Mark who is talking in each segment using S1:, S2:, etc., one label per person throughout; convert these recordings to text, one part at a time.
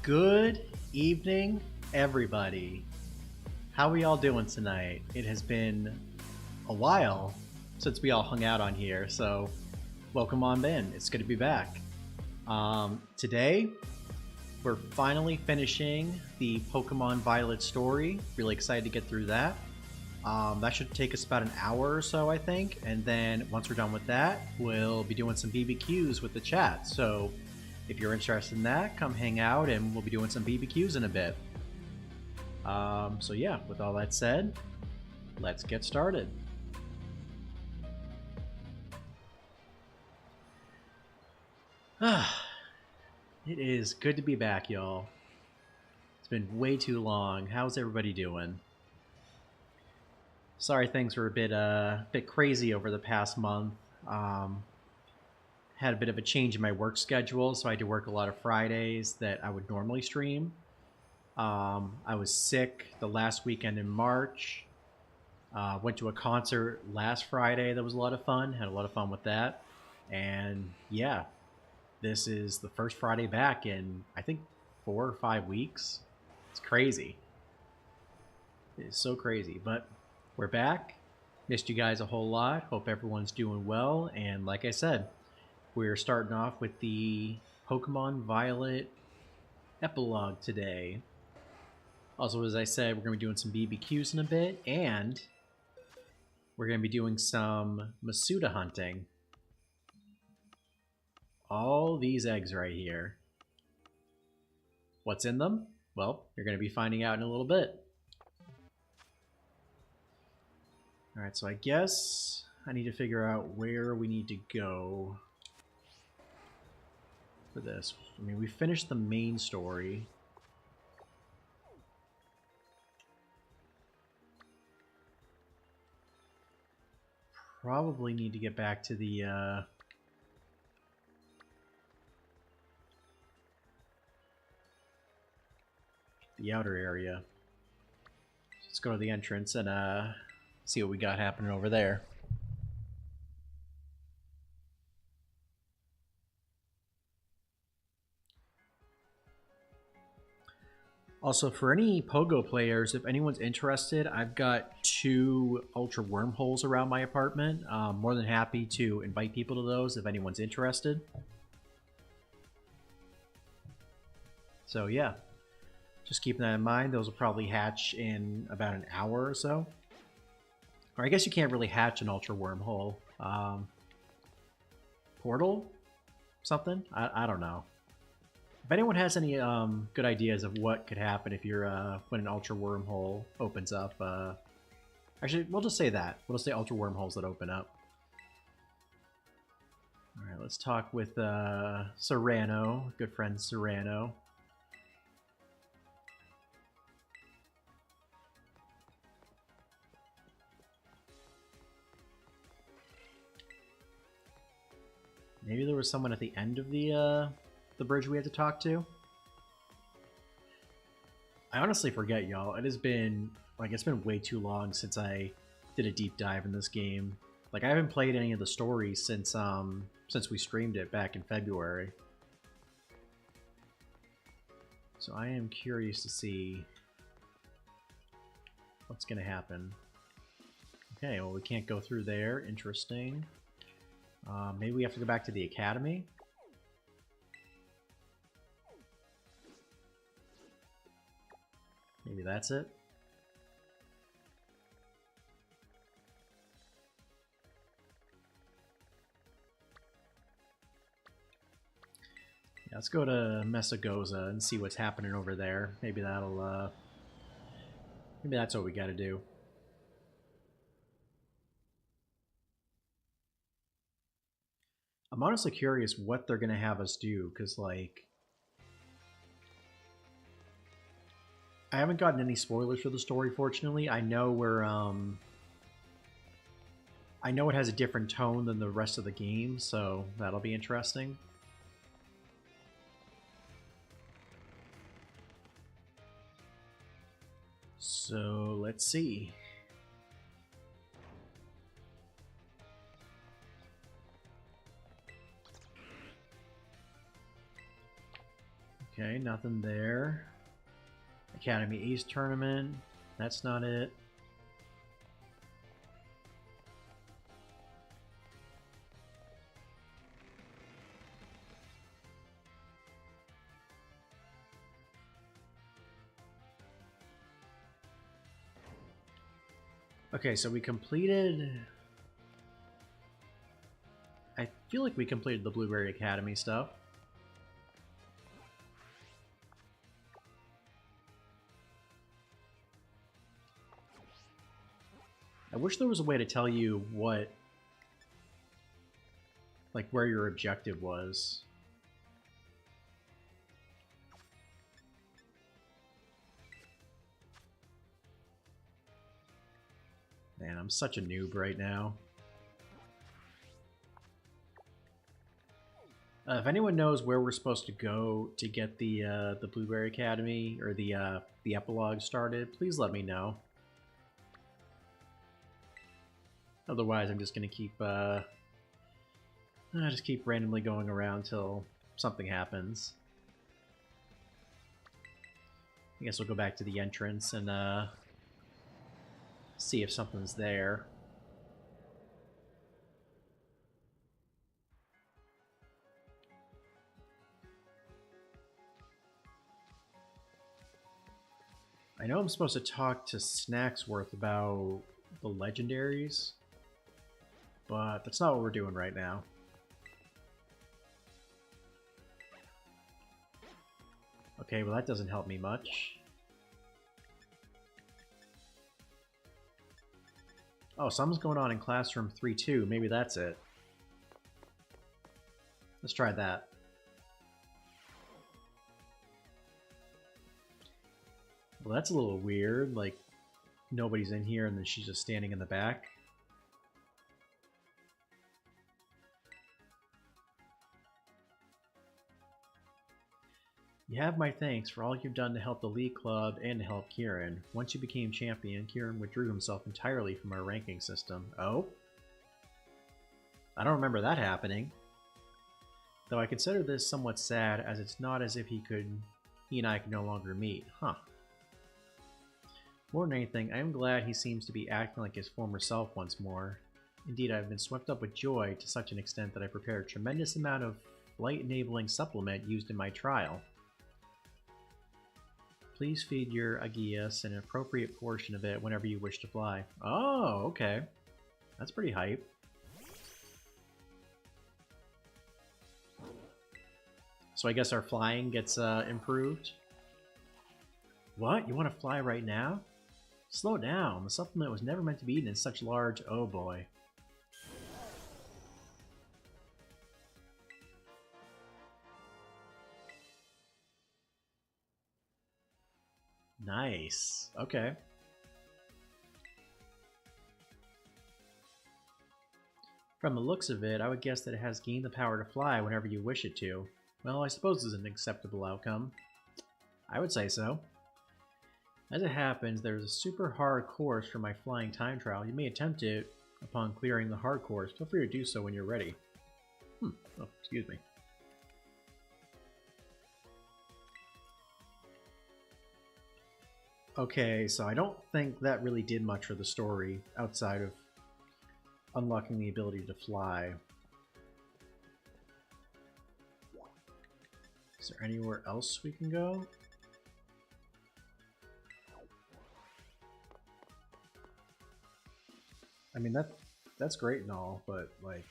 S1: Good evening, everybody. How are y'all doing tonight? It has been a while since we all hung out on here, so welcome on in. It's good to be back. Today, we're finally finishing the Pokemon Violet story. Really excited to get through that. That should take us about an hour or so, I think. And then once we're done with that, we'll be doing some BBQs with the chat. So if you're interested in that, come hang out and we'll be doing some BBQs in a bit. So yeah, with all that said, let's get started. It is good to be back, y'all. It's been way too long. How's everybody doing? Sorry things were a bit crazy over the past month. Had a bit of a change in my work schedule, so I had to work a lot of Fridays that I would normally stream. I was sick the last weekend in March. Went to a concert last Friday that was a lot of fun. Had a lot of fun with that. And yeah, this is the first Friday back in, I think, 4 or 5 weeks. It's crazy. It is so crazy, but we're back. Missed you guys a whole lot. Hope everyone's doing well. And like I said, we're starting off with the Pokemon Violet Epilogue today. Also, as I said, we're going to be doing some BBQs in a bit, and we're going to be doing some Masuda hunting. All these eggs right here. What's in them? Well, you're going to be finding out in a little bit. Alright, so I guess I need to figure out where we need to go for this. I mean, we finished the main story. Probably need to get back to the outer area. Let's go to the entrance and see what we got happening over there. Also, for any Pogo players, if anyone's interested, I've got 2 Ultra Wormholes around my apartment. More than happy to invite people to those if anyone's interested. So yeah, just keeping that in mind. Those will probably hatch in about an hour or so. Or I guess you can't really hatch an Ultra Wormhole. Portal? Something? I don't know. If anyone has any good ideas of what could happen if you're when an Ultra Wormhole opens up, actually, we'll just say that. We'll just say Ultra Wormholes that open up. Alright, let's talk with Serrano, good friend Serrano. Maybe there was someone at the end of the bridge we had to talk to. I honestly forget, y'all. It has been it's been way too long since I did a deep dive in this game. Like, I haven't played any of the stories since we streamed it back in February. So I am curious to see what's gonna happen. Okay, well, we can't go through there. Interesting. Maybe we have to go back to the academy. Maybe that's it. Yeah, let's go to Messagoza and see what's happening over there. Maybe that'll, maybe that's what we gotta do. I'm honestly curious what they're gonna have us do, because, like, I haven't gotten any spoilers for the story, fortunately. I know we're, I know it has a different tone than the rest of the game, so that'll be interesting. So, let's see. Okay, nothing there. Academy East Tournament. That's not it. Okay, so we completed... I feel like we completed the Blueberry Academy stuff. I wish there was a way to tell you what... like, where your objective was. Man, I'm such a noob right now. If anyone knows where we're supposed to go to get the Blueberry Academy or the epilogue started, please let me know. Otherwise, I'm just gonna keep just keep randomly going around till something happens. I guess we'll go back to the entrance and see if something's there. I know I'm supposed to talk to Snacksworth about the legendaries, but that's not what we're doing right now. Okay, well that doesn't help me much. Oh, something's going on in classroom 3-2. Maybe that's it. Let's try that. Well, that's a little weird. Like, nobody's in here and then she's just standing in the back. You have my thanks for all you've done to help the League Club and to help Kieran. Once you became champion, Kieran withdrew himself entirely from our ranking system. Oh? I don't remember that happening. Though I consider this somewhat sad, as it's not as if he and I could no longer meet. Huh. More than anything, I am glad he seems to be acting like his former self once more. Indeed, I have been swept up with joy to such an extent that I prepared a tremendous amount of flight-enabling supplement used in my trial. Please feed your Agias an appropriate portion of it whenever you wish to fly. Oh, okay. That's pretty hype. So I guess our flying gets improved. What? You want to fly right now? Slow down. The supplement was never meant to be eaten in such large... Oh boy. Nice. Okay. From the looks of it, I would guess that it has gained the power to fly whenever you wish it to. Well, I suppose this is an acceptable outcome. I would say so. As it happens, there's a super hard course for my flying time trial. You may attempt it upon clearing the hard course. Feel free to do so when you're ready. Oh, excuse me. Okay, so I don't think that really did much for the story outside of unlocking the ability to fly. Is there anywhere else we can go? I mean, that's great and all, but like...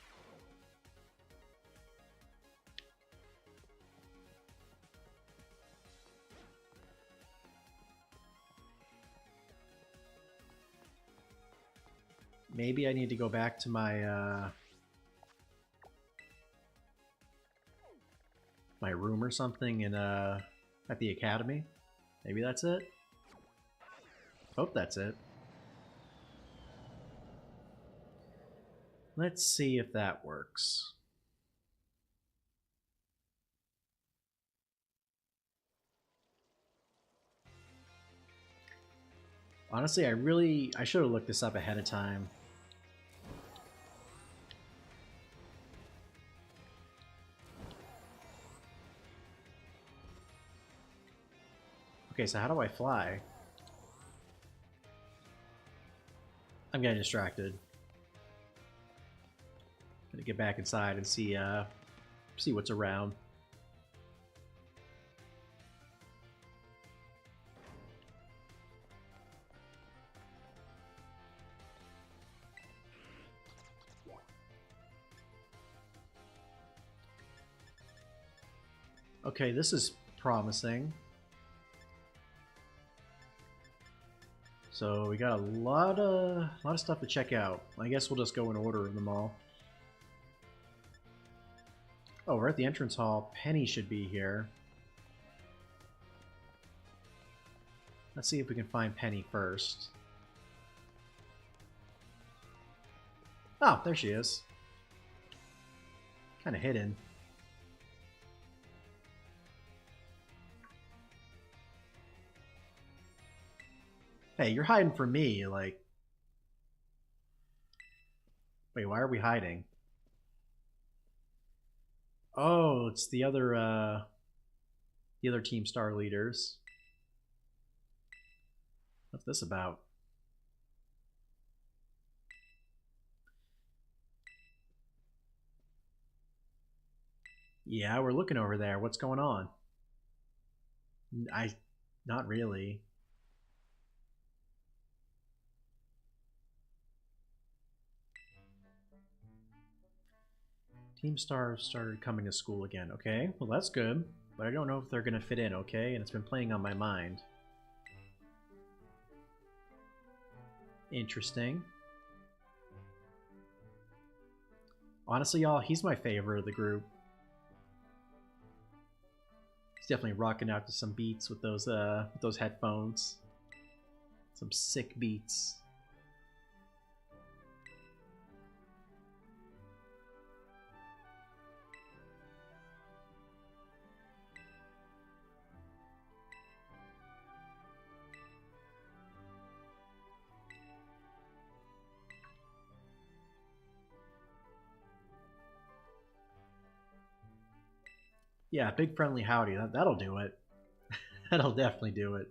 S1: maybe I need to go back to my my room or something in at the academy. Maybe that's it. Hope that's it. Let's see if that works. Honestly, I should have looked this up ahead of time. Okay, so how do I fly? I'm getting distracted. Gonna get back inside and see what's around. Okay, this is promising. So we got a lot of stuff to check out. I guess we'll just go in order of them all. Oh, we're at the entrance hall. Penny should be here. Let's see if we can find Penny first. Oh, there she is. Kind of hidden. Hey, you're hiding from me, like... Wait, why are we hiding? Oh, it's the other Team Star leaders. What's this about? Yeah, we're looking over there. What's going on? Not really. Team Star started coming to school again. Okay, well that's good. But I don't know if they're going to fit in, okay? And it's been playing on my mind. Interesting. Honestly, y'all, he's my favorite of the group. He's definitely rocking out to some beats with those headphones. Some sick beats. Yeah, big friendly howdy. That'll do it. That'll definitely do it.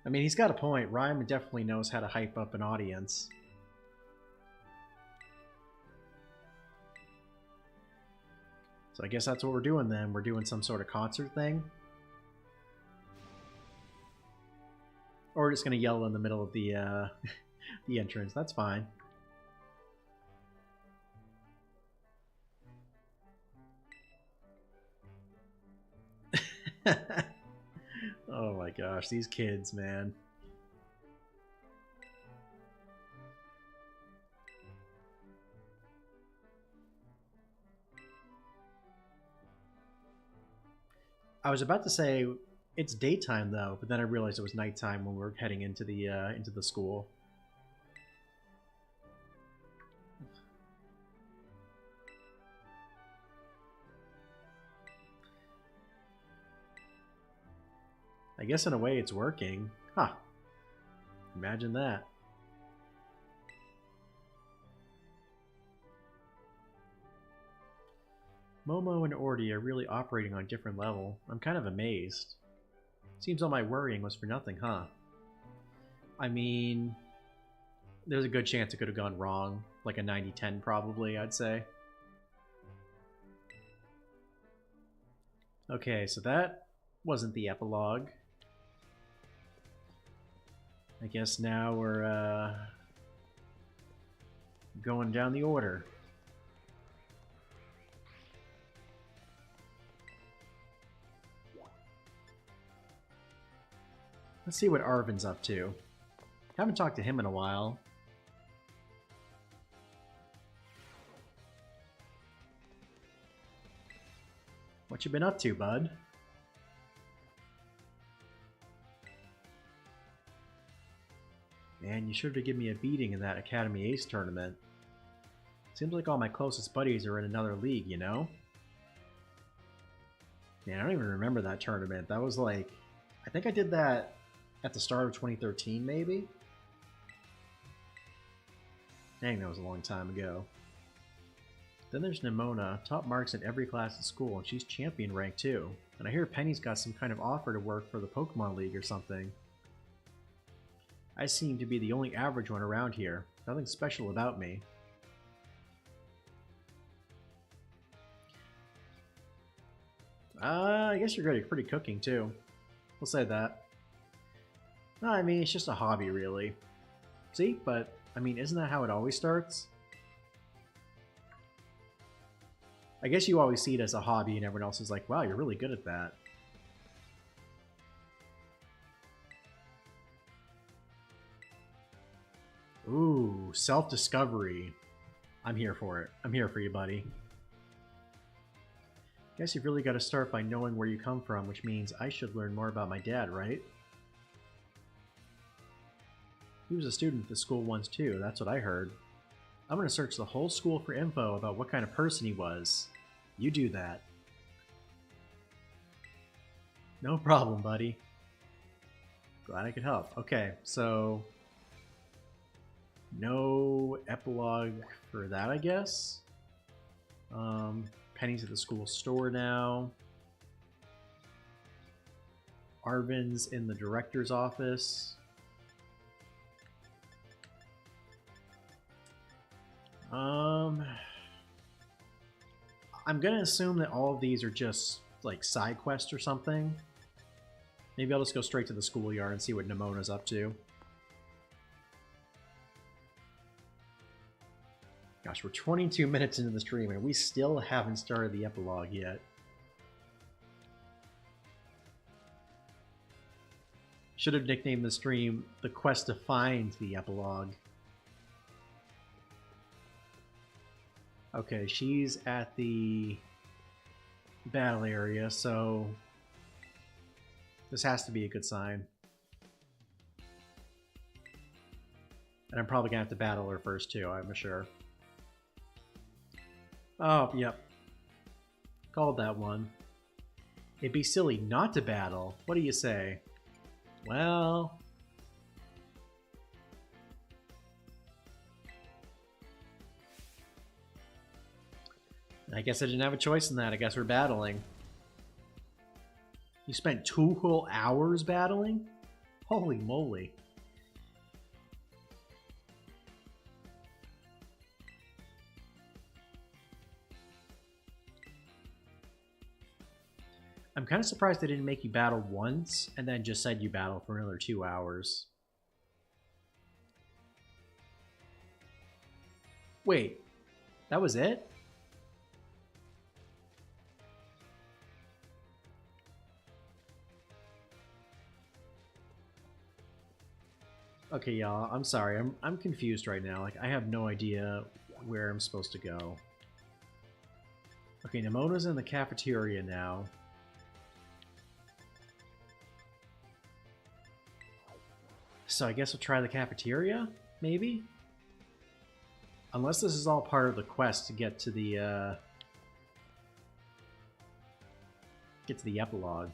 S1: I mean, he's got a point. Rhyme definitely knows how to hype up an audience. So I guess that's what we're doing then. We're doing some sort of concert thing. Or we're just going to yell in the middle of the, the entrance. That's fine. Oh my gosh, these kids, man. I was about to say it's daytime though, but then I realized it was nighttime when we were heading into the school. I guess in a way it's working. Huh. Imagine that. Momo and Ordy are really operating on a different level. I'm kind of amazed. Seems all my worrying was for nothing, huh? I mean, there's a good chance it could have gone wrong. Like a 90-10 probably, I'd say. Okay, so that wasn't the epilogue. I guess now we're going down the order. Let's see what Arvin's up to. Haven't talked to him in a while. What you been up to, bud? Man, you should have given me a beating in that Academy Ace tournament. Seems like all my closest buddies are in another league, you know? Man, I don't even remember that tournament. That was like... I think I did that at the start of 2013, maybe? Dang, that was a long time ago. Then there's Nimona, top marks in every class at school, and she's champion rank too. And I hear Penny's got some kind of offer to work for the Pokemon League or something. I seem to be the only average one around here. Nothing special about me. I guess you're good at pretty cooking too. We'll say that. No, I mean, it's just a hobby, really. See? But, I mean, isn't that how it always starts? I guess you always see it as a hobby and everyone else is like, wow, you're really good at that. Ooh, self-discovery. I'm here for it. I'm here for you, buddy. Guess you've really got to start by knowing where you come from, which means I should learn more about my dad, right? He was a student at the school once too, that's what I heard. I'm going to search the whole school for info about what kind of person he was. You do that. No problem, buddy. Glad I could help. Okay, so... no epilogue for that, I guess? Penny's at the school store now. Arvin's in the director's office. I'm gonna assume that all of these are just like side quests or something. Maybe I'll just go straight to the schoolyard and see what Nimona's up to. Gosh, we're 22 minutes into the stream and we still haven't started the epilogue yet. Should have nicknamed the stream The Quest to Find the Epilogue. Okay, she's at the battle area, so this has to be a good sign. And I'm probably gonna have to battle her first too, I'm sure. Oh, yep. Called that one. It'd be silly not to battle. What do you say? Well... I guess I didn't have a choice in that. I guess we're battling. You spent 2 whole hours battling? Holy moly. I'm kind of surprised they didn't make you battle once and then just said you battle for another 2 hours. Wait, that was it? Okay, y'all, I'm sorry. I'm confused right now. Like, I have no idea where I'm supposed to go. Okay, Nimona's in the cafeteria now. So I guess we'll try the cafeteria, maybe? Unless this is all part of the quest to get to the epilogue.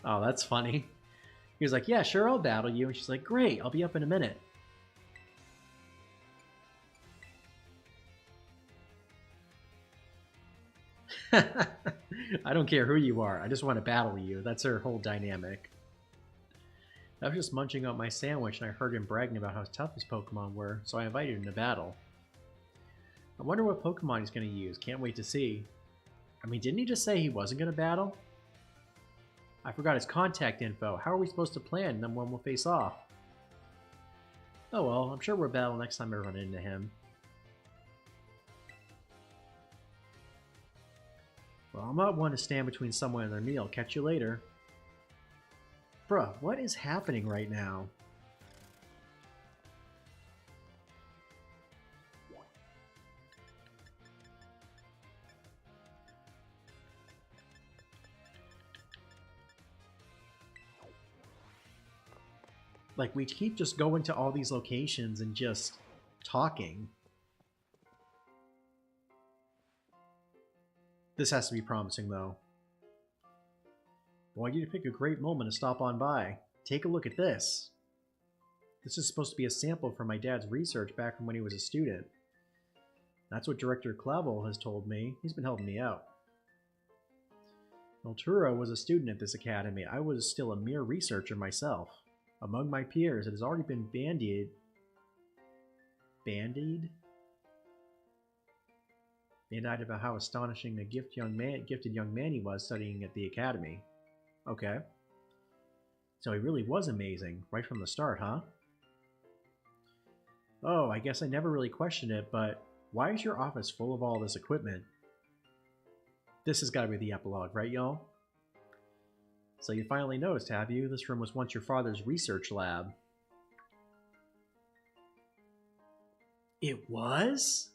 S1: Oh, that's funny. He was like, yeah, sure, I'll battle you. And she's like, great, I'll be up in a minute. I don't care who you are. I just want to battle you. That's her whole dynamic. I was just munching on my sandwich and I heard him bragging about how tough his Pokemon were, so I invited him to battle. I wonder what Pokemon he's going to use. Can't wait to see. I mean, didn't he just say he wasn't going to battle? I forgot his contact info. How are we supposed to plan when we'll face off? Oh well, I'm sure we'll battle next time I run into him. Well, I'm not one to stand between someone and their meal. Catch you later. Bruh, what is happening right now? Like, we keep just going to all these locations and just talking. This has to be promising, though. I want you to pick a great moment to stop on by. Take a look at this. This is supposed to be a sample from my dad's research back from when he was a student. That's what Director Clavel has told me. He's been helping me out. Noltura was a student at this academy. I was still a mere researcher myself. Among my peers, it has already been bandied about how astonishing a gifted young man he was studying at the academy. Okay. So he really was amazing, right from the start, huh? Oh, I guess I never really questioned it, but why is your office full of all this equipment? This has got to be the epilogue, right, y'all? So you finally noticed, have you? This room was once your father's research lab. It was?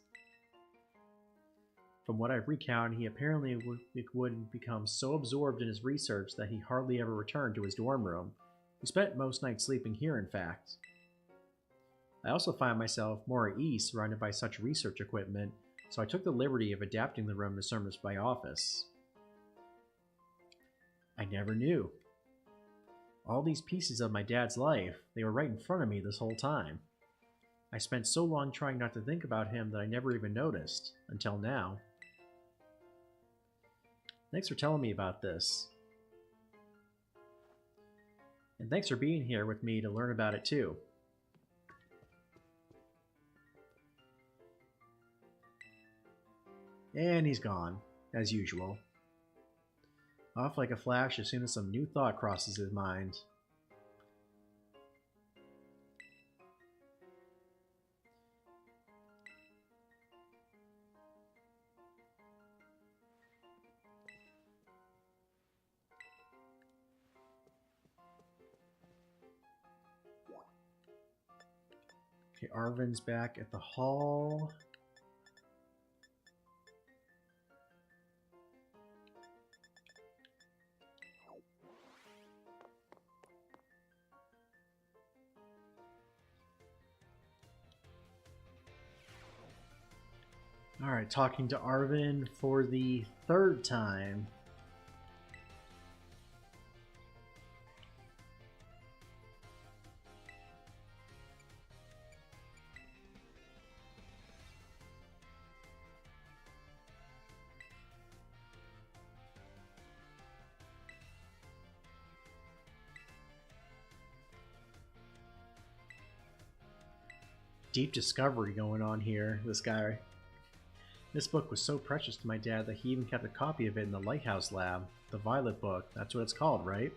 S1: From what I've recounted, he apparently would become so absorbed in his research that he hardly ever returned to his dorm room. He spent most nights sleeping here, in fact. I also find myself more at ease surrounded by such research equipment, so I took the liberty of adapting the room to serve as my office. I never knew. All these pieces of my dad's life, they were right in front of me this whole time. I spent so long trying not to think about him that I never even noticed, until now. Thanks for telling me about this. And thanks for being here with me to learn about it too. And he's gone, as usual. Off like a flash as soon as some new thought crosses his mind. Okay, Arvin's back at the hall. Alright, talking to Arvin for the third time. Deep discovery going on here, this guy. This book was so precious to my dad that he even kept a copy of it in the Lighthouse Lab. The Violet book, that's what it's called, right?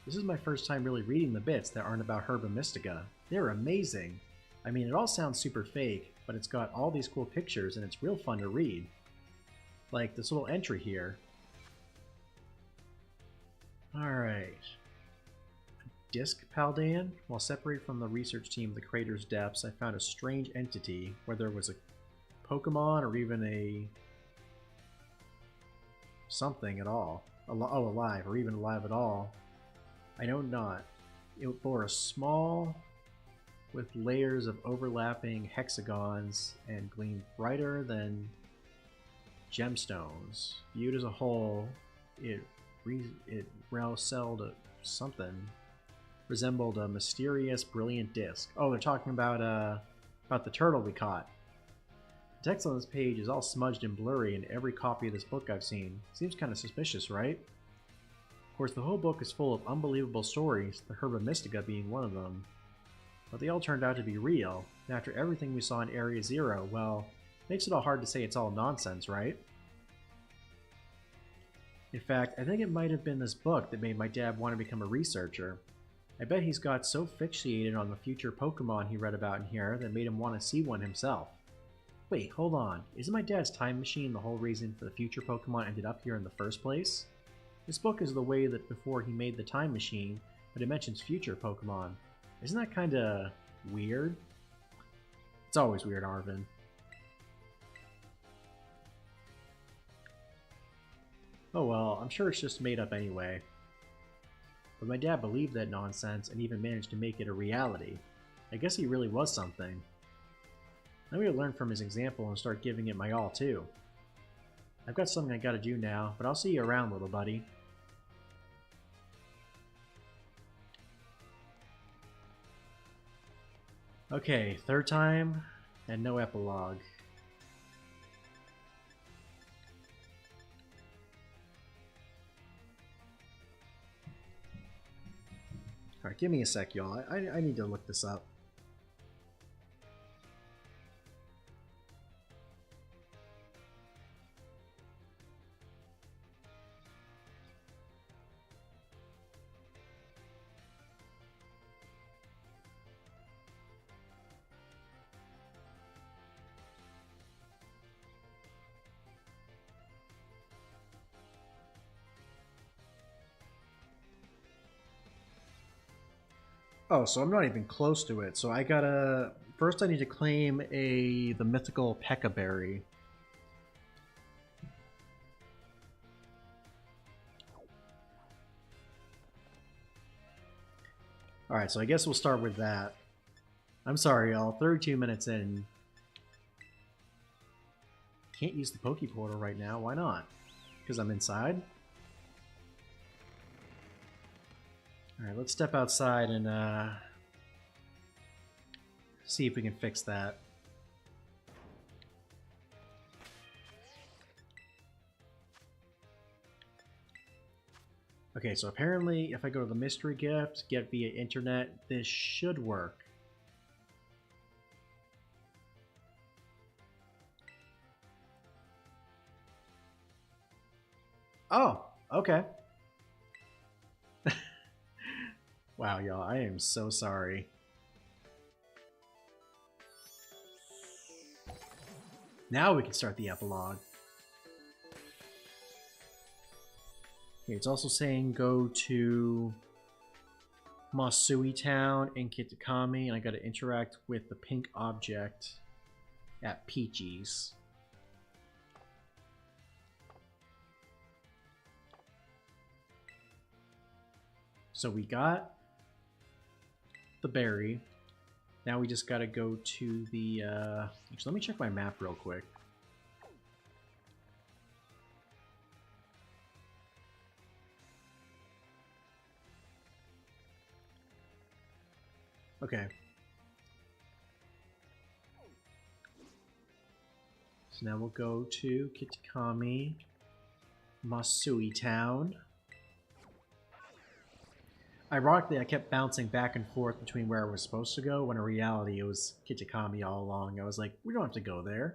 S1: This is my first time really reading the bits that aren't about Herba Mystica. They're amazing. I mean, it all sounds super fake, but it's got all these cool pictures and it's real fun to read. Like this little entry here. Alright. Disc Paldan? While separated from the research team of the crater's depths, I found a strange entity, whether it was a Pokemon or even a something at all. Alive, or even alive at all. I know not. It bore a small with layers of overlapping hexagons and gleamed brighter than gemstones. Viewed as a whole, it resembled a mysterious, brilliant disc. Oh, they're talking about the turtle we caught. The text on this page is all smudged and blurry in every copy of this book I've seen. Seems kind of suspicious, right? Of course, the whole book is full of unbelievable stories, the Herba Mystica being one of them. But they all turned out to be real, and after everything we saw in Area Zero, well, makes it all hard to say it's all nonsense, right? In fact, I think it might have been this book that made my dad want to become a researcher. I bet he's got so fixated on the future Pokemon he read about in here that made him want to see one himself. Wait, hold on. Isn't my dad's time machine the whole reason for the future Pokemon ended up here in the first place? This book is the way that before he made the time machine, but it mentions future Pokemon. Isn't that kinda weird? It's always weird, Arvin. Oh well, I'm sure it's just made up anyway. But my dad believed that nonsense and even managed to make it a reality. I guess he really was something. I'm going to learn from his example and start giving it my all, too. I've got something I gotta do now, but I'll see you around, little buddy. Okay, third time, and no epilogue. Alright, give me a sec, y'all. I need to look this up. Oh, so I'm not even close to it. So I gotta... First I need to claim the mythical Pekka Berry. Alright, so I guess we'll start with that. I'm sorry, y'all. 32 minutes in. Can't use the Poke Portal right now. Why not? Because I'm inside? Alright, let's step outside and see if we can fix that. Okay, so apparently if I go to the mystery gift, get via internet, this should work. Oh, okay. Wow, y'all, I am so sorry. Now we can start the epilogue. Okay, it's also saying go to Masuda Town in Kitakami, and I gotta interact with the pink object at Peachy's. So we got the berry. Now we just gotta go to the, actually, let me check my map real quick. Okay. So now we'll go to Kitakami, Masuda Town. Ironically, I kept bouncing back and forth between where I was supposed to go, when in reality it was Kitakami all along. I was like, we don't have to go there.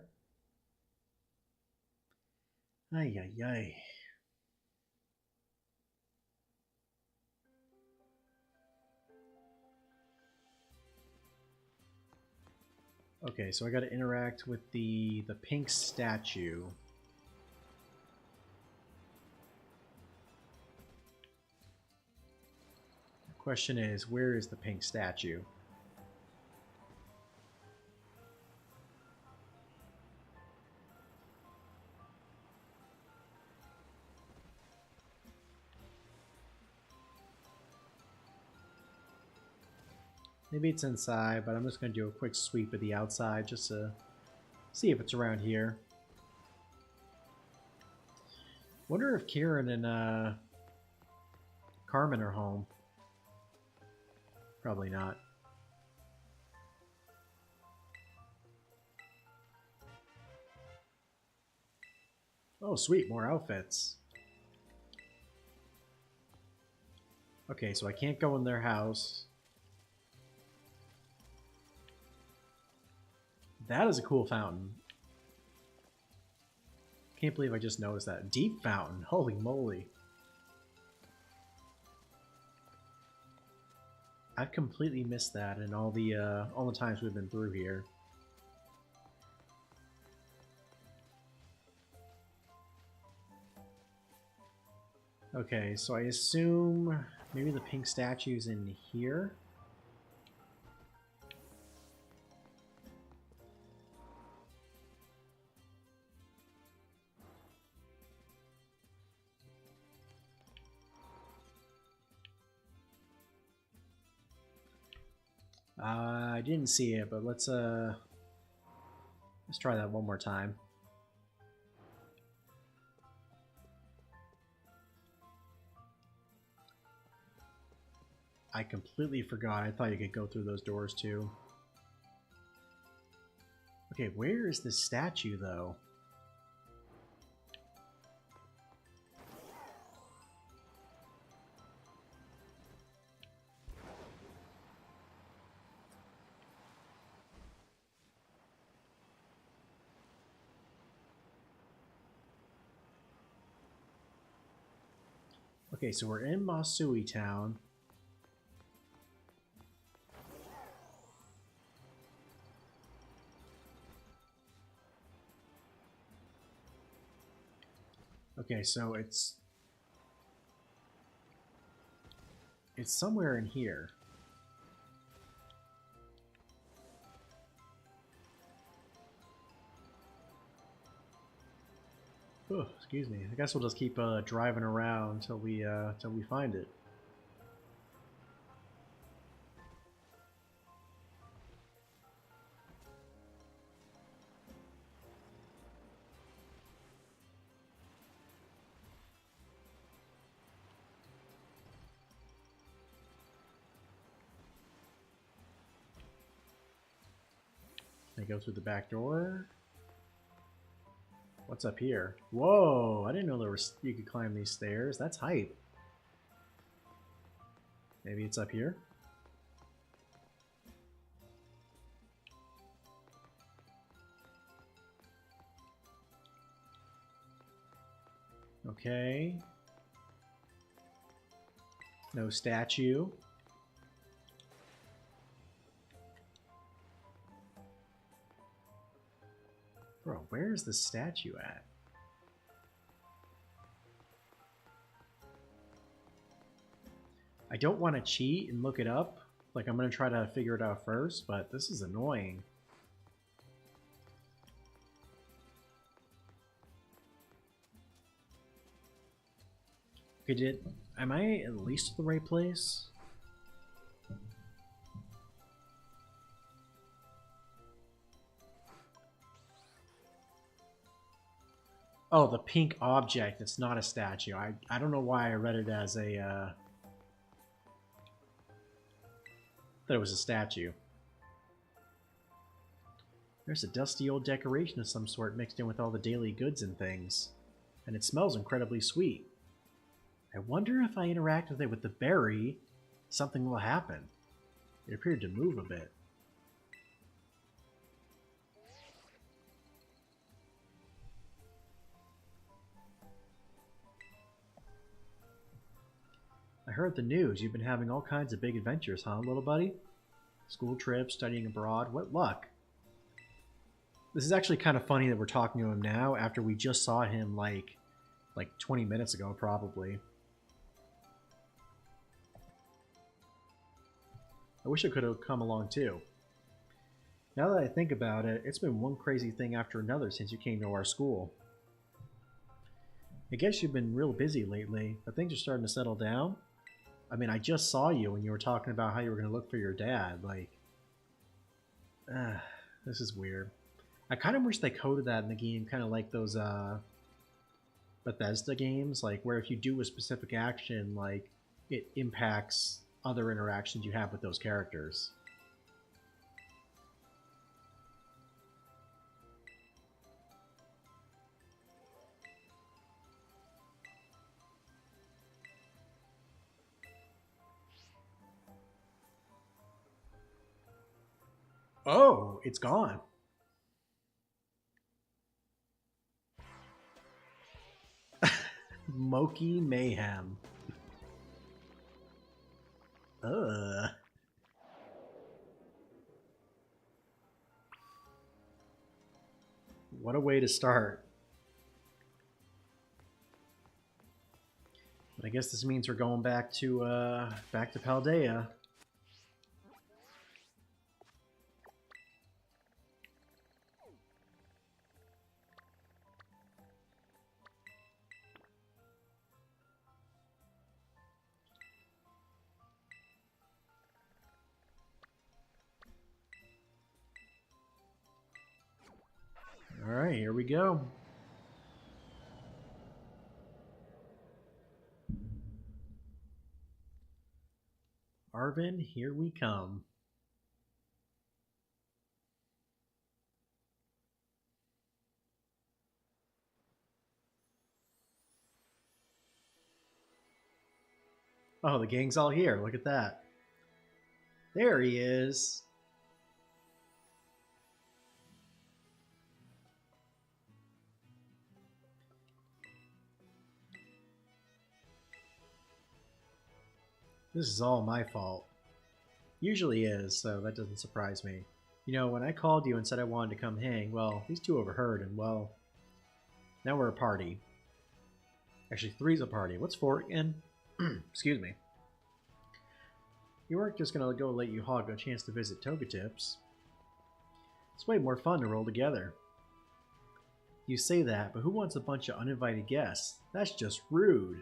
S1: Ay, ay, ay. Okay, so I gotta interact with the pink statue. Question is, where is the pink statue? Maybe it's inside, but I'm just going to do a quick sweep of the outside just to see if it's around here. Wonder if Kieran and Carmen are home. Probably not. Oh, sweet, more outfits. Okay, so I can't go in their house. That is a cool fountain. Can't believe I just noticed that. Deep fountain. Holy moly. I've completely missed that in all the times we've been through here. Okay, so I assume maybe the pink statue's in here. I didn't see it, but let's try that one more time. I completely forgot. I thought you could go through those doors too. Okay, where is this statue though? Okay, so we're in Masuda town. Okay, so it's somewhere in here. Oh, excuse me. I guess we'll just keep driving around till we find it. Can I go through the back door? What's up here? Whoa! I didn't know you could climb these stairs. That's hype. Maybe it's up here? Okay. No statue. Bro, where's the statue at? I don't want to cheat and look it up. Like, I'm going to try to figure it out first, but this is annoying. Okay, am I at least at the right place? Oh, the pink object. It's not a statue. I don't know why I read it as a, that it was a statue. There's a dusty old decoration of some sort mixed in with all the daily goods and things. And it smells incredibly sweet. I wonder if I interact with it with the berry, something will happen. It appeared to move a bit. I heard the news. You've been having all kinds of big adventures, huh, little buddy? School trips, studying abroad. What luck. This is actually kind of funny that we're talking to him now after we just saw him like 20 minutes ago, probably. I wish I could have come along too. Now that I think about it, it's been one crazy thing after another since you came to our school. I guess you've been real busy lately, but things are starting to settle down. I mean, I just saw you when you were talking about how you were going to look for your dad. Like, this is weird. I kind of wish they coded that in the game, kind of like those Bethesda games, like where if you do a specific action, like it impacts other interactions you have with those characters. Oh, it's gone. Moki Mayhem. Ugh. What a way to start. But I guess this means we're going back to Paldea. Alright, here we go. Arvin, here we come. Oh, the gang's all here. Look at that. There he is. This is all my fault. Usually is, so that doesn't surprise me. You know, when I called you and said I wanted to come hang, well, these two overheard, and well, now we're a party. Actually, three's a party. What's four again? Excuse me. You weren't just gonna go let you hog a chance to visit Togatips. It's way more fun to roll together. You say that, but who wants a bunch of uninvited guests? That's just rude.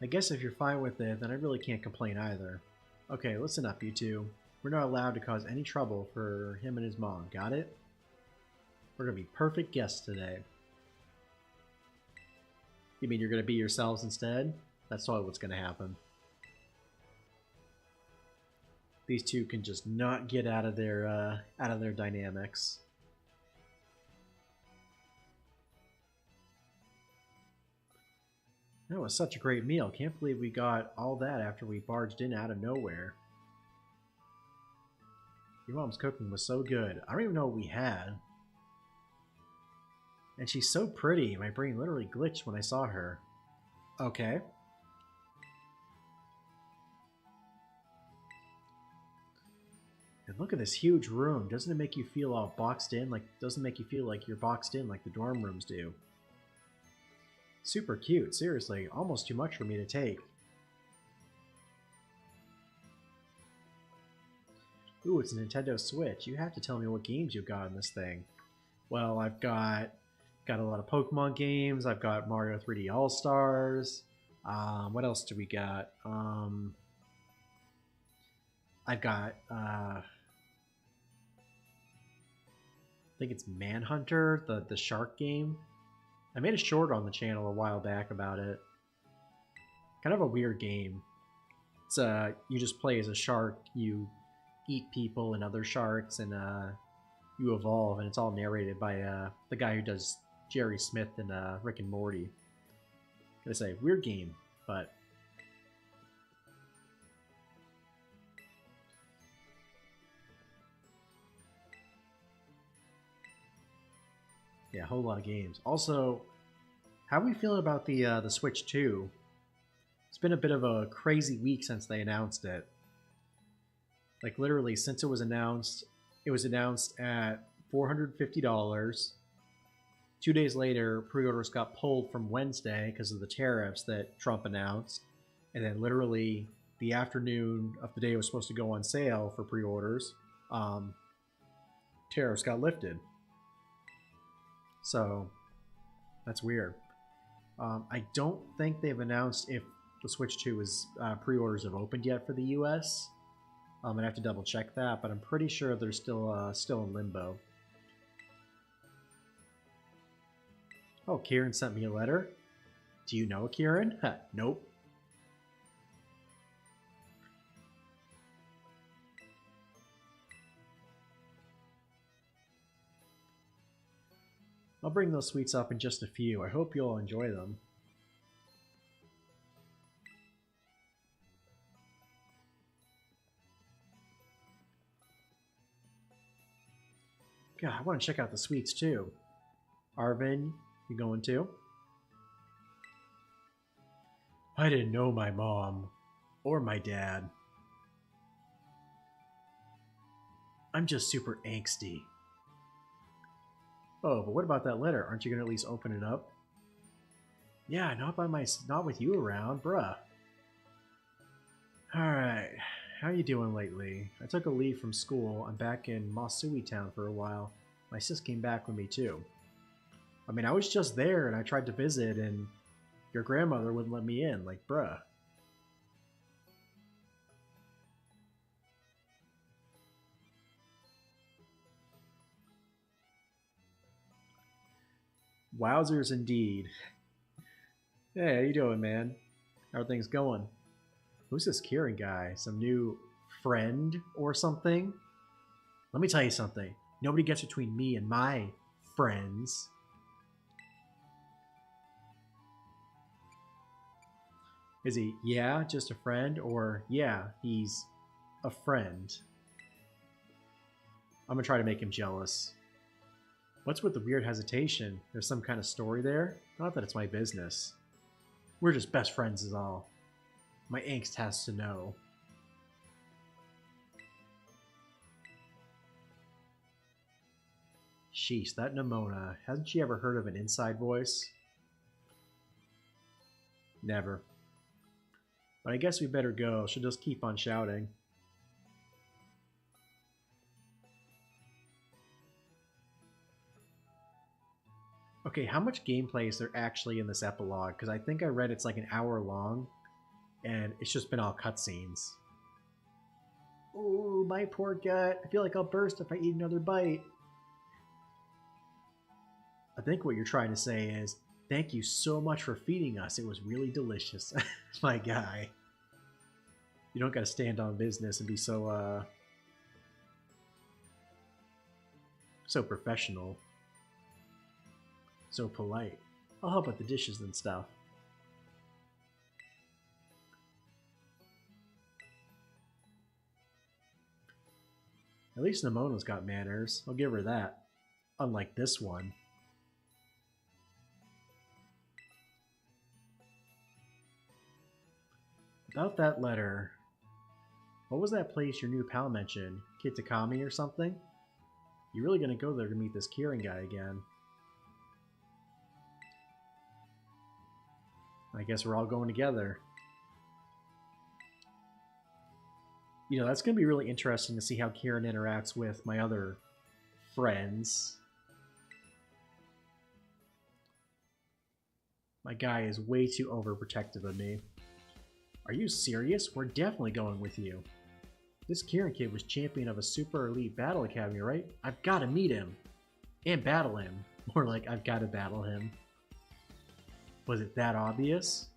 S1: I guess if you're fine with it, then I really can't complain either. Okay, listen up, you two. We're not allowed to cause any trouble for him and his mom, got it? We're gonna be perfect guests today. You mean you're gonna be yourselves instead? That's totally what's gonna happen. These two can just not get out of their dynamics. That was such a great meal. Can't believe we got all that after we barged in out of nowhere. Your mom's cooking was so good. I don't even know what we had. And she's so pretty. My brain literally glitched when I saw her. Okay. And look at this huge room. Doesn't it make you feel all boxed in? Doesn't make you feel like you're boxed in like the dorm rooms do. Super cute, seriously. Almost too much for me to take. Ooh, it's a Nintendo Switch. You have to tell me what games you got in this thing. Well, I've got a lot of Pokemon games. I've got Mario 3D All-Stars. What else do we got? I've got, I think it's Manhunter, the shark game. I made a short on the channel a while back about it. Kind of a weird game. It's you just play as a shark, you eat people and other sharks, and you evolve, and it's all narrated by the guy who does Jerry Smith and Rick and Morty. Gotta say, weird game, but yeah, a whole lot of games. Also, how are we feeling about the Switch 2? It's been a bit of a crazy week since they announced it. Like literally, since it was announced at $450. 2 days later, pre-orders got pulled from Wednesday because of the tariffs that Trump announced. And then literally the afternoon of the day it was supposed to go on sale for pre-orders, tariffs got lifted. So that's weird. I don't think they've announced if the Switch 2 is pre-orders have opened yet for the US. I'd have to double check that, but I'm pretty sure they're still in limbo. Oh, Kieran sent me a letter. Do you know Kieran? Nope. I'll bring those sweets up in just a few. I hope you'll enjoy them. God, I want to check out the sweets too. Arvin, you going too? I didn't know my mom or my dad. I'm just super angsty. Oh, but what about that letter? Aren't you gonna at least open it up? Yeah, not with you around, bruh. Alright, how you doing lately? I took a leave from school. I'm back in Masuda town for a while. My sis came back with me too. I mean, I was just there and I tried to visit and your grandmother wouldn't let me in, like, bruh. Wowzers indeed. Hey, how you doing, man? How are things going? Who's this Kieran guy? Some new friend or something? Let me tell you something. Nobody gets between me and my friends. Is he, yeah, just a friend? Or, yeah, he's a friend? I'm gonna try to make him jealous. What's with the weird hesitation? There's some kind of story there? Not that it's my business. We're just best friends is all. My angst has to know. Sheesh, that Nimona. Hasn't she ever heard of an inside voice? Never. But I guess we better go. She'll just keep on shouting. Okay, how much gameplay is there actually in this epilogue? Because I think I read it's like an hour long, and it's just been all cutscenes. Ooh, my poor gut. I feel like I'll burst if I eat another bite. I think what you're trying to say is, thank you so much for feeding us. It was really delicious. My guy. You don't gotta stand on business and be so, so professional. So polite. I'll help with the dishes and stuff. At least Nimona's got manners. I'll give her that. Unlike this one. About that letter. What was that place your new pal mentioned? Kitakami or something? You really gonna go there to meet this Kieran guy again? I guess we're all going together. You know, that's going to be really interesting to see how Kieran interacts with my other friends. My guy is way too overprotective of me. Are you serious? We're definitely going with you. This Kieran kid was champion of a super elite battle academy, right? I've got to meet him. And battle him. More like, I've got to battle him. Was it that obvious?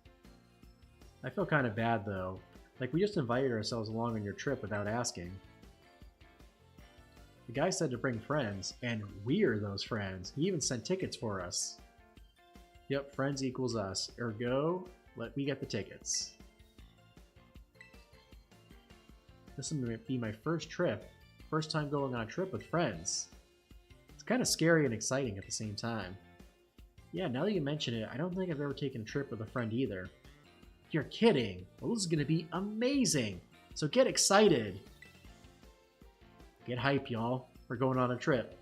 S1: I feel kind of bad though. Like, we just invited ourselves along on your trip without asking. The guy said to bring friends, and we're those friends. He even sent tickets for us. Yep, friends equals us. Ergo, let me get the tickets. This will be my first trip. First time going on a trip with friends. It's kind of scary and exciting at the same time. Yeah, now that you mention it, I don't think I've ever taken a trip with a friend either. You're kidding! Well, this is going to be amazing! So get excited! Get hype, y'all. We're going on a trip.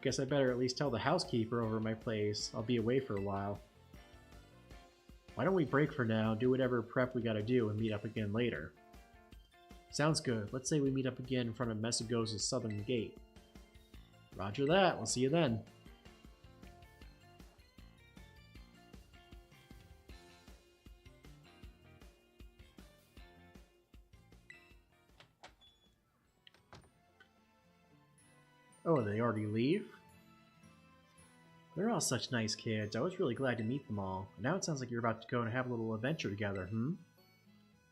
S1: Guess I better at least tell the housekeeper over at my place I'll be away for a while. Why don't we break for now, do whatever prep we gotta do, and meet up again later? Sounds good. Let's say we meet up again in front of Masuda's southern gate. Roger that. We'll see you then. Oh, they already leave? They're all such nice kids. I was really glad to meet them all. Now it sounds like you're about to go and have a little adventure together,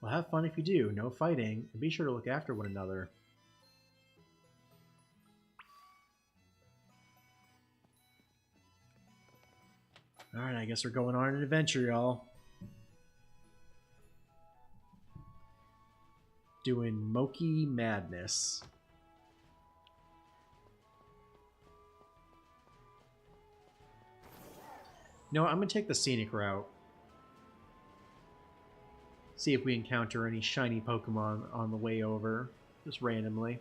S1: Well, have fun if you do. No fighting. And be sure to look after one another. Alright, I guess we're going on an adventure, y'all. Doing Moki Madness. No, I'm going to take the scenic route. See if we encounter any shiny Pokemon on the way over. Just randomly.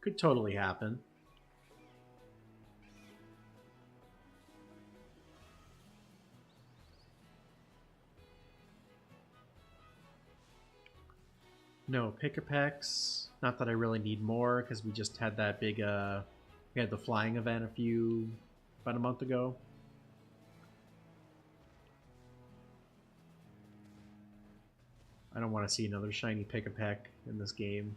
S1: Could totally happen. No, Pick-a-Pecks. Not that I really need more, because we just had that big, we had the flying event about a month ago. I don't want to see another shiny Pick-a-Peck in this game.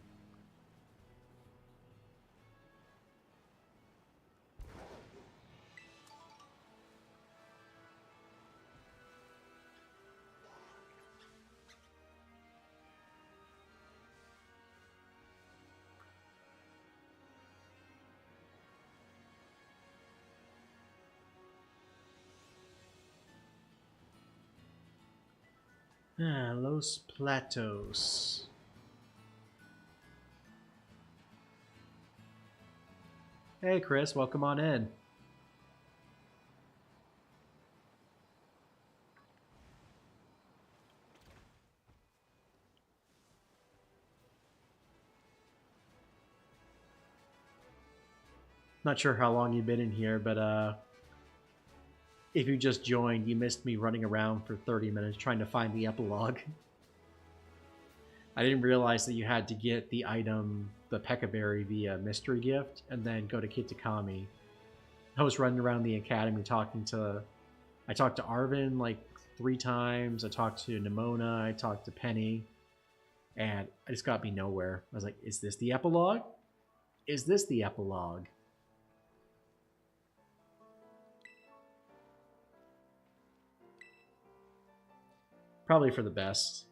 S1: Los Platos. Hey Chris, welcome on in. Not sure how long you've been in here, but if you just joined, you missed me running around for 30 minutes trying to find the epilogue. I didn't realize that you had to get the item, the Pekka-Berry, via mystery gift, and then go to Kitakami. I was running around the academy I talked to Arvin like 3 times, I talked to Nimona, I talked to Penny, and I just got me nowhere. I was like, is this the epilogue? Is this the epilogue? Probably for the best.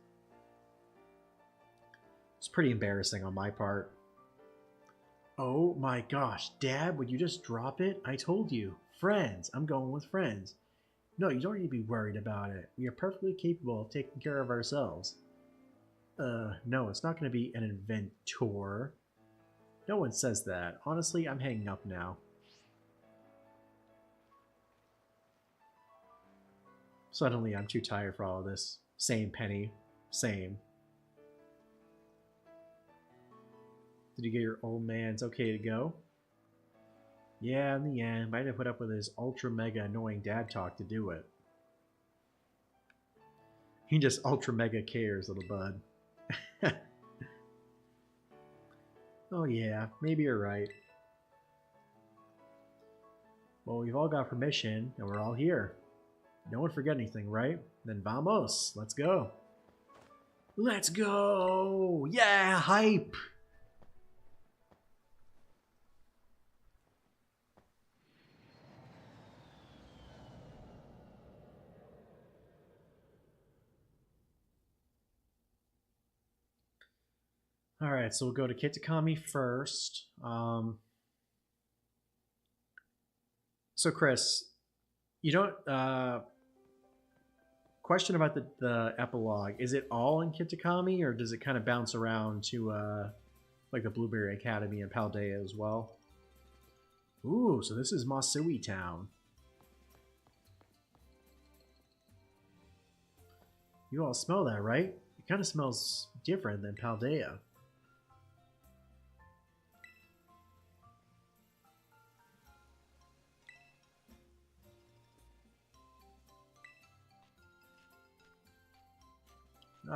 S1: It's pretty embarrassing on my part. Oh my gosh, Dad, would you just drop it? I told you. Friends. I'm going with friends. No, you don't need to be worried about it. We are perfectly capable of taking care of ourselves. No, it's not going to be an inventor. No one says that. Honestly, I'm hanging up now. Suddenly, I'm too tired for all of this. Same, Penny. Same. Did you get your old man's okay to go? Yeah, in the end, might have put up with his ultra mega annoying dad talk to do it. He just ultra mega cares, little bud. Oh yeah, maybe you're right. Well, we've all got permission, and we're all here. No one forget anything, right? Then vamos, let's go. Let's go! Yeah, hype! Alright, so we'll go to Kitakami first. So Chris, you don't, question about the epilogue. Is it all in Kitakami, or does it kind of bounce around to, like the Blueberry Academy and Paldea as well? Ooh, so this is Masui Town. You all smell that, right? It kind of smells different than Paldea.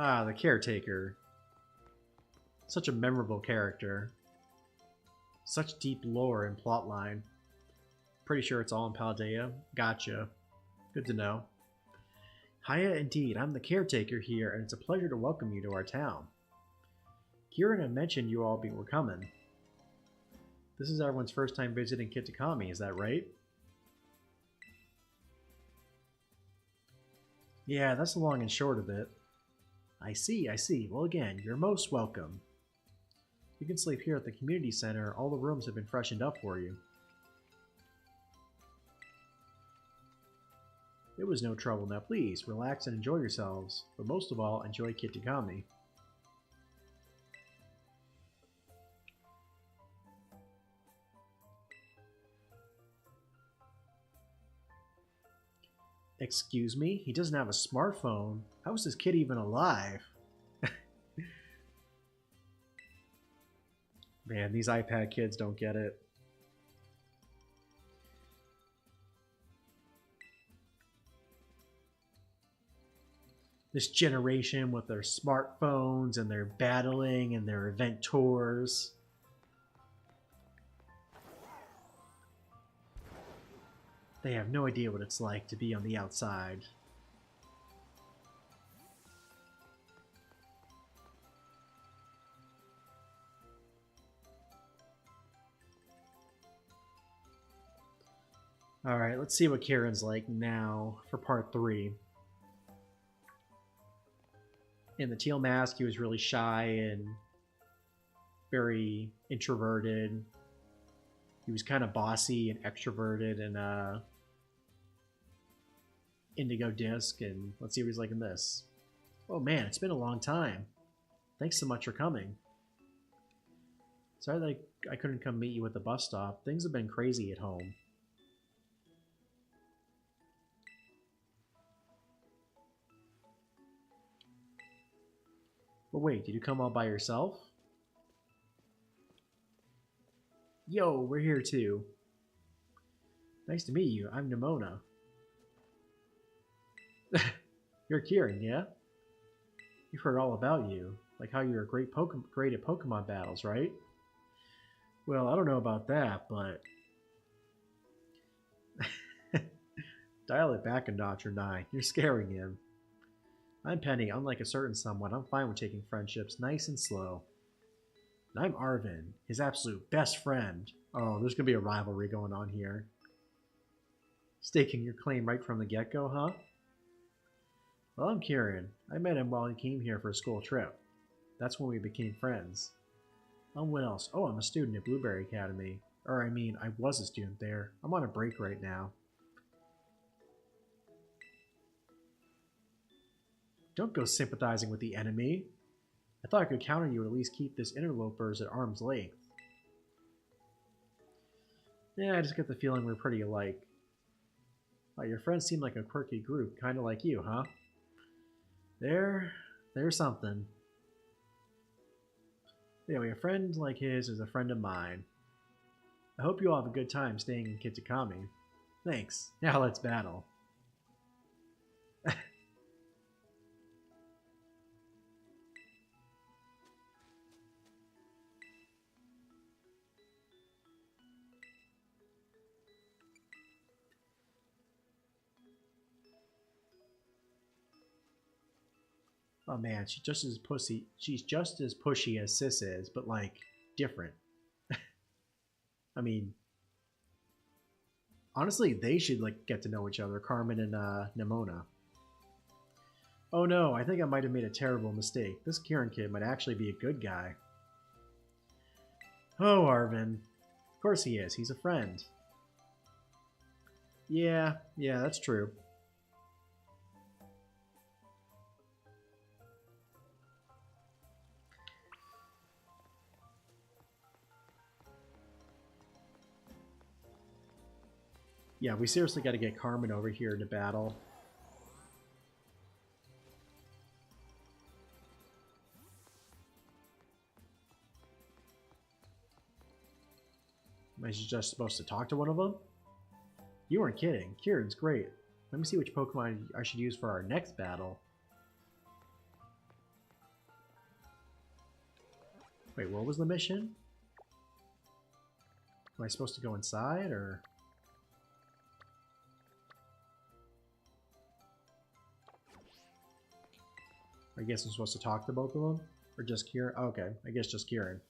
S1: Ah, the caretaker. Such a memorable character. Such deep lore and plotline. Pretty sure it's all in Paldea. Gotcha. Good to know. Hiya indeed, I'm the caretaker here, and it's a pleasure to welcome you to our town. Kieran had mentioned you all were coming. This is everyone's first time visiting Kitakami, is that right? Yeah, that's the long and short of it. I see, I see. Well again, you're most welcome. You can sleep here at the community center. All the rooms have been freshened up for you. It was no trouble. Now please, relax and enjoy yourselves. But most of all, enjoy Kitakami. Excuse me? He doesn't have a smartphone. How is this kid even alive? Man, these iPad kids don't get it. This generation with their smartphones and their battling and their event tours. They have no idea what it's like to be on the outside. Alright, let's see what Kieran's like now for part 3. In the teal mask, he was really shy and very introverted. He was kind of bossy and extroverted in Indigo Disc, and let's see what he's like in this. Oh man, it's been a long time. Thanks so much for coming. Sorry that I couldn't come meet you at the bus stop. Things have been crazy at home. But wait, did you come all by yourself? Yo, we're here too. Nice to meet you. I'm Nimona. You're Kieran, yeah? You've heard all about you. Like how you're great at Pokemon battles, right? Well, I don't know about that, but... Dial it back a notch or 9. You're scaring him. I'm Penny. Unlike a certain someone, I'm fine with taking friendships nice and slow. And I'm Arvin, his absolute best friend. Oh, there's going to be a rivalry going on here. Staking your claim right from the get-go, huh? Well, I'm Kieran. I met him while he came here for a school trip. That's when we became friends. What else? Oh, I'm a student at Blueberry Academy. Or, I mean, I was a student there. I'm on a break right now. Don't go sympathizing with the enemy. I thought I could count on you to at least keep this interlopers at arm's length. Yeah, I just get the feeling we're pretty alike. Oh, your friends seem like a quirky group, kind of like you, huh? There's something. Anyway, a friend like his is a friend of mine. I hope you all have a good time staying in Kitakami. Thanks. Now let's battle. Oh man, she's just as pussy. She's just as pushy as Sis is, but like different. I mean, honestly, they should like get to know each other, Carmen and Nimona. Oh no, I think I might have made a terrible mistake. This Kieran kid might actually be a good guy. Oh, Arvin. Of course he is. He's a friend. Yeah, that's true. Yeah, we seriously got to get Carmen over here to battle. Am I just supposed to talk to one of them? You weren't kidding. Kieran's great. Let me see which Pokemon I should use for our next battle. Wait, what was the mission? Am I supposed to go inside, or...? I guess I'm supposed to talk to both of them? Or just Kieran? Oh, okay, I guess just Kieran.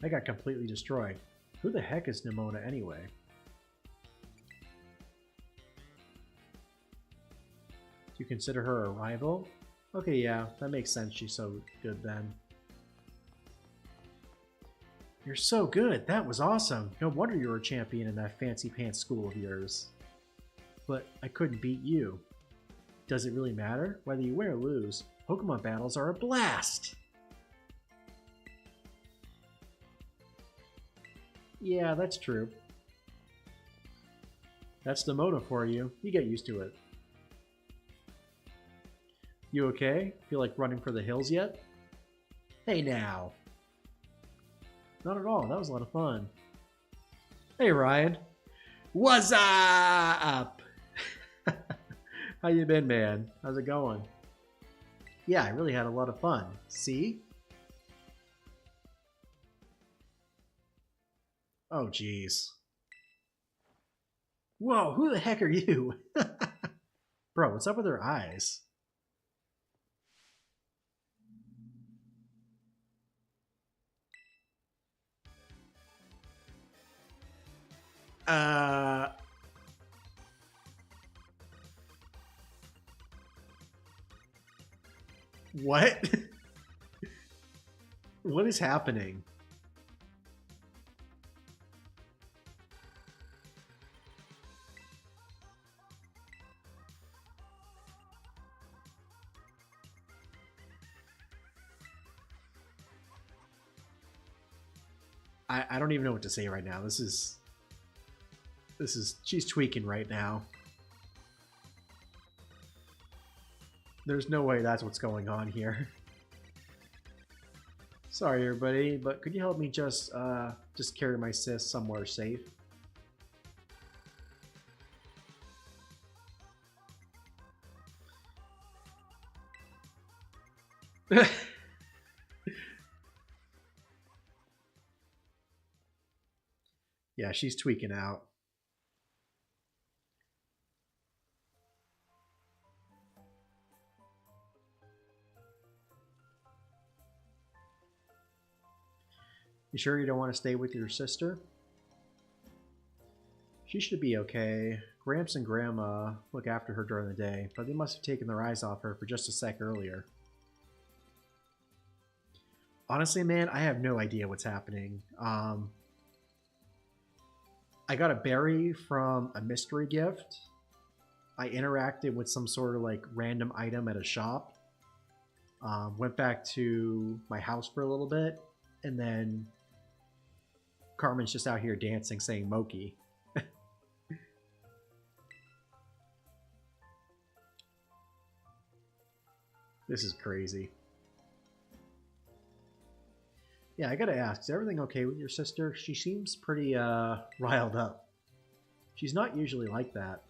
S1: I got completely destroyed. Who the heck is Nimona anyway? Do you consider her a rival? Okay, yeah, that makes sense. She's so good then. You're so good. That was awesome. No wonder you were a champion in that fancy pants school of yours. But I couldn't beat you. Does it really matter? Whether you win or lose, Pokemon battles are a blast! Yeah, that's true. That's Nimona for you. You get used to it. You okay? Feel like running for the hills yet? Hey now! Not at all. That was a lot of fun. Hey Ryan. What's up? How you been, man? How's it going? Yeah, I really had a lot of fun. See? Oh, jeez. Whoa, who the heck are you? Bro, what's up with her eyes? Uh... What? What is happening? I don't even know what to say right now. This is she's tweaking right now. There's no way that's what's going on here. Sorry everybody, but could you help me just carry my sis somewhere safe? Yeah, she's tweaking out. You sure you don't want to stay with your sister? She should be okay. Gramps and Grandma look after her during the day, but they must have taken their eyes off her for just a sec earlier. Honestly, man, I have no idea what's happening. I got a berry from a mystery gift. I interacted with some sort of like random item at a shop. Went back to my house for a little bit, and then Carmen's just out here dancing, saying Moki. This is crazy. Yeah, I gotta ask, is everything okay with your sister? She seems pretty riled up. She's not usually like that.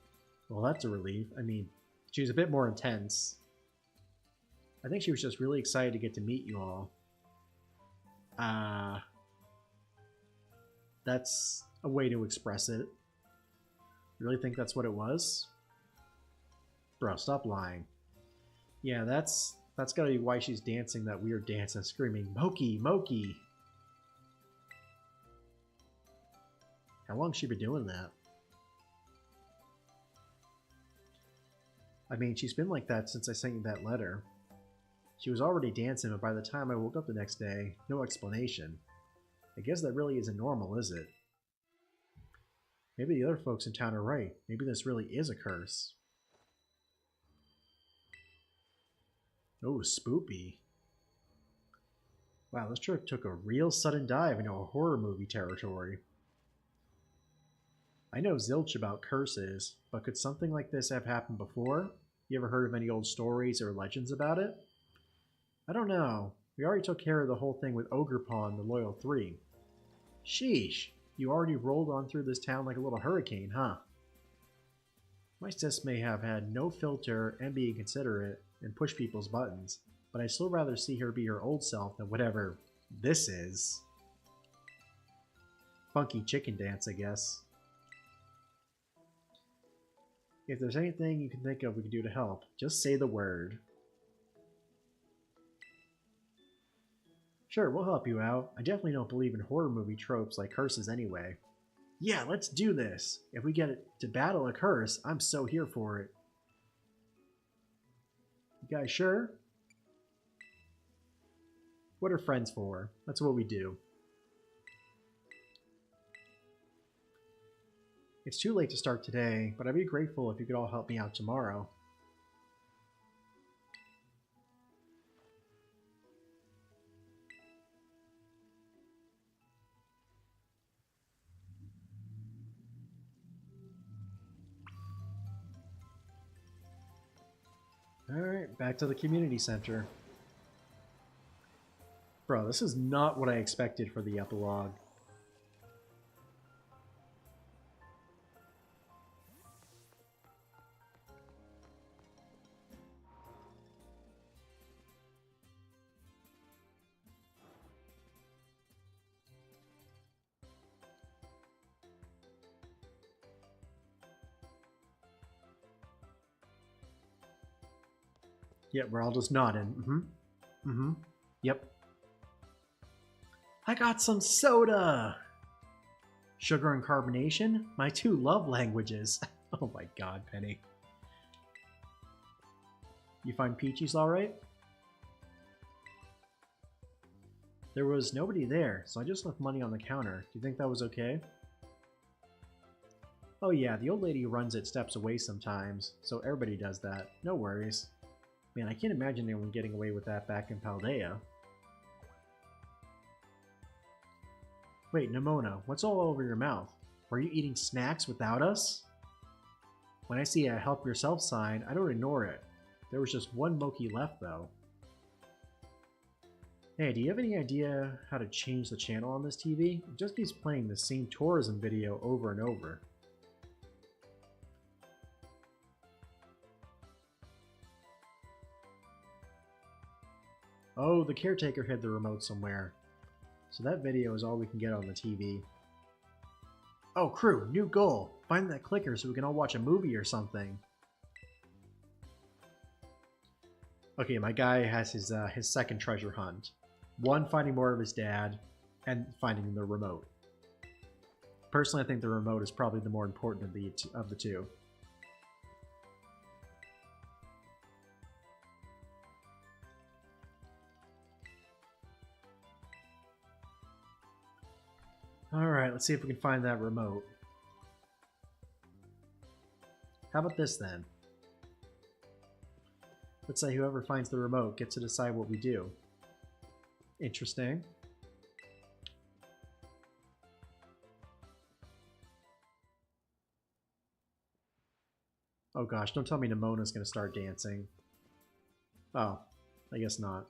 S1: Well, that's a relief. I mean, she was a bit more intense. I think she was just really excited to get to meet you all. That's a way to express it. You really think that's what it was? Bro, stop lying. Yeah, that's gotta be why she's dancing that weird dance and screaming, Moki, Moki! How long's she been doing that? I mean, she's been like that since I sent you that letter. She was already dancing, but by the time I woke up the next day, no explanation. I guess that really isn't normal, is it? Maybe the other folks in town are right. Maybe this really is a curse. Oh, spoopy. Wow, this trip took a real sudden dive into a horror movie territory. I know zilch about curses, but could something like this have happened before? You ever heard of any old stories or legends about it? I don't know. We already took care of the whole thing with Ogre Paw and the Loyal Three. Sheesh, you already rolled on through this town like a little hurricane, huh? My sis may have had no filter and be inconsiderate and push people's buttons, but I'd still rather see her be her old self than whatever this is. Funky chicken dance, I guess. If there's anything you can think of we can do to help, just say the word. Sure, we'll help you out. I definitely don't believe in horror movie tropes like curses anyway. Yeah, let's do this. If we get to battle a curse, I'm so here for it. You guys sure? What are friends for? That's what we do. It's too late to start today, but I'd be grateful if you could all help me out tomorrow. Alright, back to the community center. Bro, this is not what I expected for the epilogue. Yeah, we're all just nodding. Yep. I got some soda! Sugar and carbonation? My two love languages. Oh my god, Penny. You find Peaches alright? There was nobody there, so I just left money on the counter. Do you think that was okay? Oh yeah, the old lady who runs it steps away sometimes, so everybody does that. No worries. Man, I can't imagine anyone getting away with that back in Paldea. Wait, Nimona, what's all over your mouth? Were you eating snacks without us? When I see a help yourself sign, I don't ignore it. There was just one Moki left, though. Hey, do you have any idea how to change the channel on this TV? It just keeps playing the same tourism video over and over. Oh, the caretaker hid the remote somewhere. So that video is all we can get on the TV. Oh, crew, new goal. Find that clicker so we can all watch a movie or something. Okay, my guy has his second treasure hunt. One, finding more of his dad, and finding the remote. Personally, I think the remote is probably the more important of the two. Alright, let's see if we can find that remote. How about this then? Let's say whoever finds the remote gets to decide what we do. Interesting. Oh gosh, don't tell me Nimona's gonna start dancing. Oh, I guess not.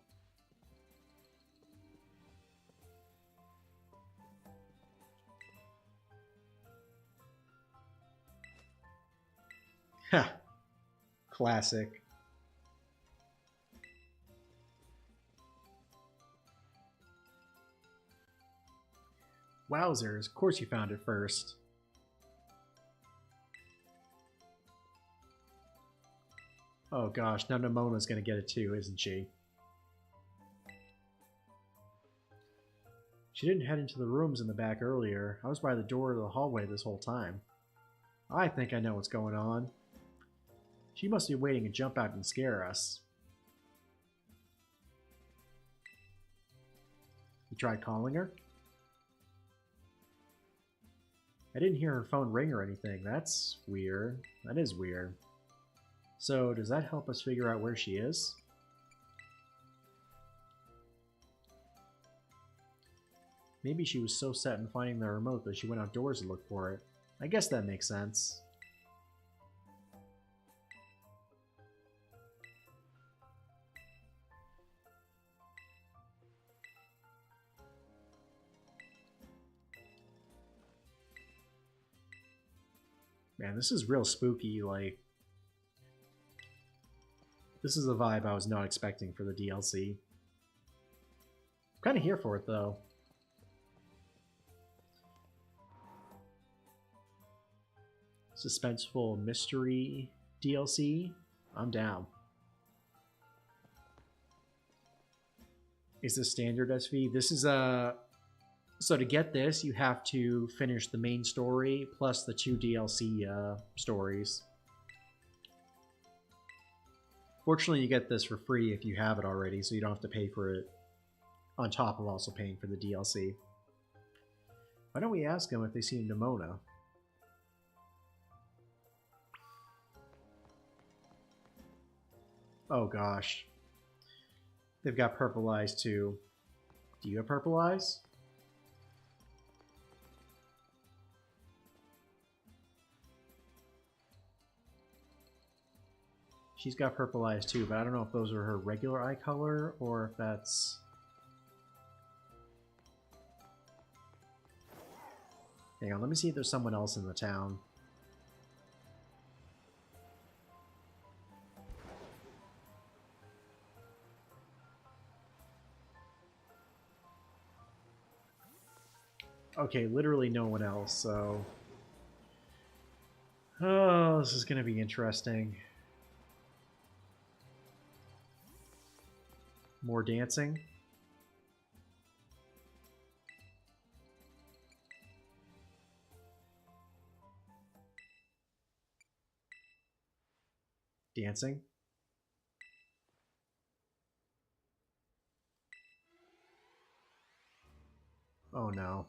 S1: Ha! Classic. Wowzers, of course you found it first. Oh gosh, now Nimona's gonna get it too, isn't she? She didn't head into the rooms in the back earlier. I was by the door of the hallway this whole time. I think I know what's going on. She must be waiting to jump out and scare us. You tried calling her? I didn't hear her phone ring or anything. That's weird. That is weird. So, does that help us figure out where she is? Maybe she was so set on finding the remote that she went outdoors to look for it. I guess that makes sense. Man, this is real spooky, like... This is the vibe I was not expecting for the DLC. I'm kind of here for it, though. Suspenseful mystery DLC? I'm down. Is this standard SV? This is a... So to get this, you have to finish the main story plus the 2 DLC stories. Fortunately, you get this for free if you have it already, so you don't have to pay for it on top of also paying for the DLC. Why don't we ask them if they see Nimona? Oh gosh. They've got purple eyes too. Do you have purple eyes? She's got purple eyes too, but I don't know if those are her regular eye color or if that's... Hang on, let me see if there's someone else in the town. Okay, literally no one else, so... Oh, this is going to be interesting. More dancing. dancing. Oh no.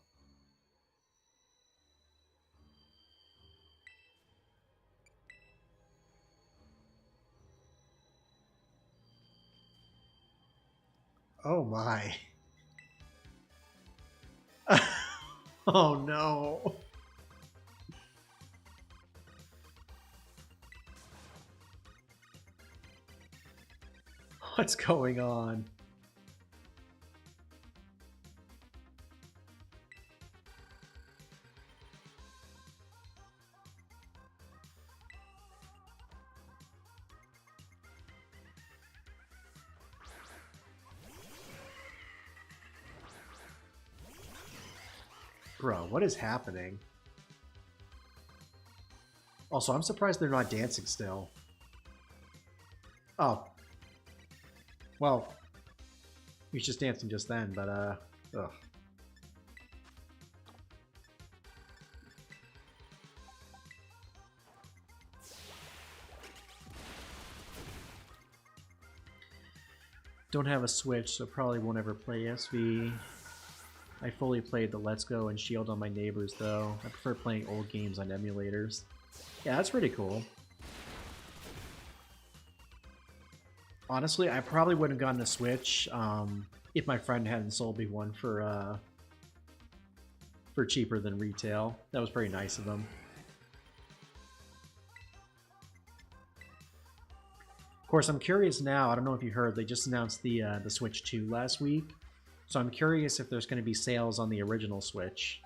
S1: Oh my. Oh no. What's going on? Bro, what is happening? Also, I'm surprised they're not dancing still. Oh. Well, he's just dancing just then, but, ugh. Don't have a Switch, so probably won't ever play SV. I fully played the Let's Go and Shield on my neighbors, though. I prefer playing old games on emulators. Yeah, that's pretty cool. Honestly, I probably wouldn't have gotten a Switch if my friend hadn't sold me one for cheaper than retail. That was pretty nice of him. Of course, I'm curious now. I don't know if you heard, they just announced the Switch 2 last week. So I'm curious if there's going to be sales on the original Switch.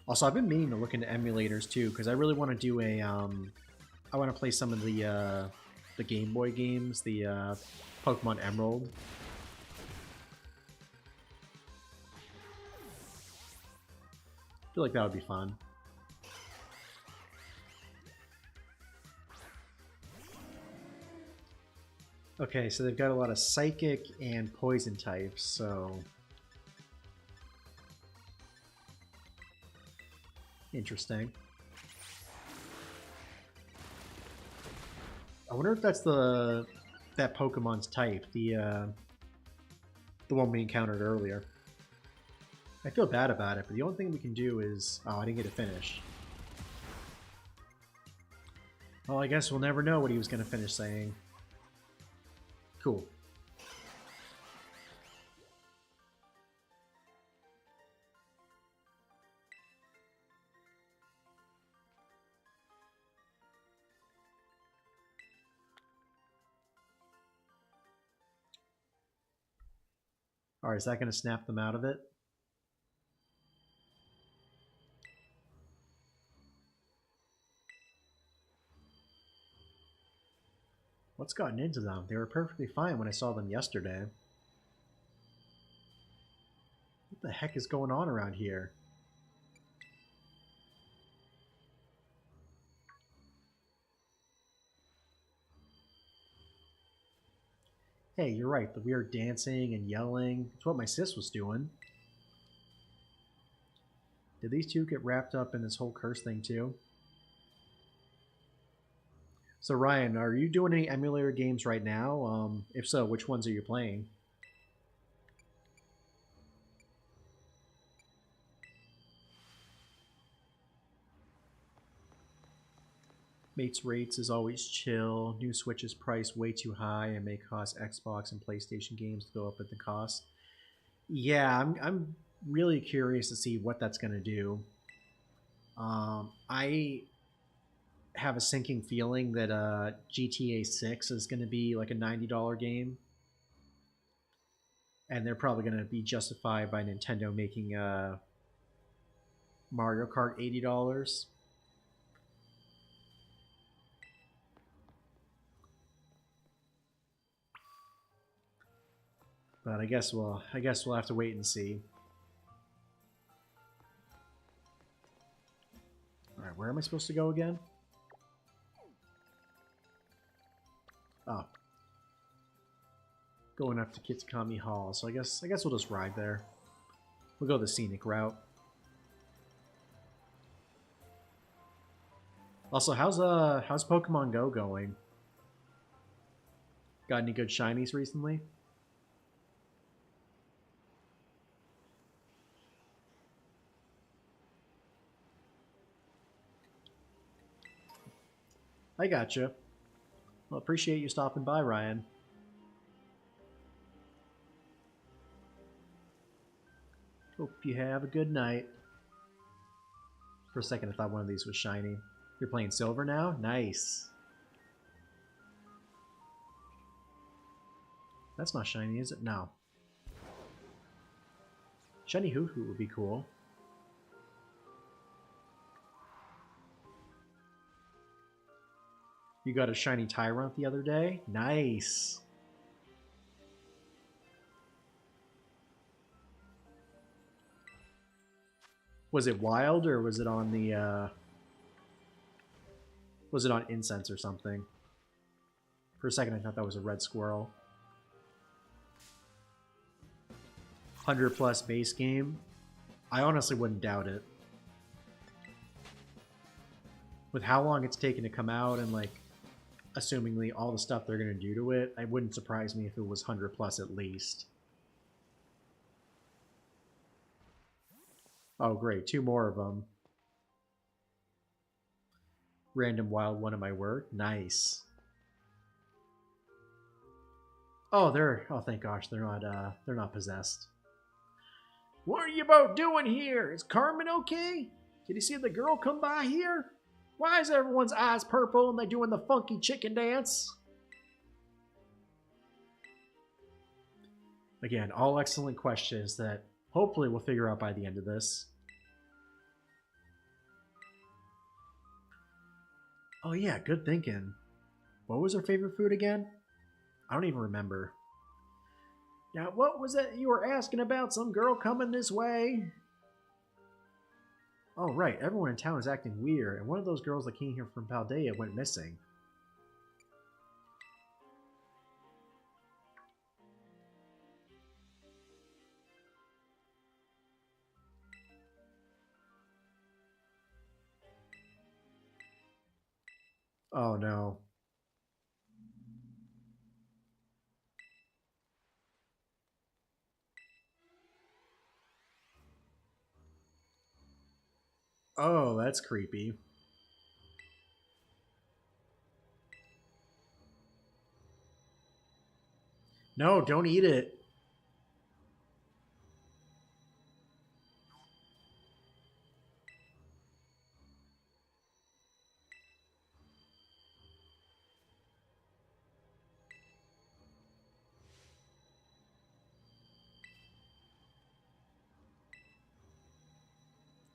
S1: Also, I've been meaning to look into emulators too, because I really want to do a. I want to play some of the Game Boy games, the Pokemon Emerald. I feel like that would be fun. Okay, so they've got a lot of Psychic and Poison types, so... Interesting. I wonder if that's that Pokemon's type, the one we encountered earlier. I feel bad about it, but the only thing we can do is... Oh, I didn't get to finish. Well, I guess we'll never know what he was going to finish saying. Cool. Alright, is that going to snap them out of it? What's gotten into them? They were perfectly fine when I saw them yesterday. What the heck is going on around here? Hey, you're right. The weird dancing and yelling. It's what my sis was doing. Did these two get wrapped up in this whole curse thing too? So Ryan, are you doing any emulator games right now? If so, which ones are you playing? Mates rates is always chill. New Switch's price way too high and may cause Xbox and PlayStation games to go up at the cost. Yeah, I'm really curious to see what that's going to do. I have a sinking feeling that GTA 6 is going to be like a $90 game. And they're probably going to be justified by Nintendo making Mario Kart $80. But I guess we'll have to wait and see. All right, where am I supposed to go again? Oh, going up to Kitsukami Hall. So I guess we'll just ride there. We'll go the scenic route. Also, how's Pokemon Go going? Got any good shinies recently? I gotcha. Well, appreciate you stopping by, Ryan. Hope you have a good night. For a second, I thought one of these was shiny. You're playing silver now? Nice. That's not shiny, is it? No. Shiny Hoo-Hoo would be cool. You got a shiny Tyrant the other day? Nice. Was it wild or was it on the was it on incense or something? For a second I thought that was a red squirrel. 100+ base game? I honestly wouldn't doubt it. With how long it's taken to come out and like assumingly all the stuff they're going to do to it, it wouldn't surprise me if it was 100+ at least. Oh great, 2 more of them. Random wild one at my work. Nice. Oh, thank gosh, they're not possessed. What are you both doing here? Is Carmen okay? Did you see the girl come by here? Why is everyone's eyes purple and they doing the funky chicken dance? Again, all excellent questions that hopefully we'll figure out by the end of this. Oh yeah, good thinking. What was her favorite food again? I don't even remember. Now, what was that you were asking about? Some girl coming this way? Oh, right. Everyone in town is acting weird, and one of those girls that came here from Paldea went missing. Oh, no. Oh, that's creepy. No, don't eat it.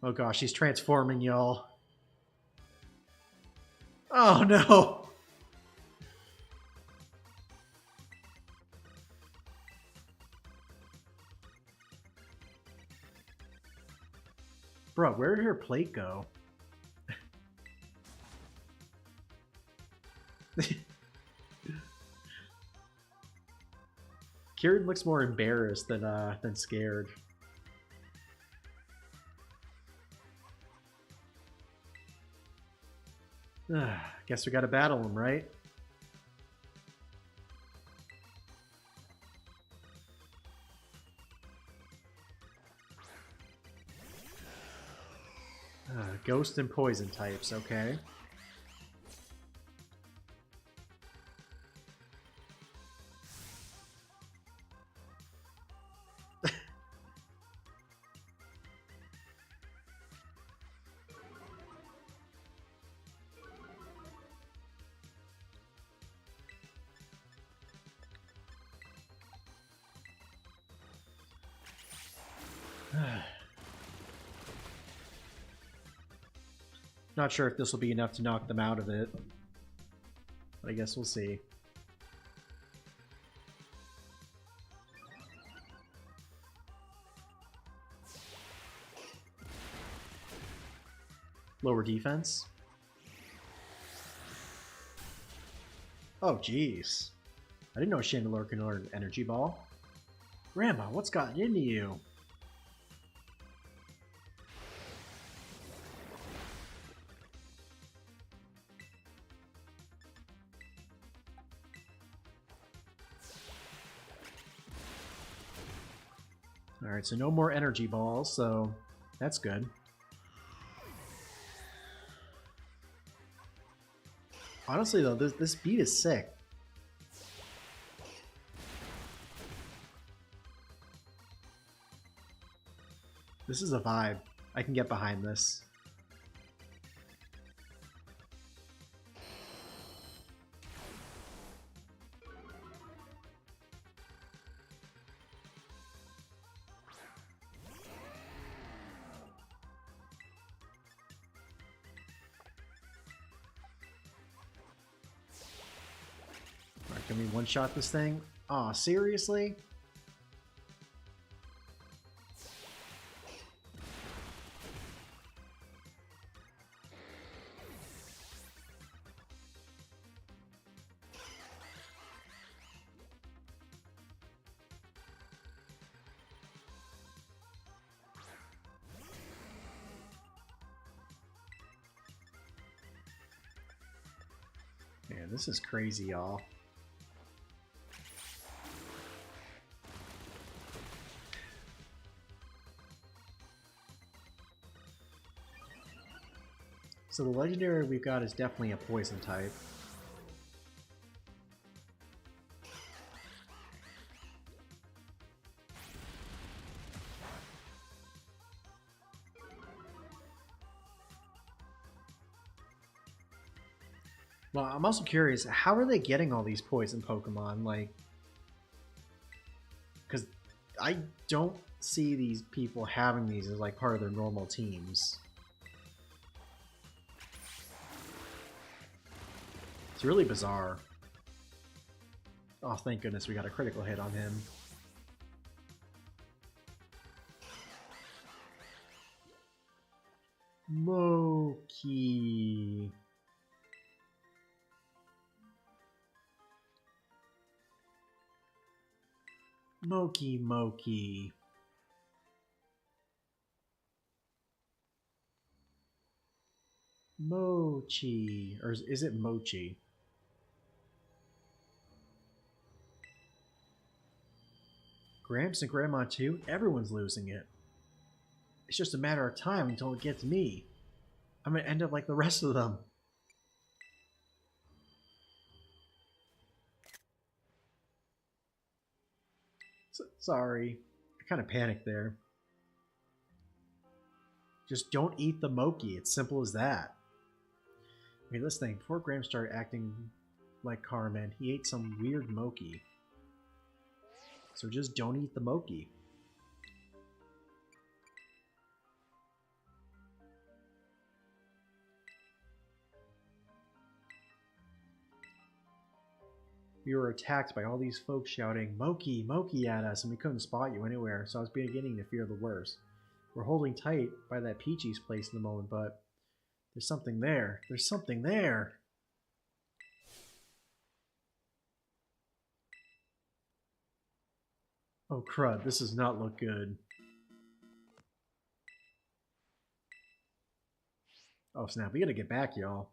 S1: Oh gosh, he's transforming, y'all. Oh no! Bro, where did her plate go? Kieran looks more embarrassed than scared. Guess we gotta battle him, right? Ghost and poison types, okay. Not sure if this will be enough to knock them out of it, but I guess we'll see. Lower defense. Oh, jeez. I didn't know Chandelure can learn Energy Ball. Grandma, what's gotten into you? Alright, so no more energy balls, so that's good. Honestly, though, this beat is sick. This is a vibe. I can get behind this. Alright, can we one-shot this thing? Aw, seriously? Man, this is crazy, y'all. So the legendary we've got is definitely a poison type. Well, I'm also curious, how are they getting all these poison Pokemon? Like, because I don't see these people having these as like part of their normal teams. It's really bizarre. Oh, thank goodness we got a critical hit on him. Moki. Moki. Mochi. Or is it Mochi? Gramps and Grandma too? Everyone's losing it. It's just a matter of time until it gets me. I'm gonna end up like the rest of them. Sorry. I kind of panicked there. Just don't eat the Moki. It's simple as that. Okay, let's think. Before Graham started acting like Carmen, he ate some weird Moki. So just don't eat the Moki. We were attacked by all these folks shouting, "Moki, Moki" at us, and we couldn't spot you anywhere, so I was beginning to fear the worst. We're holding tight by that Peachy's place in the moment, but there's something there. There's something there. Oh crud, this does not look good. Oh snap, we gotta get back, y'all.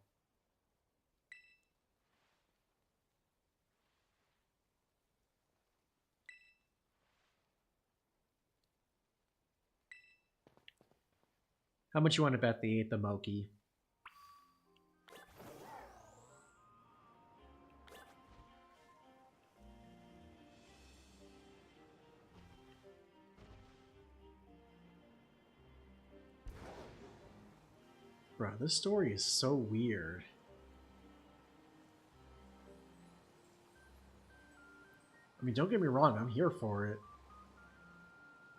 S1: How much you want to bet they ate the Moki? Bro, this story is so weird. I mean, don't get me wrong, I'm here for it.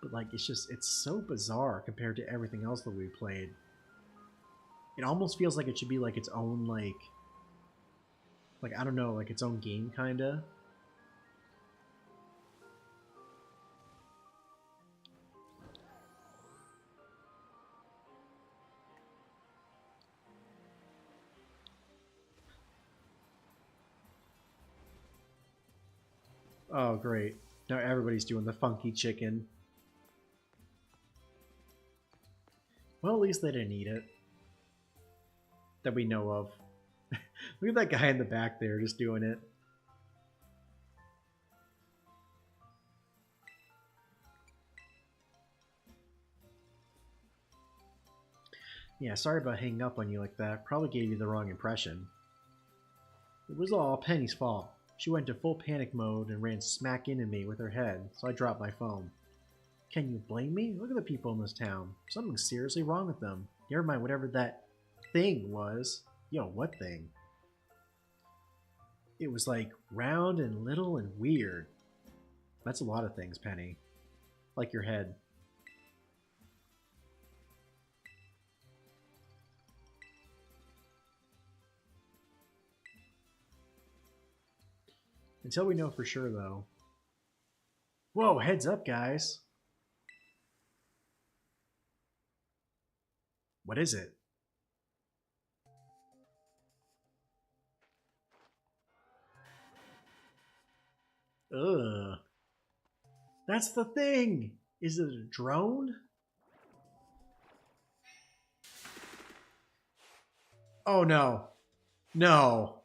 S1: But like, it's so bizarre compared to everything else that we played. It almost feels like it should be like its own, like I don't know, like its own game, kinda. Oh, great. Now everybody's doing the funky chicken. Well, at least they didn't eat it. That we know of. Look at that guy in the back there just doing it. Yeah, sorry about hanging up on you like that. Probably gave you the wrong impression. It was all Penny's fault. She went into full panic mode and ran smack into me with her head, so I dropped my phone. Can you blame me? Look at the people in this town. Something's seriously wrong with them. Never mind whatever that thing was. Yo, what thing? It was like round and little and weird. That's a lot of things, Penny. Like your head. Until we know for sure, though. Whoa, heads up, guys. What is it? Ugh. That's the thing! Is it a drone? Oh no. No.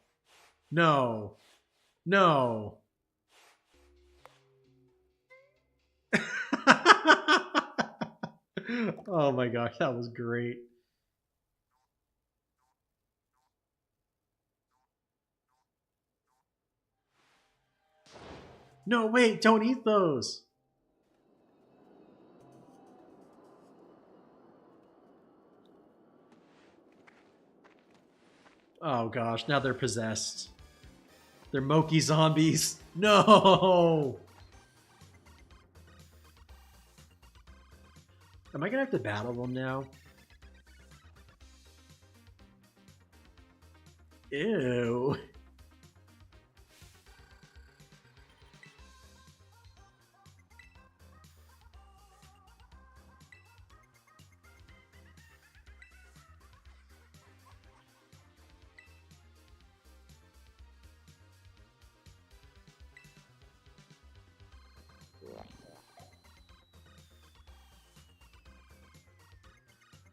S1: No. No. Oh my gosh, that was great. No, wait, don't eat those. Oh gosh, now they're possessed. They're Moki zombies. No! Am I gonna have to battle them now? Ew.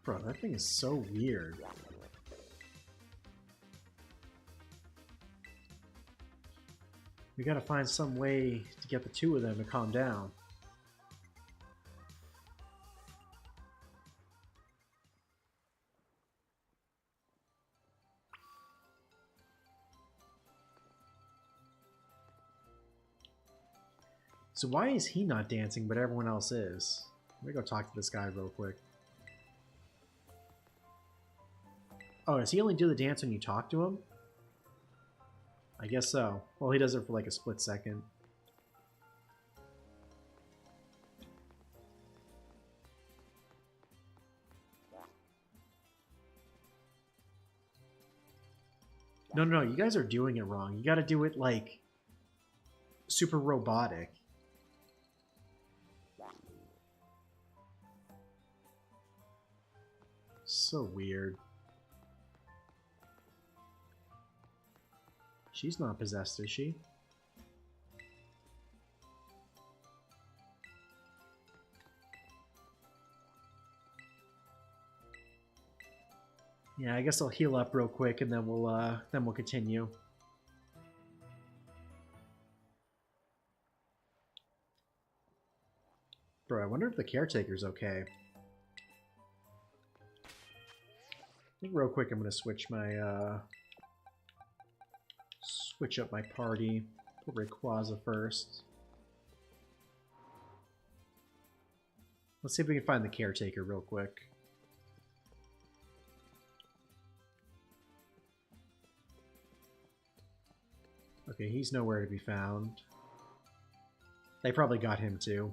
S1: Bro, that thing is so weird. We gotta find some way to get the two of them to calm down. So why is he not dancing but everyone else is? Let me go talk to this guy real quick. Oh, does he only do the dance when you talk to him? I guess so. Well, he does it for like a split second. No, no, no, you guys are doing it wrong. You gotta do it like super robotic. So weird. She's not possessed, is she? Yeah, I guess I'll heal up real quick and then we'll continue. Bro, I wonder if the caretaker's okay. I think real quick I'm gonna switch my switch up my party. Put Rayquaza first. Let's see if we can find the caretaker real quick. Okay, he's nowhere to be found. They probably got him too.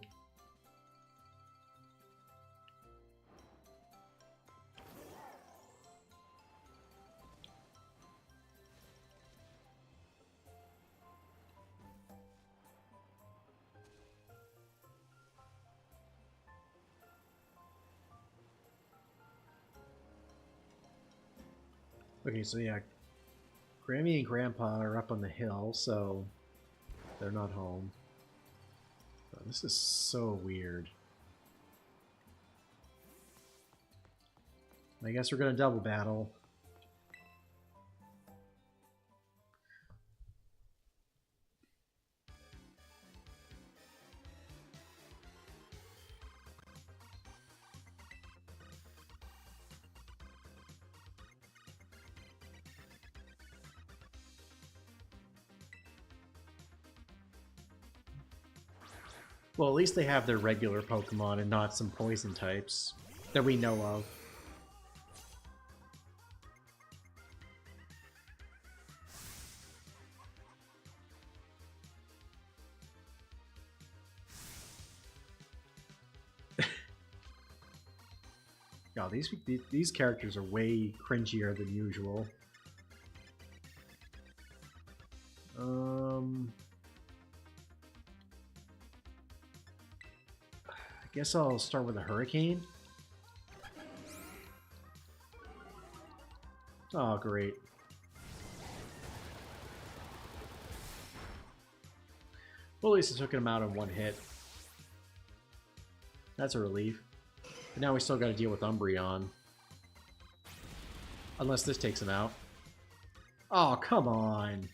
S1: Okay, so yeah, Grammy and Grandpa are up on the hill, so they're not home. Oh, this is so weird. I guess we're gonna double battle. Well, at least they have their regular Pokemon and not some poison types that we know of. God, these characters are way cringier than usual. I guess I'll start with a Hurricane. Oh, great. Well, at least I took him out in one hit. That's a relief. But now we still got to deal with Umbreon. Unless this takes him out. Oh, come on.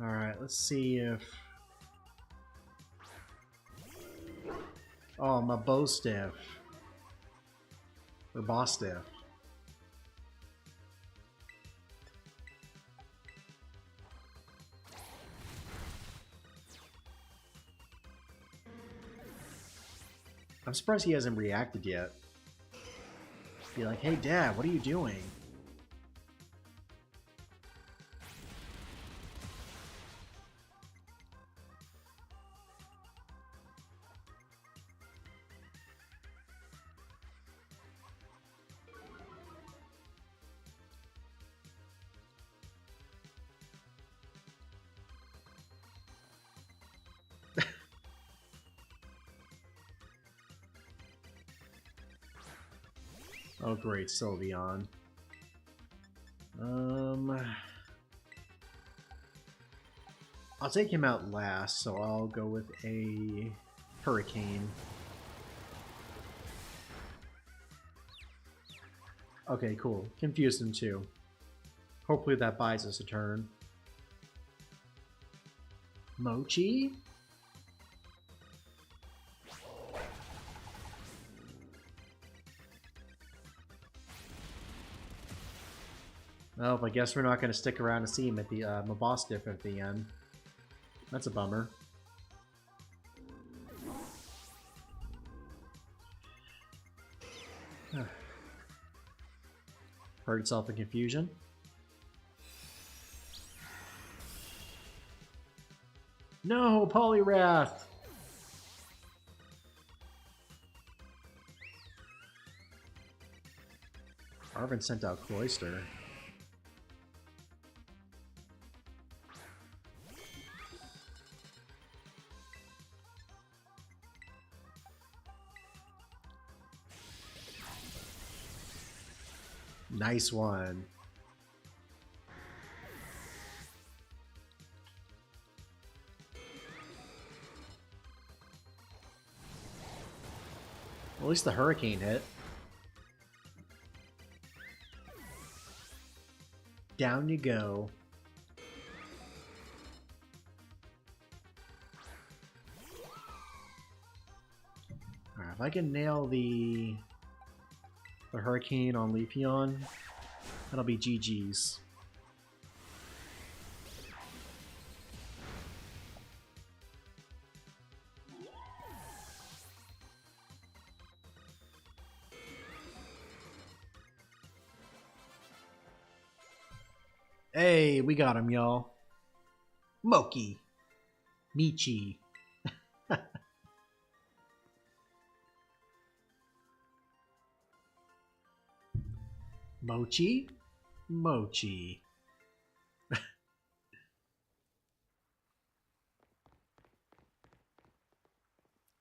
S1: Alright, let's see if... Oh, my Bostiff. Or Bostiff. I'm surprised he hasn't reacted yet. Be like, hey Dad, what are you doing? Oh great, Sylveon. I'll take him out last, so I'll go with a Hurricane. Okay, cool. Confused him too. Hopefully that buys us a turn. Mochi? Oh, I guess we're not going to stick around to see him at the Mabostiff at the end. That's a bummer. Hurt itself in confusion. No, Poliwrath! Arvin sent out Cloyster. Nice one. Well, at least the Hurricane hit. Down you go. Alright, if I can nail the Hurricane on Leafeon, that'll be GG's. Hey, we got him, y'all. Moki. Michi. Mochi? Mochi.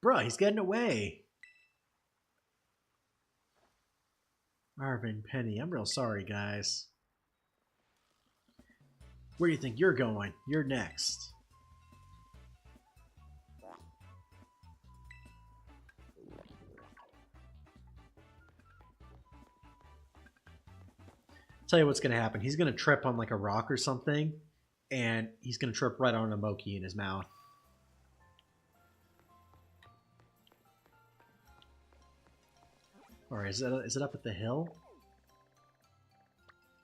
S1: Bruh, he's getting away. Marvin, Penny, I'm real sorry, guys. Where do you think you're going? You're next. Tell you what's going to happen. He's going to trip on like a rock or something, and he's going to trip right on a Moki in his mouth. Or is it up at the hill?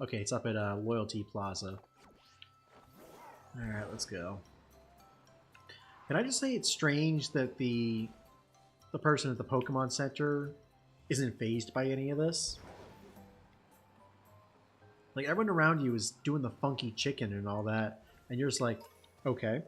S1: Okay, it's up at Loyalty Plaza. Alright, let's go. Can I just say it's strange that the person at the Pokemon Center isn't fazed by any of this? Like, everyone around you is doing the funky chicken and all that, and you're just like, okay.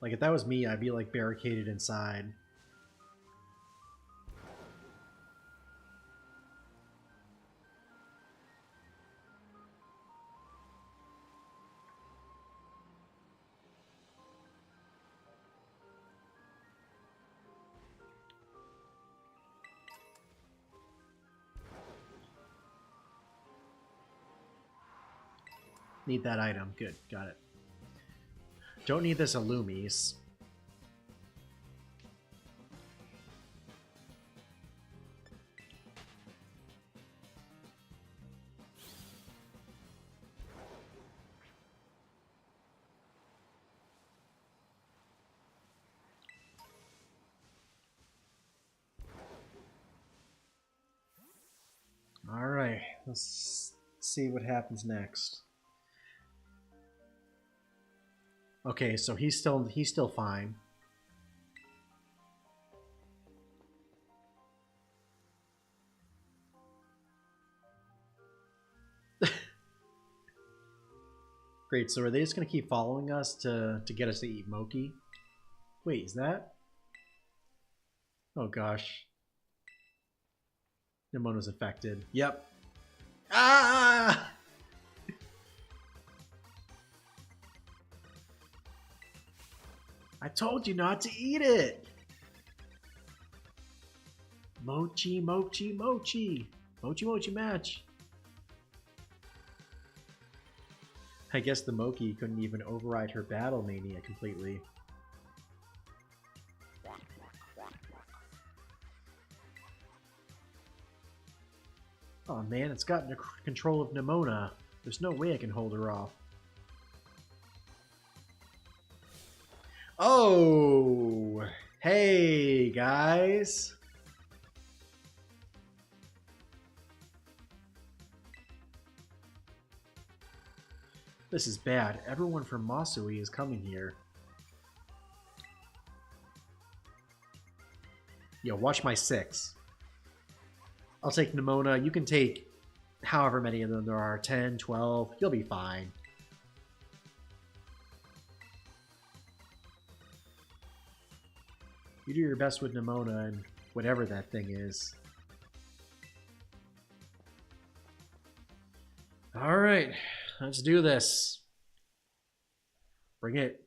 S1: Like, if that was me, I'd be, like, barricaded inside. Need that item. Good, got it. Don't need this Illumies. Alright, let's see what happens next. Okay, so he's still fine. Great, so are they just gonna keep following us to get us to eat Moki? Wait, is that? Oh gosh. Nemona's affected. Yep. Ah! I told you not to eat it! Mochi, mochi, mochi! Mochi, mochi match! I guess the Moki couldn't even override her battle mania completely. Oh man, it's gotten control of Nemona. There's no way I can hold her off. Oh! Hey, guys! This is bad. Everyone from Masui is coming here. Yo, watch my 6. I'll take Nemona. You can take however many of them there are. 10, 12. You'll be fine. You do your best with Nemona and whatever that thing is. Alright, let's do this. Bring it.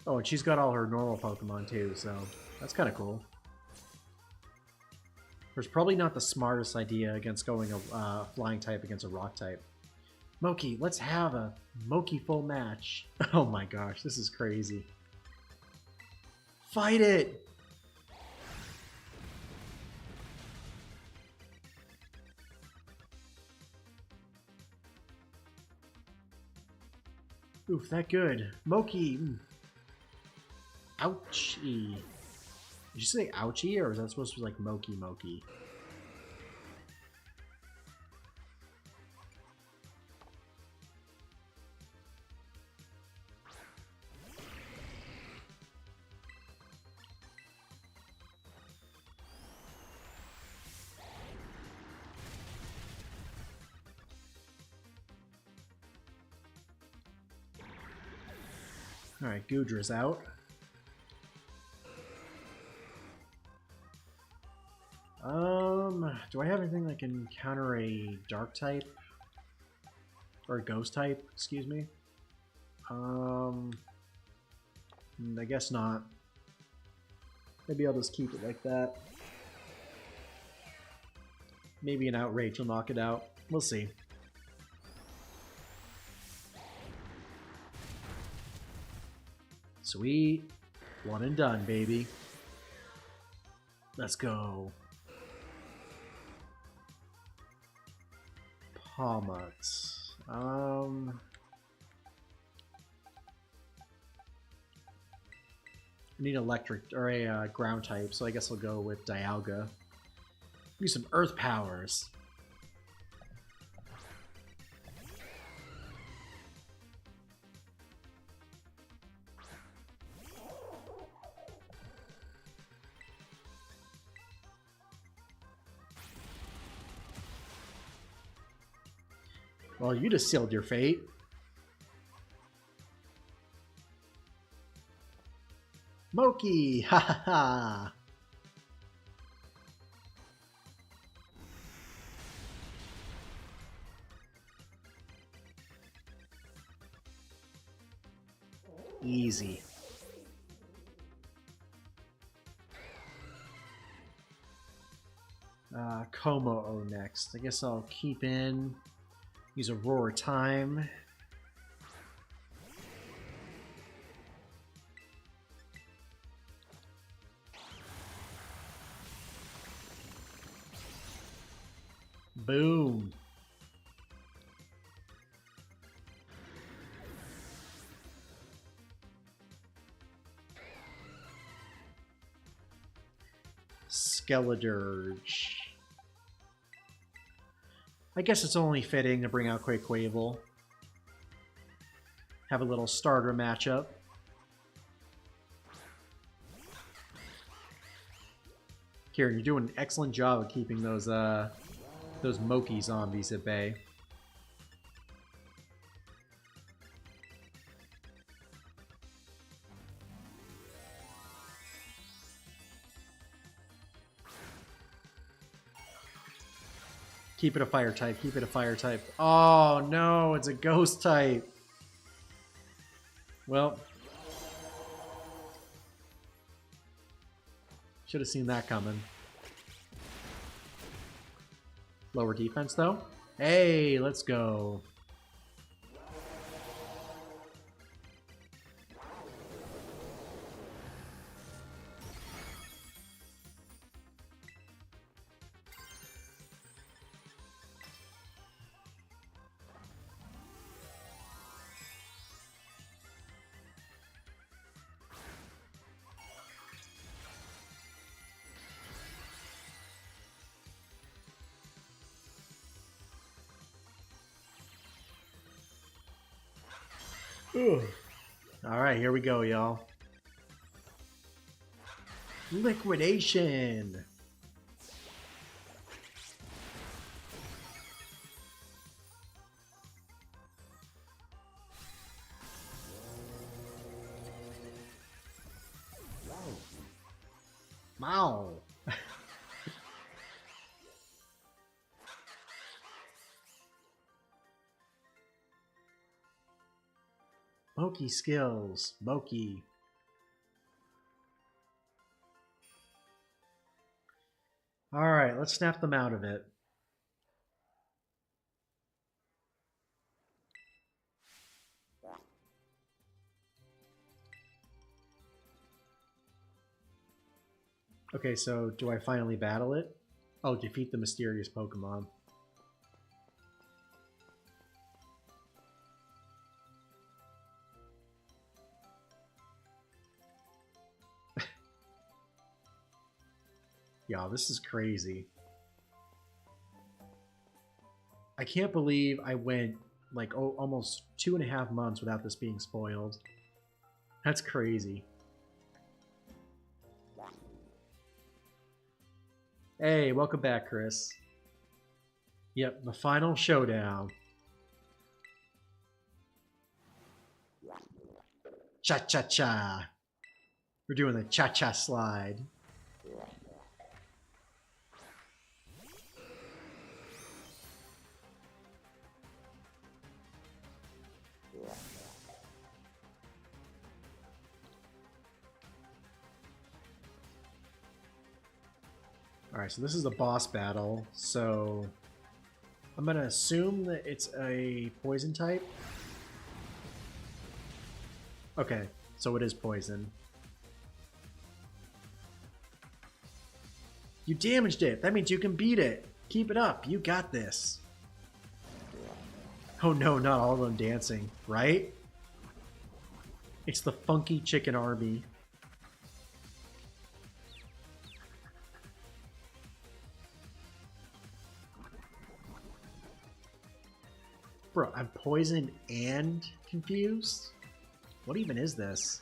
S1: Oh, and she's got all her normal Pokemon too, so that's kind of cool. There's probably not the smartest idea against going a flying type against a rock type. Moki, let's have a Moki full match. Oh my gosh, this is crazy. Fight it! Oof, that good. Moki! Ouchie. Did you say ouchie, or is that supposed to be like Moki Moki? Alright, Goodra's out. Do I have anything that can counter a dark type? Or a ghost type, excuse me? I guess not. Maybe I'll just keep it like that. Maybe an Outrage will knock it out. We'll see. Sweet. One and done, baby. Let's go. Palmut. I need electric or a ground type, so I guess I'll go with Dialga. Use some earth powers. Well, you just sealed your fate. Moki! Ha ha ha! Easy. Como next. I guess I'll keep in. Use a Roar Time. Boom. Skeledirge. I guess it's only fitting to bring out Quaquaval. Have a little starter matchup. Kieran, you're doing an excellent job of keeping those Moki zombies at bay. Keep it a fire type, keep it a fire type. Oh no, it's a ghost type. Well, should have seen that coming. Lower defense though. Hey, let's go. Alright, here we go, y'all. Liquidation! Wow! Moki skills. Moki. Alright, let's snap them out of it. Okay, so do I finally battle it? Oh, defeat the mysterious Pokemon. Y'all, this is crazy. I can't believe I went like almost 2.5 months without this being spoiled. That's crazy. Hey, welcome back, Chris. Yep, the final showdown. Cha-cha-cha. We're doing the cha-cha slide. Alright, so this is the boss battle, so I'm gonna assume that it's a poison type. Okay, so it is poison. You damaged it! That means you can beat it! Keep it up! You got this! Oh no, not all of them dancing, right? It's the funky chicken army. Bro, I'm poisoned and confused? What even is this?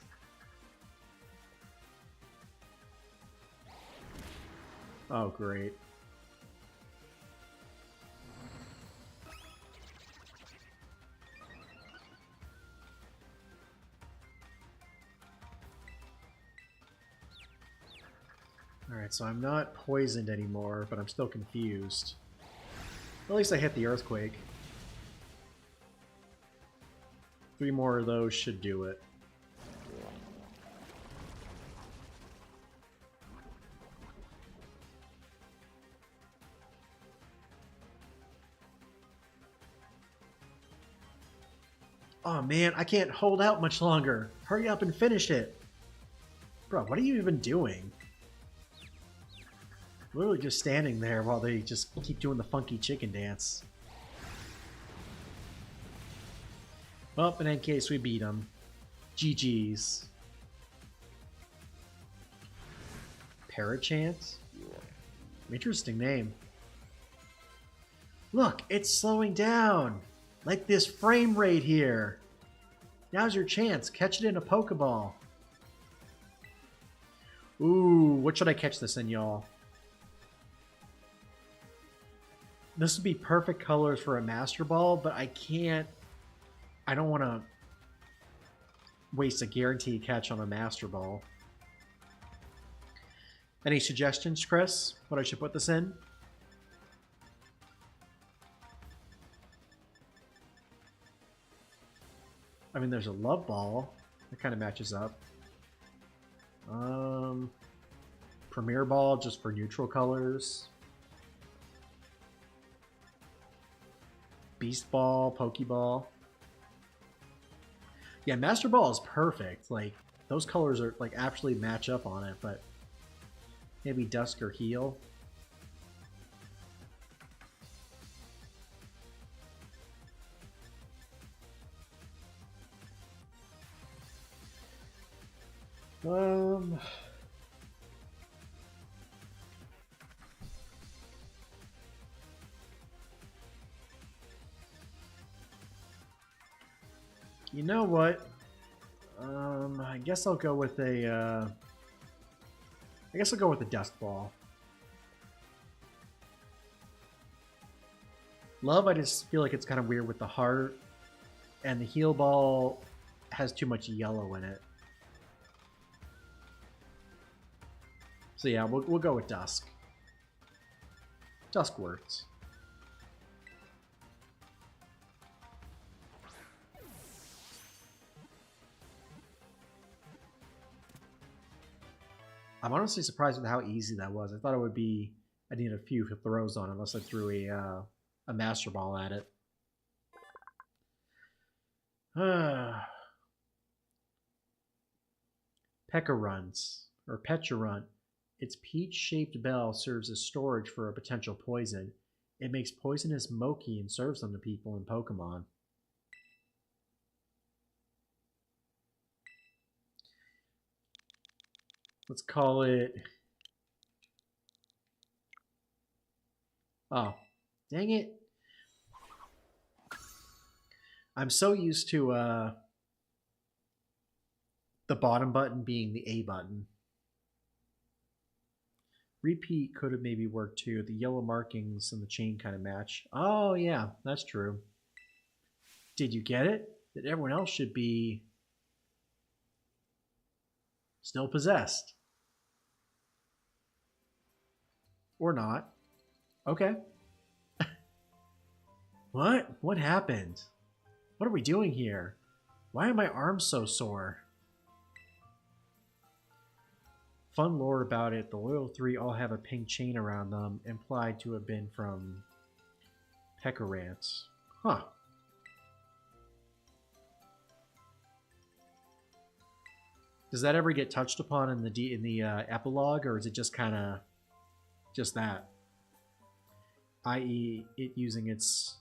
S1: Oh, great. Alright, so I'm not poisoned anymore, but I'm still confused. At least I hit the earthquake. 3 more of those should do it. Oh man, I can't hold out much longer. Hurry up and finish it. Bro, what are you even doing? Literally just standing there while they just keep doing the funky chicken dance. Well, in any case, we beat them. GG's. Parachant? Interesting name. Look, it's slowing down! Like this frame rate here! Now's your chance. Catch it in a Pokeball. Ooh, what should I catch this in, y'all? This would be perfect colors for a Master Ball, but I can't... I don't want to waste a guaranteed catch on a Master Ball. Any suggestions, Chris? What I should put this in? I mean, there's a Love Ball. That kind of matches up. Premier Ball just for neutral colors. Beast Ball, Pokeball. Yeah, Master Ball is perfect. Like, those colors are, like, actually match up on it, but maybe Dusk or Heal. You know what? I guess I'll go with a. I guess I'll go with the Dusk Ball. Love, I just feel like it's kind of weird with the heart, and the Heal Ball has too much yellow in it. So yeah, we'll go with Dusk. Dusk works. I'm honestly surprised with how easy that was. I thought it would be... I need a few throws on it unless I threw a Master Ball at it. Pecharunt, or Pecharunt. Its peach-shaped bell serves as storage for a potential poison. It makes poisonous mochi and serves them to people in Pokemon. Let's call it... Oh, dang it. I'm so used to the bottom button being the A button. Repeat could have maybe worked too. The yellow markings and the chain kind of match. Oh, yeah, that's true. Did you get it? That everyone else should be still possessed. Or not. Okay. What? What happened? What are we doing here? Why are my arms so sore? Fun lore about it, the Loyal Three all have a pink chain around them, implied to have been from Pecorant. Huh. Does that ever get touched upon in the epilogue, or is it just kind of just that? I.e., it using its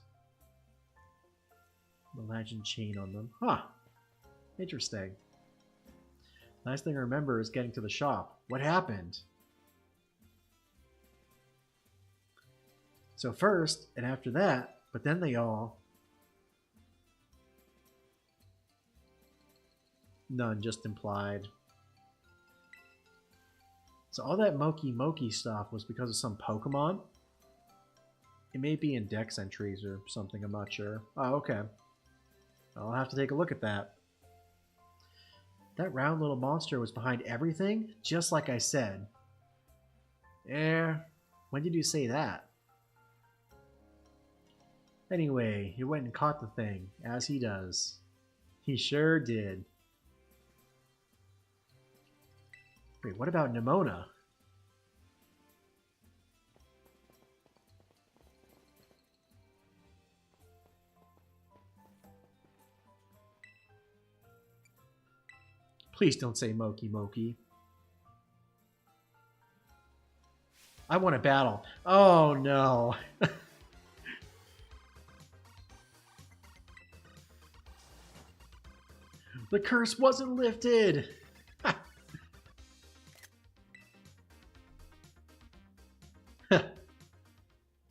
S1: legend chain on them. Huh. Interesting. Last thing I remember is getting to the shop. What happened? So first, and after that, but then they all... None, just implied. So all that Moki stuff was because of some Pokemon? It may be in Dex entries or something, I'm not sure. Oh, okay. I'll have to take a look at that. That round little monster was behind everything, just like I said. When did you say that? Anyway, he went and caught the thing, as he does. He sure did. Wait, what about Nimona? Please don't say Moki. I want a battle. Oh no. The curse wasn't lifted.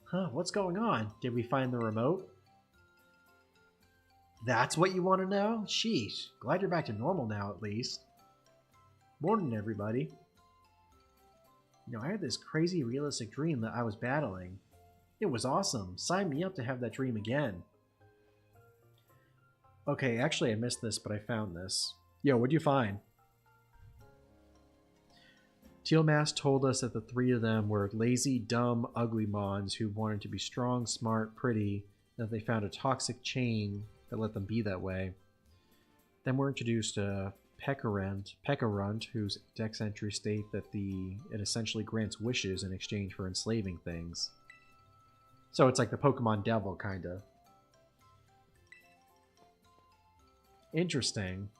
S1: Huh, what's going on? Did we find the remote? That's what you want to know? Sheesh. Glad you're back to normal now, at least. Morning, everybody. You know, I had this crazy realistic dream that I was battling. It was awesome. Sign me up to have that dream again. Okay, actually I missed this, but I found this. Yo, what'd you find? Tealmass told us that the three of them were lazy, dumb, ugly mons who wanted to be strong, smart, pretty, and that they found a toxic chain that let them be that way. Then we're introduced to Pecorant, whose dex entries state that it essentially grants wishes in exchange for enslaving things. So it's like the Pokemon Devil, kinda. Interesting.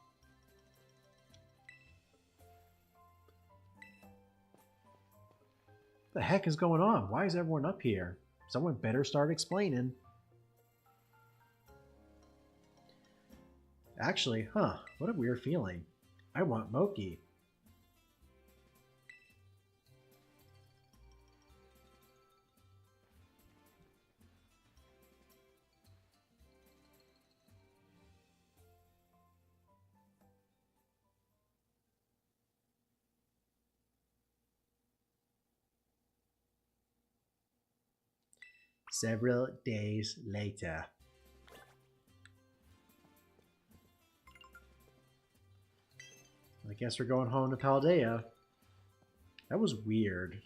S1: The heck is going on? Why is everyone up here? Someone better start explaining. Actually, what a weird feeling. I want Moki. Several days later. I guess we're going home to Paldea. That was weird.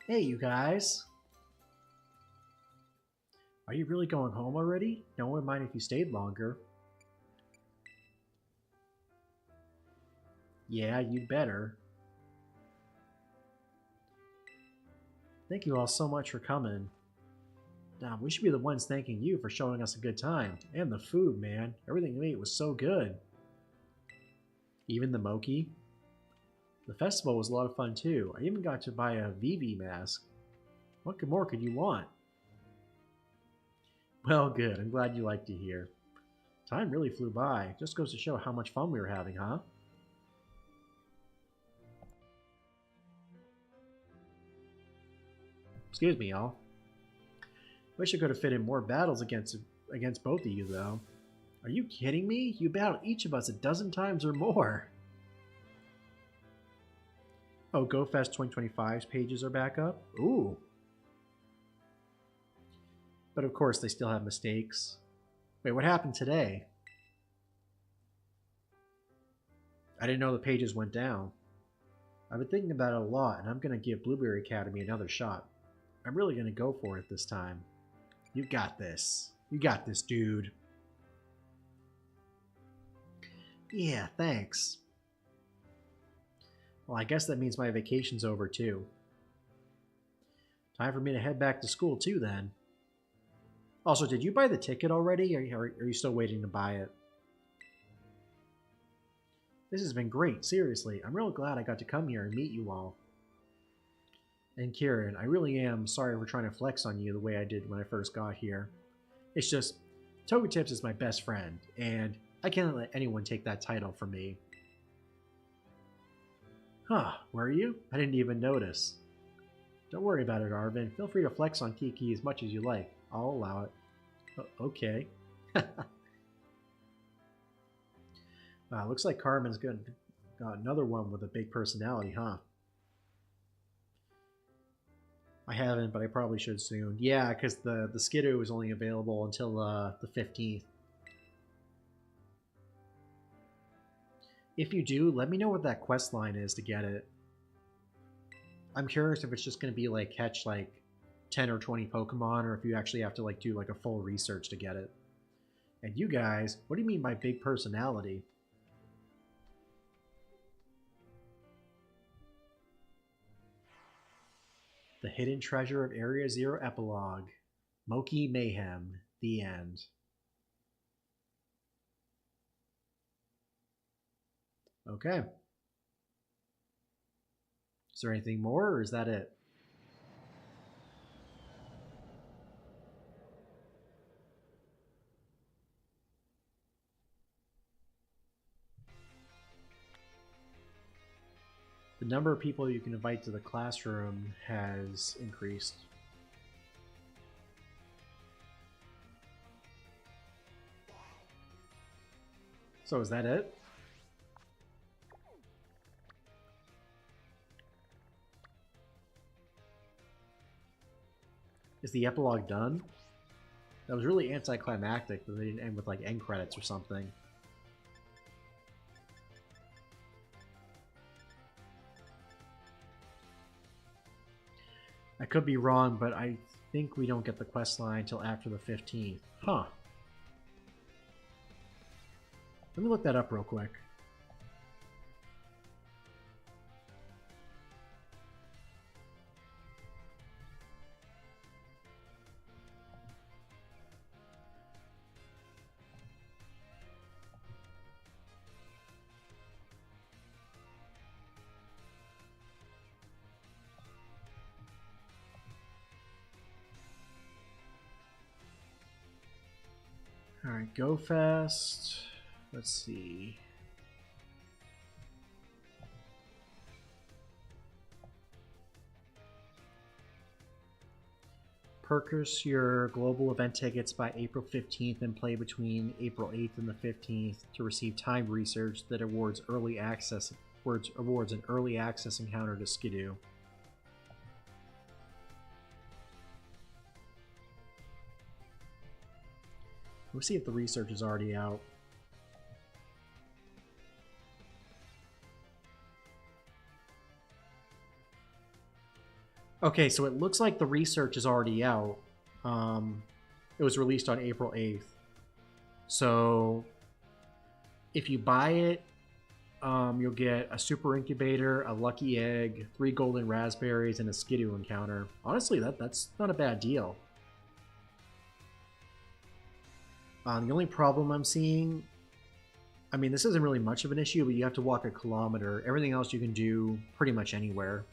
S1: Hey, you guys. Are you really going home already? No one would mind if you stayed longer. Yeah, you'd better. Thank you all so much for coming. Now, we should be the ones thanking you for showing us a good time. And the food, man. Everything we ate was so good. Even the Moki. The festival was a lot of fun too. I even got to buy a Vivi mask. What more could you want? Well, good. I'm glad you liked it here. Time really flew by. Just goes to show how much fun we were having, huh? Excuse me, y'all. Wish I could have fit in more battles against both of you, though. Are you kidding me? You battled each of us a dozen times or more. Oh, GoFest 2025's pages are back up? Ooh. But of course, they still have mistakes. Wait, what happened today? I didn't know the pages went down. I've been thinking about it a lot, and I'm going to give Blueberry Academy another shot. I'm really going to go for it this time. You got this. You got this, dude. Yeah, thanks. Well, I guess that means my vacation's over, too. Time for me to head back to school, too, then. Also, did you buy the ticket already, or are you still waiting to buy it? This has been great, seriously. I'm real glad I got to come here and meet you all. And Kieran, I really am sorry for trying to flex on you the way I did when I first got here. It's just, Togepips is my best friend, and I can't let anyone take that title from me. Huh, were you? I didn't even notice. Don't worry about it, Arvin. Feel free to flex on Kiki as much as you like. I'll allow it. Okay. Looks like Carmen's got another one with a big personality, huh? I haven't, but I probably should soon. Yeah, because the Skidoo is only available until the 15th. If you do, let me know what that quest line is to get it. I'm curious if it's just going to be like catch like 10 or 20 Pokemon, or if you actually have to like do like a full research to get it. And you guys, what do you mean by big personality? The Hidden Treasure of Area Zero Epilogue. Moki Mayhem. The end. Okay. Is there anything more, or is that it? The number of people you can invite to the classroom has increased. So is that it? Is the epilogue done? That was really anticlimactic that they didn't end with like end credits or something. I could be wrong, but I think we don't get the quest line until after the 15th. Huh. Let me look that up real quick. Alright, go fast. Let's see. Purchase your global event tickets by April 15th and play between April 8th and the 15th to receive timed research that awards an early access encounter to Skidoo. We'll see if the research is already out. Okay, so it looks like the research is already out. It was released on April 8th. So if you buy it, you'll get a super incubator, a lucky egg, 3 golden raspberries, and a Skidoo encounter. Honestly, that's not a bad deal. The only problem I'm seeing, I mean, this isn't really much of an issue, but you have to walk a kilometer. Everything else you can do pretty much anywhere.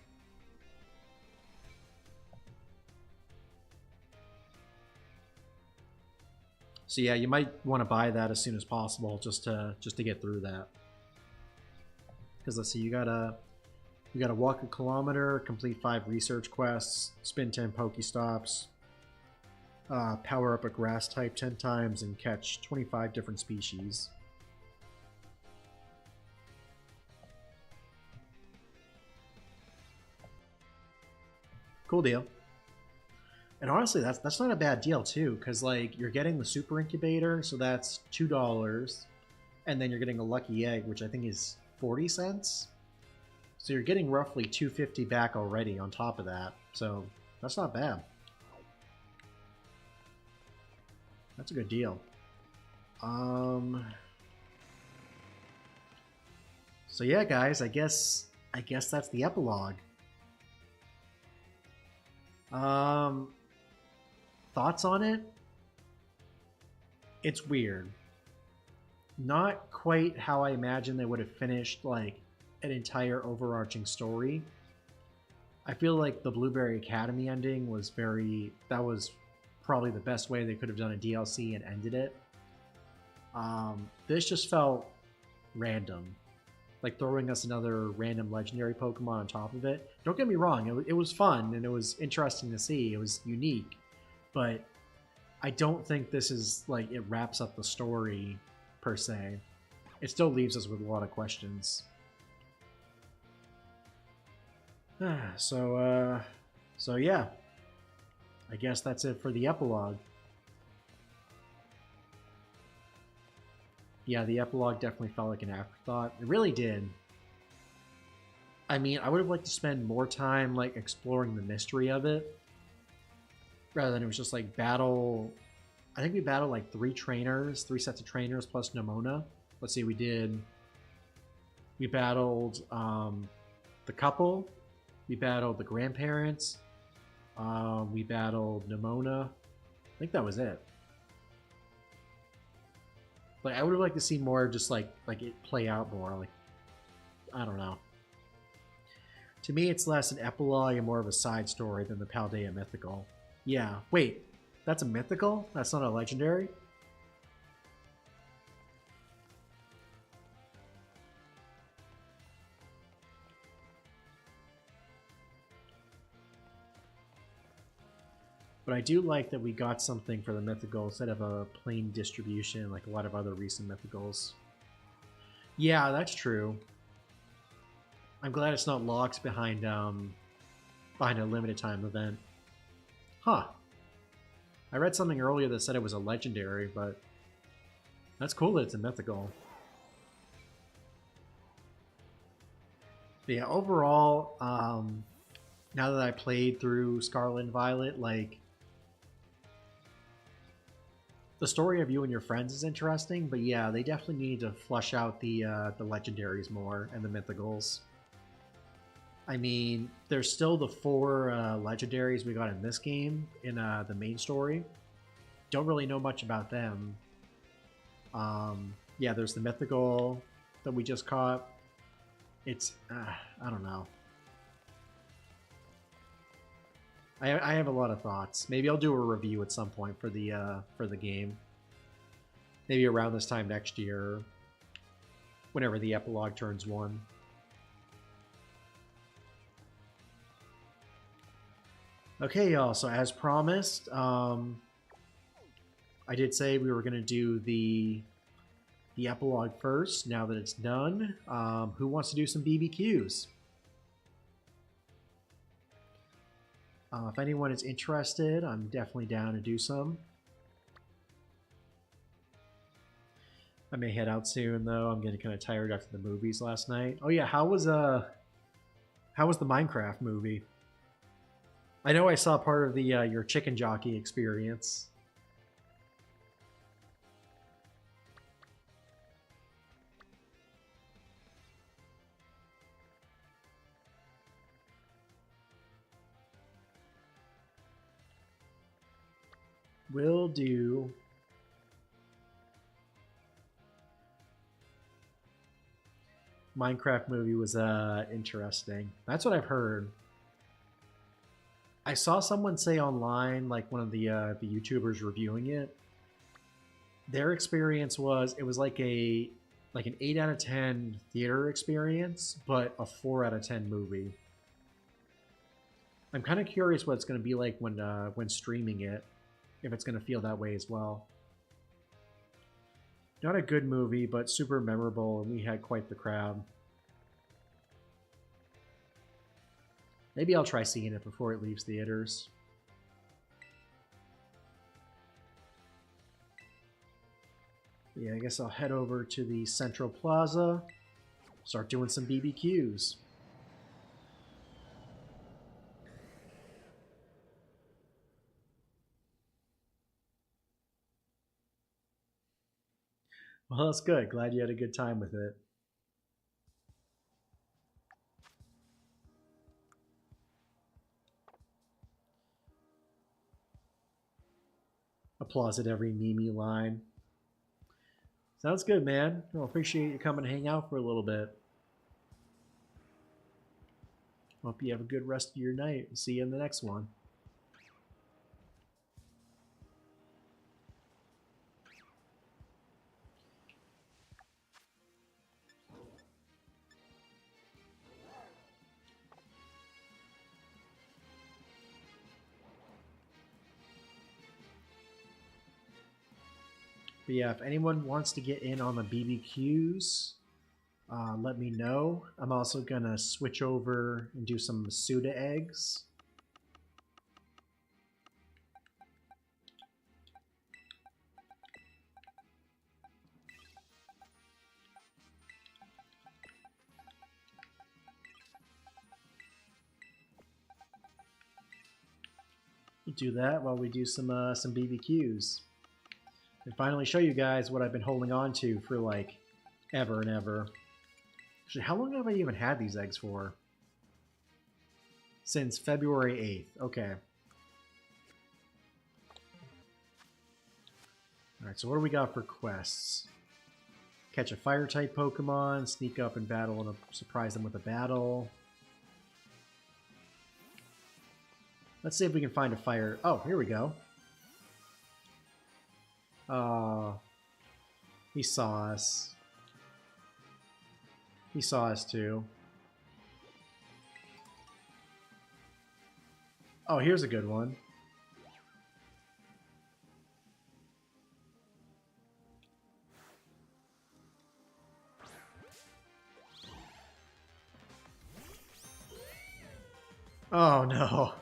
S1: So yeah, you might want to buy that as soon as possible just to get through that. Because let's see, you gotta walk a kilometer, complete 5 research quests, spin 10 Pokestops, power up a grass type 10 times, and catch 25 different species. Cool deal. And honestly, that's not a bad deal too, because like you're getting the super incubator, so that's $2, and then you're getting a lucky egg, which I think is 40 cents. So you're getting roughly $2.50 back already on top of that. So that's not bad. That's a good deal. So yeah, guys, I guess that's the epilogue. Thoughts on it? It's weird. Not quite how I imagined they would have finished like an entire overarching story. I feel like the Blueberry Academy ending was that was probably the best way they could have done a DLC and ended it. This just felt random. Like throwing us another random legendary Pokemon on top of it. Don't get me wrong, it was fun and it was interesting to see. It was unique. But I don't think this is like it wraps up the story per se. It still leaves us with a lot of questions. So yeah. I guess that's it for the epilogue. Yeah, the epilogue definitely felt like an afterthought. It really did. I mean, I would have liked to spend more time like exploring the mystery of it, rather than it was just like battle. I think we battled like three sets of trainers plus Nemona. Let's see, we battled the couple, we battled the grandparents, we battled Nemona. I think that was it. Like, I would have liked to see more, just like it play out more. Like, I don't know. To me, it's less an epilogue and more of a side story than the Paldea Mythical. Yeah, wait, that's a mythical? That's not a legendary? But I do like that we got something for the mythical instead of a plain distribution like a lot of other recent mythicals. Yeah, that's true. I'm glad it's not locked behind a limited time event. Huh. I read something earlier that said it was a legendary, but that's cool that it's a mythical. But yeah, overall, now that I played through Scarlet and Violet, like, the story of you and your friends is interesting, but yeah, they definitely need to flush out the legendaries more and the mythicals. I mean, there's still the 4 legendaries we got in this game in the main story. Don't really know much about them. Yeah, there's the mythical that we just caught. It's I don't know. I have a lot of thoughts. Maybe I'll do a review at some point for the game. Maybe around this time next year, whenever the epilogue turns 1. Okay, y'all. So as promised, I did say we were gonna do the epilogue first. Now that it's done, who wants to do some BBQs? If anyone is interested, I'm definitely down to do some. I may head out soon, though. I'm getting kind of tired after the movies last night. Oh yeah, how was the Minecraft movie? I know I saw part of the your chicken jockey experience. Will do. Minecraft movie was interesting. That's what I've heard. I saw someone say online, like one of the YouTubers reviewing it. Their experience was it was like an 8 out of 10 theater experience, but a 4 out of 10 movie. I'm kind of curious what it's going to be like when streaming it, if it's going to feel that way as well. Not a good movie, but super memorable, and we had quite the crowd. Maybe I'll try seeing it before it leaves theaters. Yeah, I guess I'll head over to the Central Plaza, Start doing some BBQs. Well, that's good. Glad you had a good time with it. Applause at every Mimi line. Sounds good, man. Well, appreciate you coming to hang out for a little bit. Hope you have a good rest of your night. See you in the next one. But yeah, if anyone wants to get in on the BBQs, let me know. I'm also going to switch over and do some Masuda eggs. We'll do that while we do some BBQs. And finally show you guys what I've been holding on to for like ever and ever. Actually, how long have I even had these eggs for? Since February 8th. Okay. Alright, so what do we got for quests? Catch a fire-type Pokemon, sneak up and battle and surprise them with a battle. Let's see if we can find a fire... Oh, here we go. He saw us. He saw us too. Oh, here's a good one. Oh no.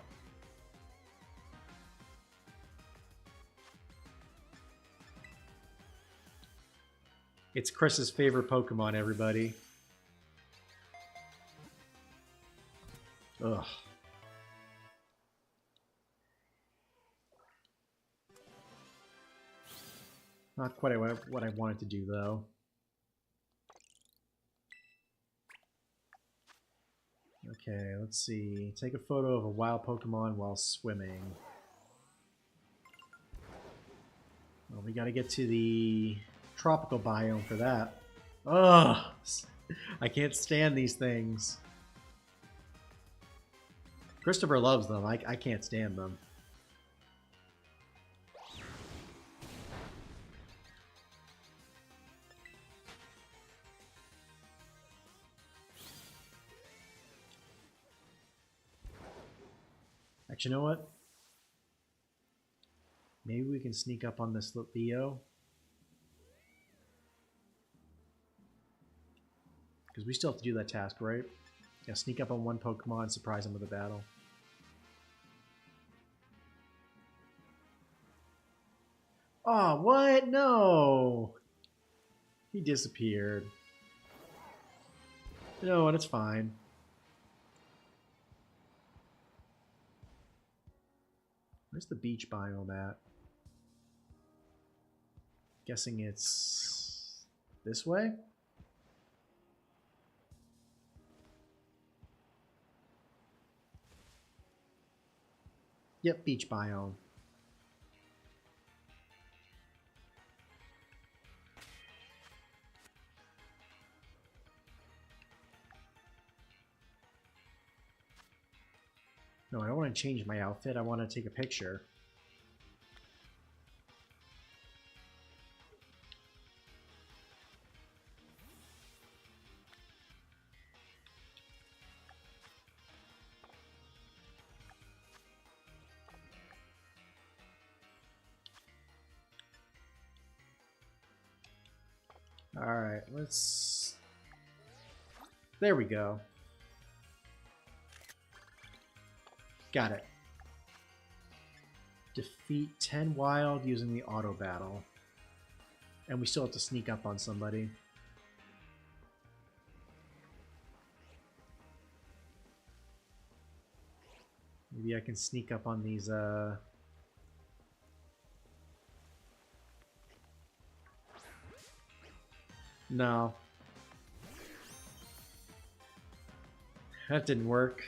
S1: It's Chris's favorite Pokemon, everybody. Ugh. Not quite what I wanted to do, though. Okay, let's see. Take a photo of a wild Pokemon while swimming. Well, we gotta get to the tropical biome for that. Ugh! I can't stand these things. Christopher loves them. I can't stand them. Actually, you know what? Maybe we can sneak up on this Theo. Because we still have to do that task, right? Yeah, sneak up on one Pokemon, surprise him with a battle. Oh, what? No! He disappeared. No, and it's fine. Where's the beach biome at? Guessing it's this way? Yep, beach biome. No, I don't want to change my outfit. I want to take a picture. Alright, let's... There we go. Got it. Defeat 10 wild using the auto battle. And we still have to sneak up on somebody. Maybe I can sneak up on these, No. That didn't work.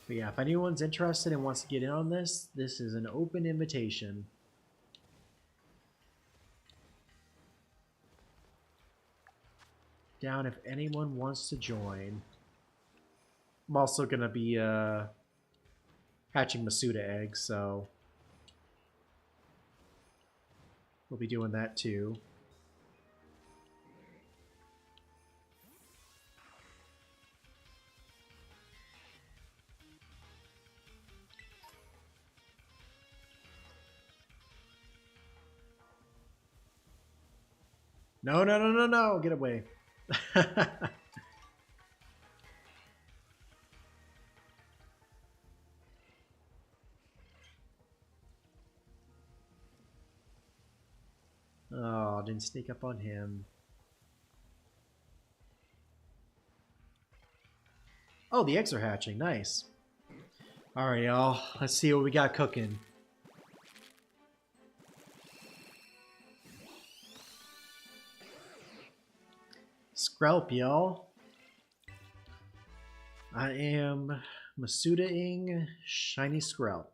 S1: But yeah, if anyone's interested and wants to get in on this, this is an open invitation. Down if anyone wants to join. I'm also going to be hatching Masuda eggs, so we'll be doing that too. No, no, no, no, no! Get away. Oh, didn't sneak up on him. Oh, the eggs are hatching. Nice. Alright, y'all. Let's see what we got cooking. Scarlet, y'all. I am Masuda-ing Shiny Scarlet.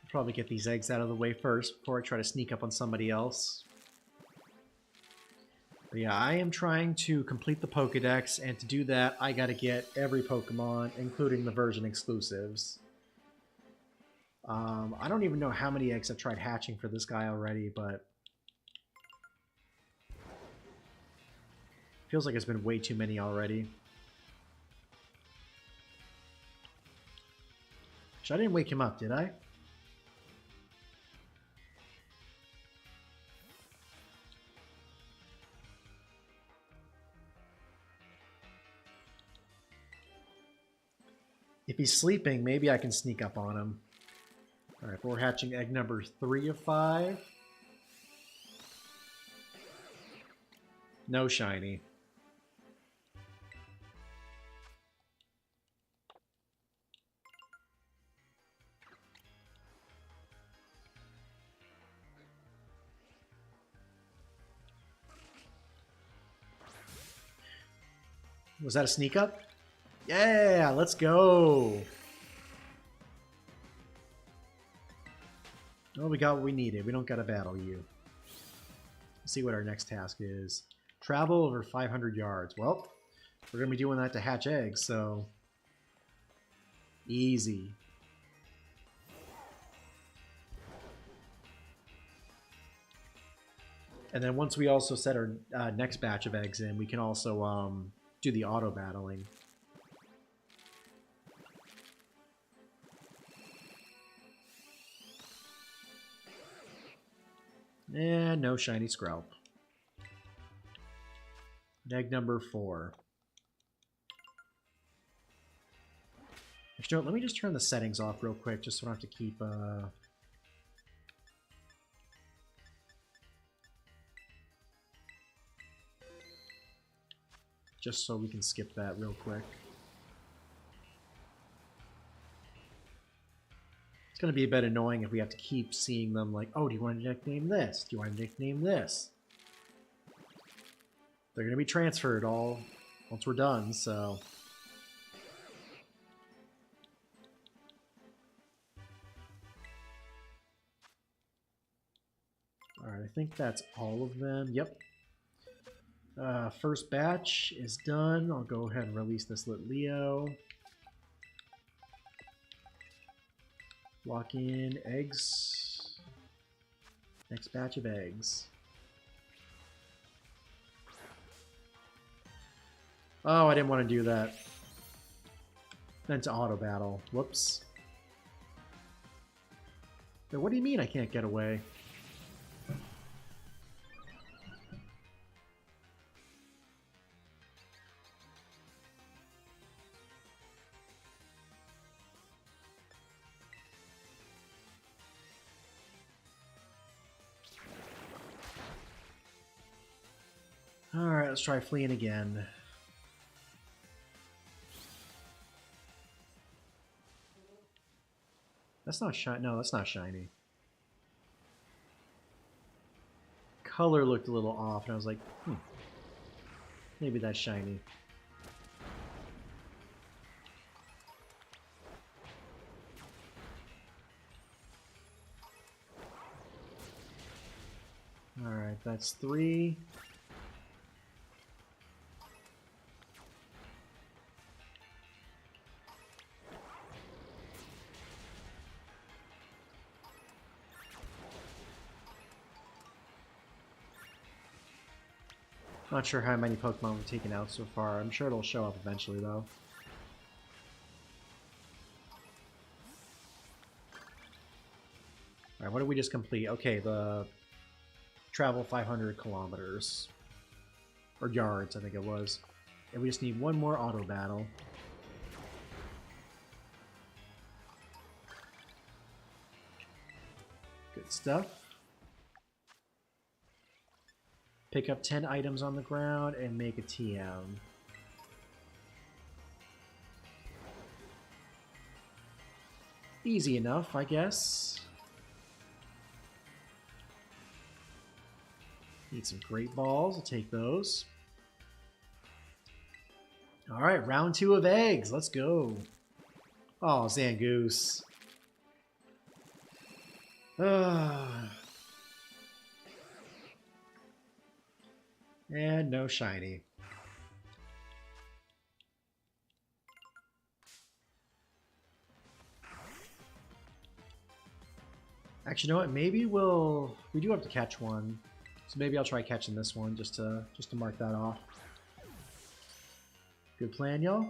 S1: Probably get these eggs out of the way first before I try to sneak up on somebody else. But yeah, I am trying to complete the Pokédex, and to do that, I gotta get every Pokemon, including the version exclusives. I don't even know how many eggs I've tried hatching for this guy already, but feels like it's been way too many already. I didn't wake him up, did I? If he's sleeping, maybe I can sneak up on him. Alright, we're hatching egg number 3 of 5. No shiny. Was that a sneak up? Yeah, let's go. Oh, we got what we needed. We don't got to battle you. Let's see what our next task is. Travel over 500 yards. Well, we're going to be doing that to hatch eggs, so easy. And then once we also set our next batch of eggs in, we can also do the auto battling. And no shiny Scarlet. Egg number 4. Actually, let me just turn the settings off real quick, just so I don't have to keep... Just so we can skip that real quick. It's going to be a bit annoying if we have to keep seeing them like, oh, do you want to nickname this? Do you want to nickname this? They're going to be transferred all once we're done, so... Alright, I think that's all of them. Yep. First batch is done. I'll go ahead and release this Litleo. Lock in eggs. Next batch of eggs. Oh, I didn't want to do that. Meant to auto battle. Whoops. But what do you mean I can't get away? Alright, let's try fleeing again. That's not shiny. No, that's not shiny. Color looked a little off, and I was like, maybe that's shiny. Alright, that's 3. Not sure how many Pokemon we've taken out so far. I'm sure it'll show up eventually, though. Alright, what did we just complete? Okay, the travel 500 kilometers. Or yards, I think it was. And we just need one more auto battle. Good stuff. Pick up 10 items on the ground and make a TM. Easy enough, I guess. Need some great balls. I'll take those. Alright, round 2 of eggs. Let's go. Oh, Zangoose. And no shiny. Actually, you know what? Maybe we do have to catch one. So maybe I'll try catching this one just to mark that off. Good plan, y'all.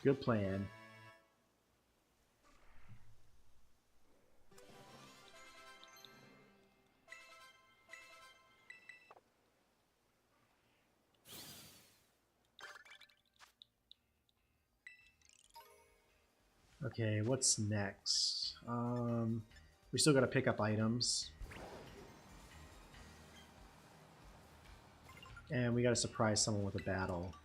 S1: Good plan. Okay, what's next? We still got to pick up items. And we got to surprise someone with a battle.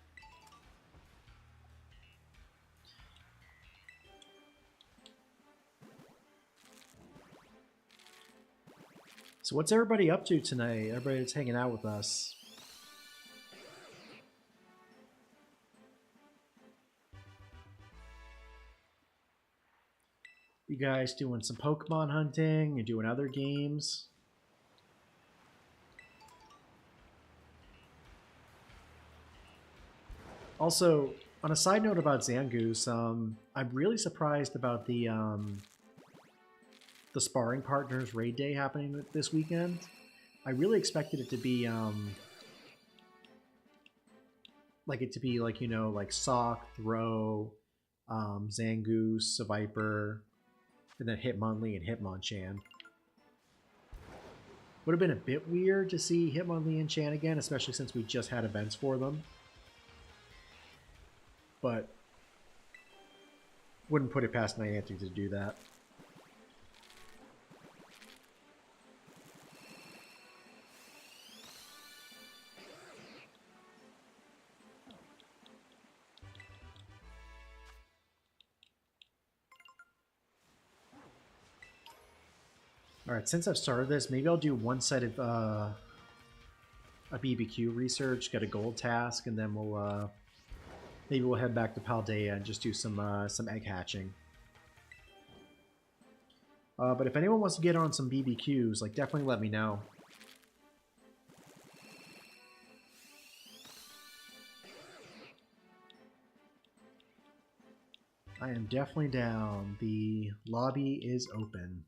S1: So what's everybody up to tonight? Everybody that's hanging out with us. You guys doing some Pokemon hunting? You're doing other games? Also, on a side note about Zangoose, I'm really surprised about the Sparring Partners Raid Day happening this weekend. I really expected it to be like, you know, like Sock, Throw, Zangoose, Seviper, and then Hitmonlee and Hitmonchan. Would have been a bit weird to see Hitmonlee and Chan again, especially since we just had events for them. But wouldn't put it past Niantic to do that. Alright, since I've started this, maybe I'll do one set of a BBQ research, get a gold task, and then we'll maybe we'll head back to Paldea and just do some egg hatching. But if anyone wants to get on some BBQs, like, definitely let me know. I am definitely down. The lobby is open.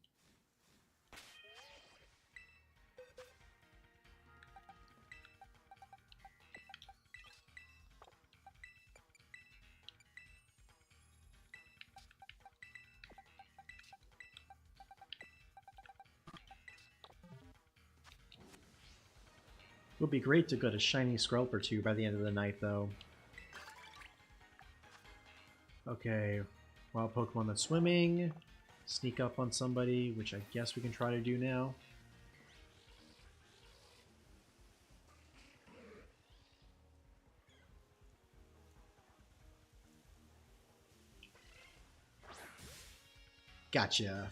S1: It would be great to get a shiny Scarlet or two by the end of the night, though. Okay, wild Pokemon that's swimming. Sneak up on somebody, which I guess we can try to do now. Gotcha.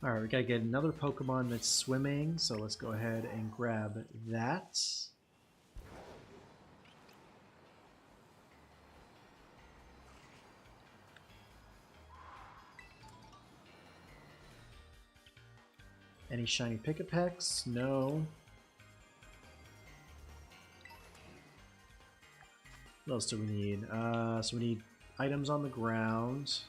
S1: Alright, we gotta get another Pokemon that's swimming, so let's go ahead and grab that. Any shiny Pick-a-Pecks? No. What else do we need? So we need items on the ground.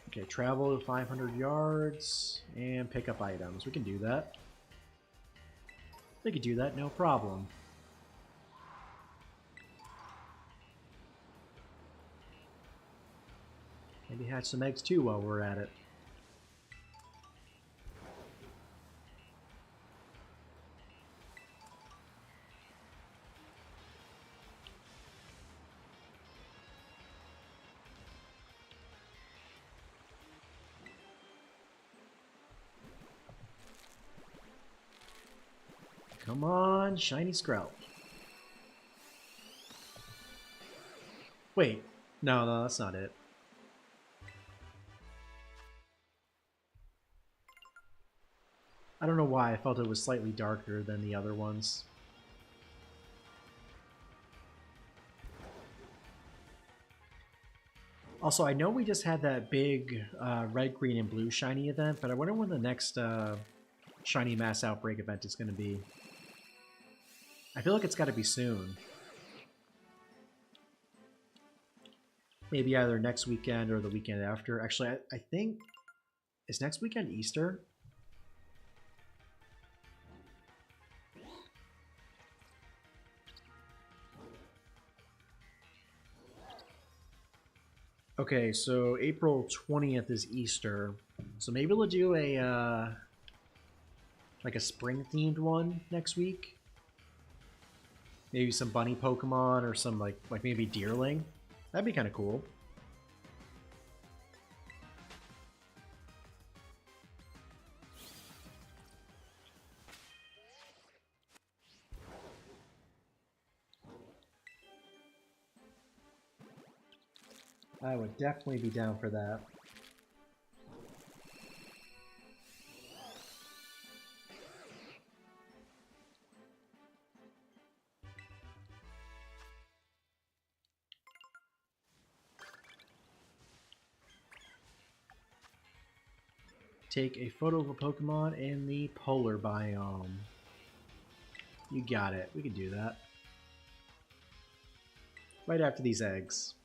S1: Okay, travel to 500 yards and pick up items. We can do that. We could do that, no problem. Maybe hatch some eggs too while we're at it. Come on, shiny Scarlet. Wait, no, that's not it. I don't know why I felt it was slightly darker than the other ones. Also, I know we just had that big red, green, and blue shiny event, but I wonder when the next shiny mass outbreak event is going to be. I feel like it's got to be soon. Maybe either next weekend or the weekend after. Actually, I think... Is next weekend Easter? Okay, so April 20th is Easter. So maybe we'll do a... like a spring-themed one next week. Maybe some bunny Pokemon or some like maybe Deerling. That'd be kind of cool. I would definitely be down for that. Take a photo of a Pokemon in the polar biome. You got it. We can do that. Right after these eggs.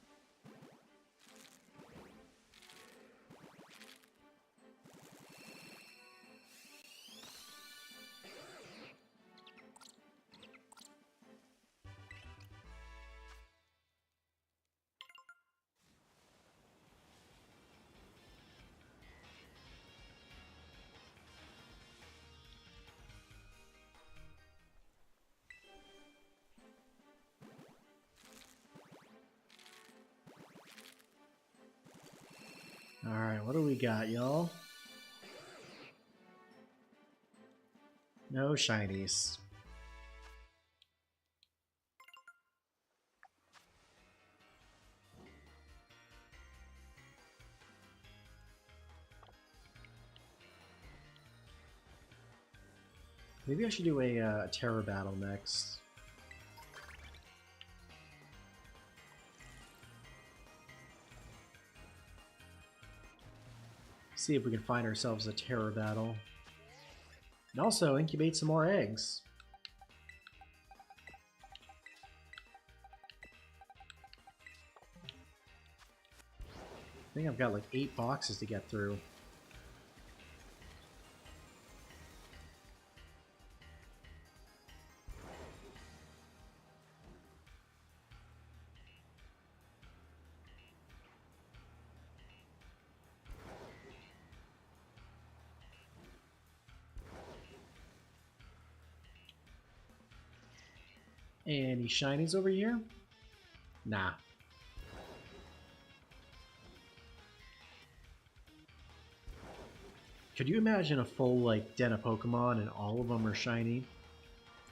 S1: Alright, what do we got, y'all? No shinies. Maybe I should do a terror battle next. See if we can find ourselves a terror battle. And also incubate some more eggs. I think I've got like 8 boxes to get through. Any shinies over here? Nah. Could you imagine a full like den of Pokemon and all of them are shiny?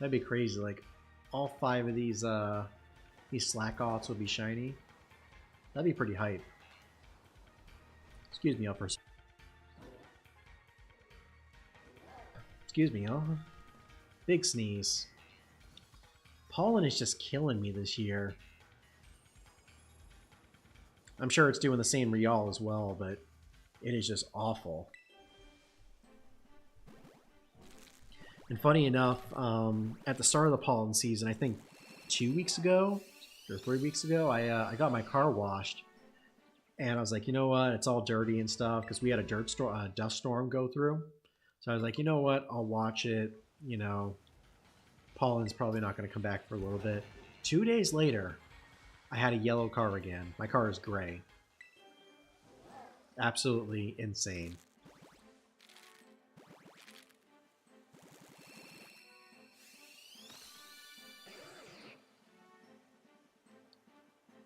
S1: That'd be crazy. Like all 5 of these slack offs would be shiny. That'd be pretty hype. Excuse me, upper. Excuse me, y'all. Big sneeze. Pollen is just killing me this year. I'm sure it's doing the same Rial as well, but it is just awful. And funny enough, at the start of the pollen season, I think 2 weeks ago or 3 weeks ago, I got my car washed, and I was like, you know what? It's all dirty and stuff because we had a dust storm go through. So I was like, you know what? I'll watch it. You know, pollen's probably not going to come back for a little bit. 2 days later, I had a yellow car again. My car is gray. Absolutely insane.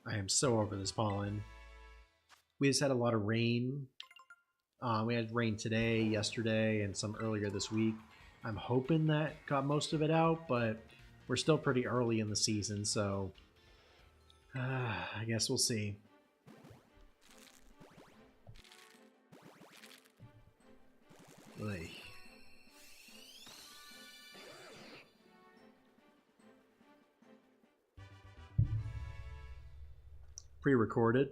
S1: I am so over this pollen. We just had a lot of rain. We had rain today, yesterday, and some earlier this week. I'm hoping that got most of it out, but we're still pretty early in the season, so I guess we'll see. Oy. Pre-recorded?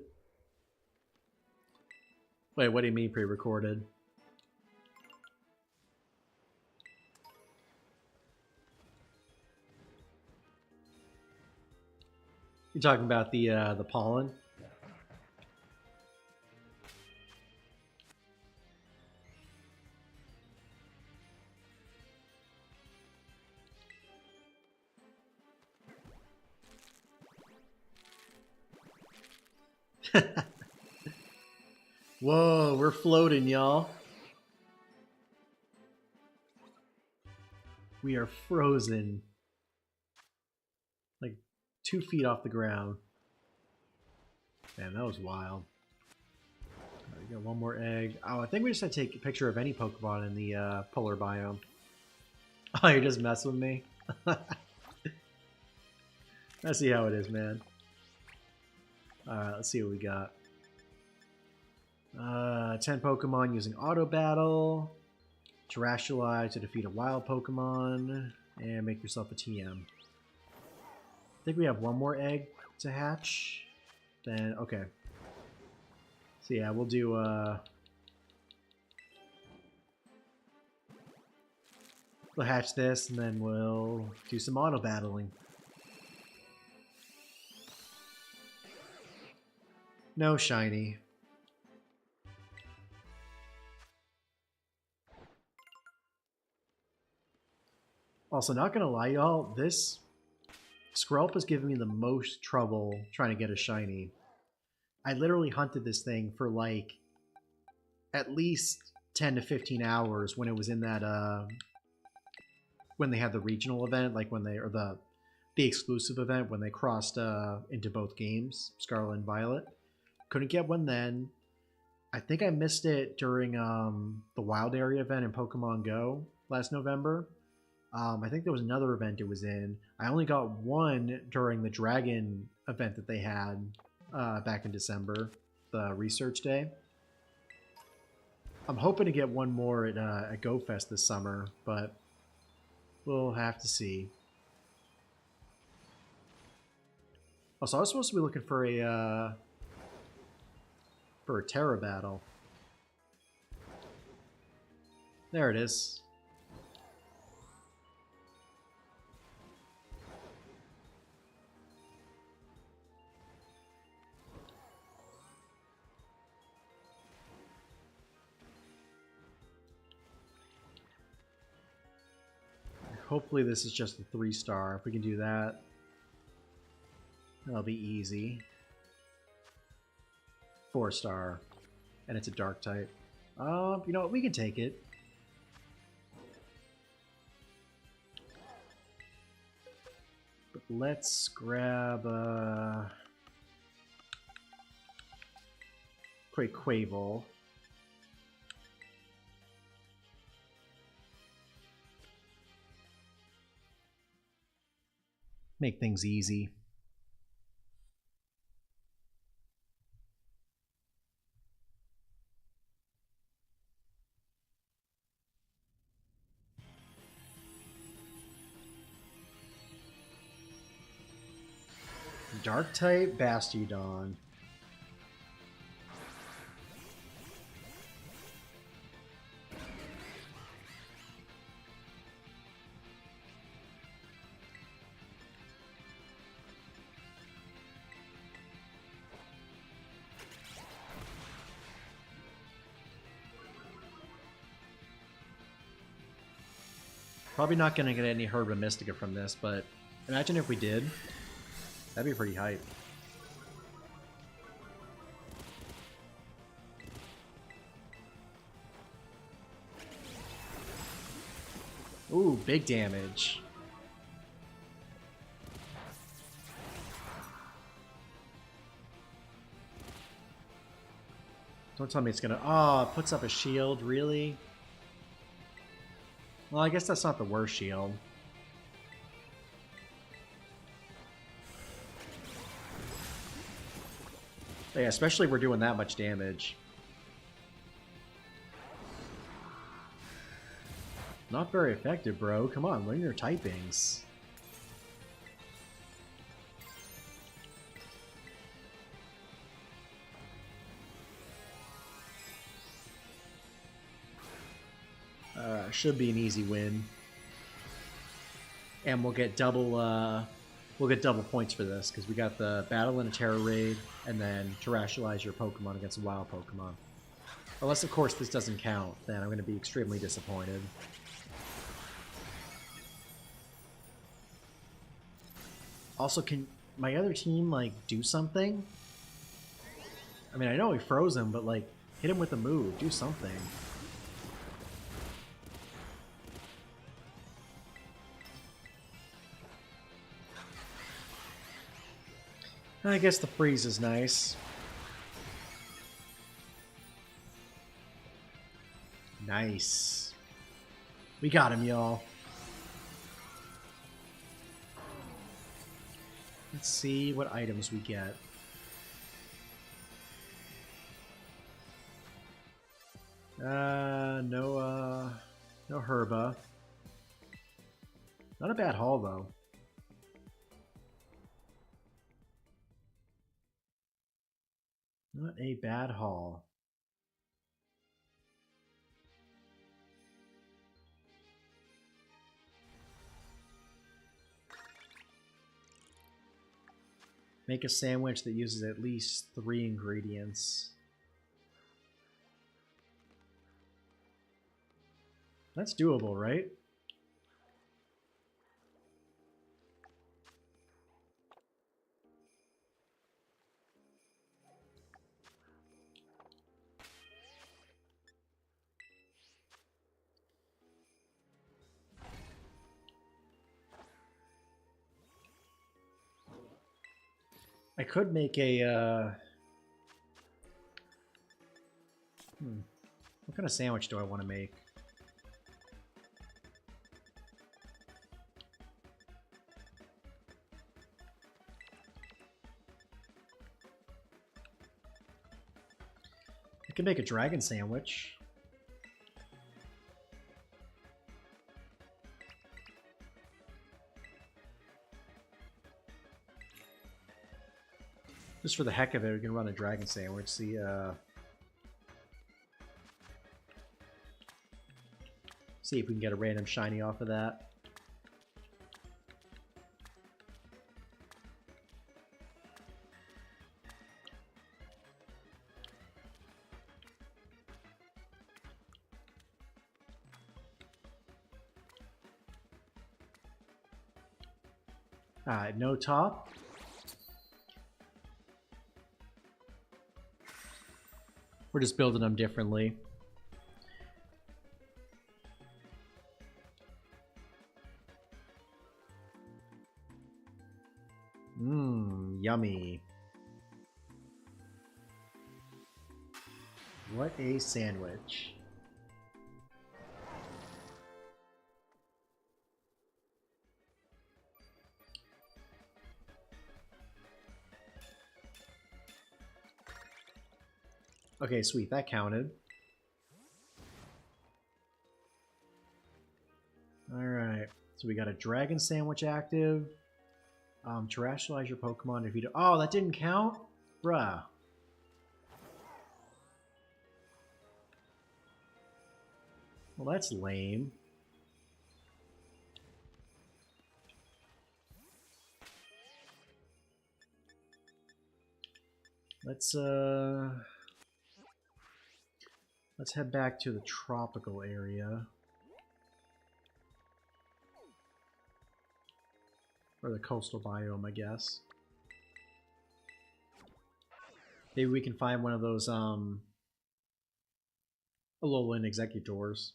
S1: Wait, what do you mean pre-recorded? You're talking about the pollen? Whoa, we're floating, y'all. We are frozen. Like 2 feet off the ground. Man, that was wild. Right, we got one more egg. Oh, I think we just had to take a picture of any Pokemon in the polar biome. Oh, you're just messing with me? I see how it is, man. Alright, let's see what we got. 10 Pokemon using Auto Battle. Terrestrialize to defeat a wild Pokemon. And make yourself a TM. I think we have one more egg to hatch. Then, okay. So yeah, we'll do, we'll hatch this, and then we'll do some auto battling. No shiny. Also, not gonna lie, y'all, this Scarlet is giving me the most trouble trying to get a shiny. I literally hunted this thing for like at least 10 to 15 hours when it was in that when they had the regional event, like when they or the exclusive event when they crossed into both games, Scarlet and Violet. Couldn't get one then. I think I missed it during the Wild Area event in Pokemon Go last November. I think there was another event it was in. I only got one during the Dragon event that they had back in December, the Research Day. I'm hoping to get one more at GoFest this summer, but we'll have to see. Also, I was supposed to be looking for a Terra battle. There it is. Hopefully this is just a 3-star. If we can do that, that'll be easy. 4-star. And it's a dark type. You know what? We can take it. But let's grab Put a Quavel. Make things easy. Dark type Bastiodon. Probably not going to get any Herba Mystica from this, but imagine if we did. That'd be pretty hype. Ooh, big damage. Don't tell me it's gonna... Oh, it puts up a shield, really? Well, I guess that's not the worst shield. But yeah, especially if we're doing that much damage. Not very effective, bro. Come on, learn your typings. Should be an easy win. And we'll get double points for this, because we got the Battle in a Terror Raid, and then Terrestrialize your Pokemon against a wild Pokemon. Unless, of course, this doesn't count, then I'm going to be extremely disappointed. Also, can my other team, like, do something? I mean, I know we froze him, but, like, hit him with a move. Do something. I guess the freeze is nice. Nice. We got him, y'all. Let's see what items we get. No Herba. Not a bad haul, though. Not a bad haul. Make a sandwich that uses at least 3 ingredients. That's doable, right? I could make a, what kind of sandwich do I want to make? I could make a dragon sandwich. Just for the heck of it, we can run a dragon sandwich. See, see if we can get a random shiny off of that. Alright, no top. We're just building them differently. Mmm, yummy. What a sandwich. Okay, sweet, that counted. Alright, so we got a dragon sandwich active. Terrestrialize your Pokemon if you do. Oh, that didn't count? Bruh. Well, that's lame. Let's head back to the tropical area. Or the coastal biome, I guess. Maybe we can find one of those Alolan Executors.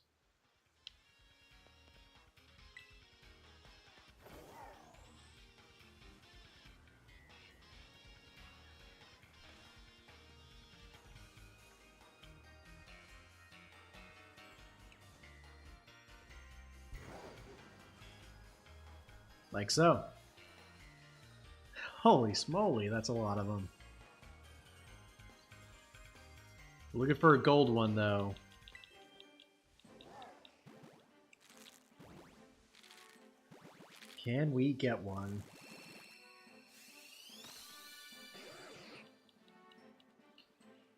S1: Like so. Holy smoly, that's a lot of them. Looking for a gold one, though. Can we get one?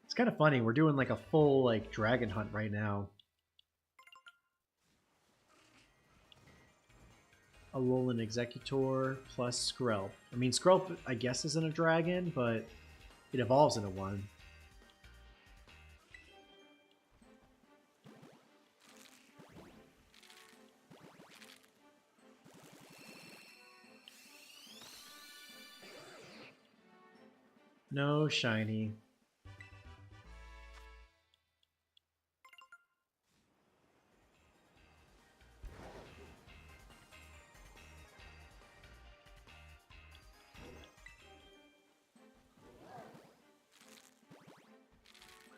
S1: It's kind of funny. We're doing like a full like dragon hunt right now. Alolan Executor plus Scarlet. I mean, Scarlet, I guess, isn't a dragon, but it evolves into one. No shiny.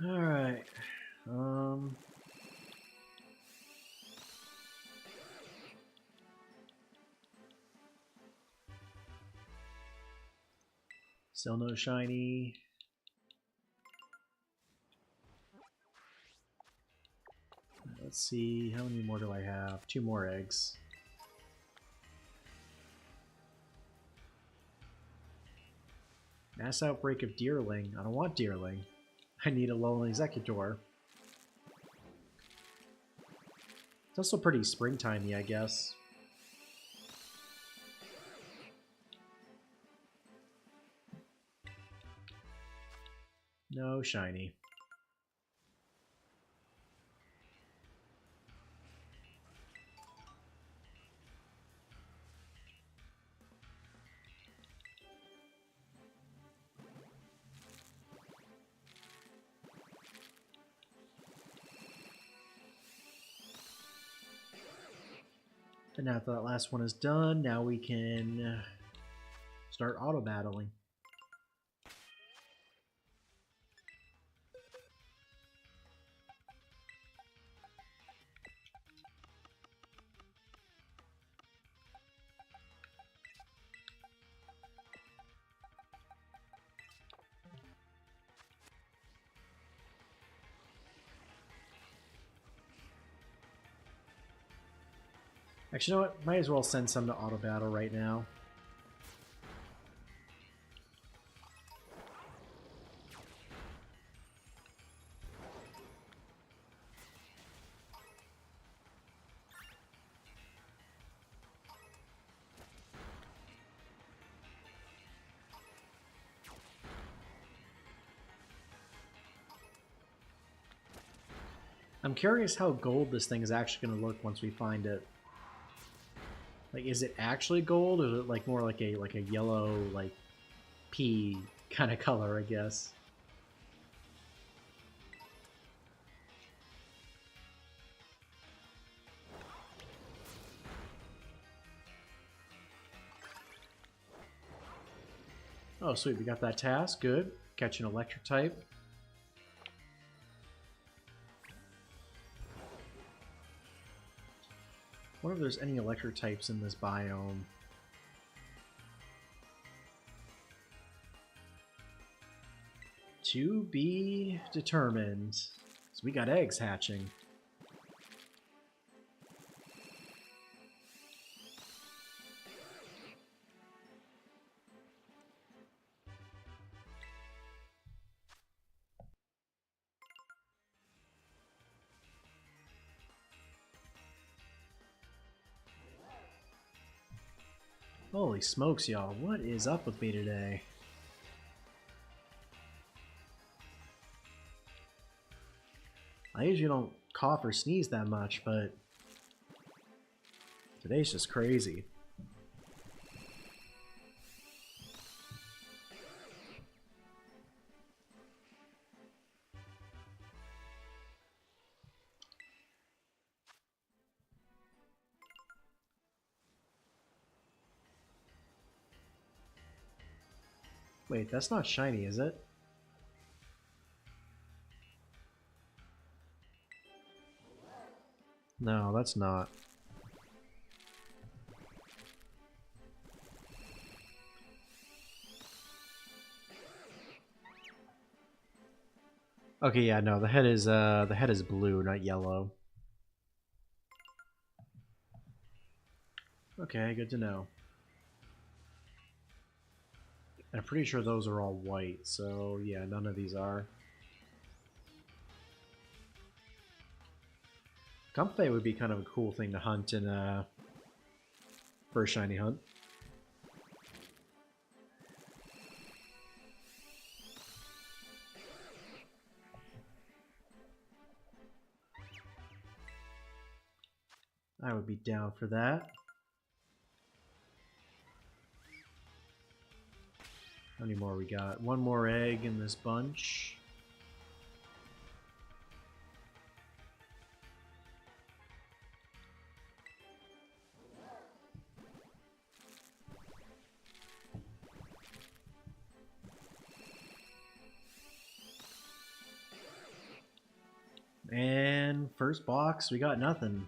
S1: All right. Still no shiny. Let's see, how many more do I have? 2 more eggs. Mass outbreak of Deerling. I don't want Deerling. I need a Alolan Executor. It's also pretty springtimey, I guess. No shiny. And now that that last one is done, now we can start auto-battling. Actually, you know what? Might as well send some to auto battle right now. I'm curious how gold this thing is actually going to look once we find it. Like, is it actually gold, or is it like more like a yellow, like pea kind of color, I guess? Oh, sweet, we got that task. Good. Catch an electric type. wonder if there's any electric types in this biome. To be determined. So we got eggs hatching. Holy smokes, y'all. What is up with me today? I usually don't cough or sneeze that much, but today's just crazy. Wait, that's not shiny, is it? No, that's not. Okay, yeah, no, the head is blue, not yellow. Okay, good to know. And I'm pretty sure those are all white, so yeah, none of these are. Comfey would be kind of a cool thing to hunt in a first shiny hunt. I would be down for that. How many more we got? One more egg in this bunch. And first box, we got nothing.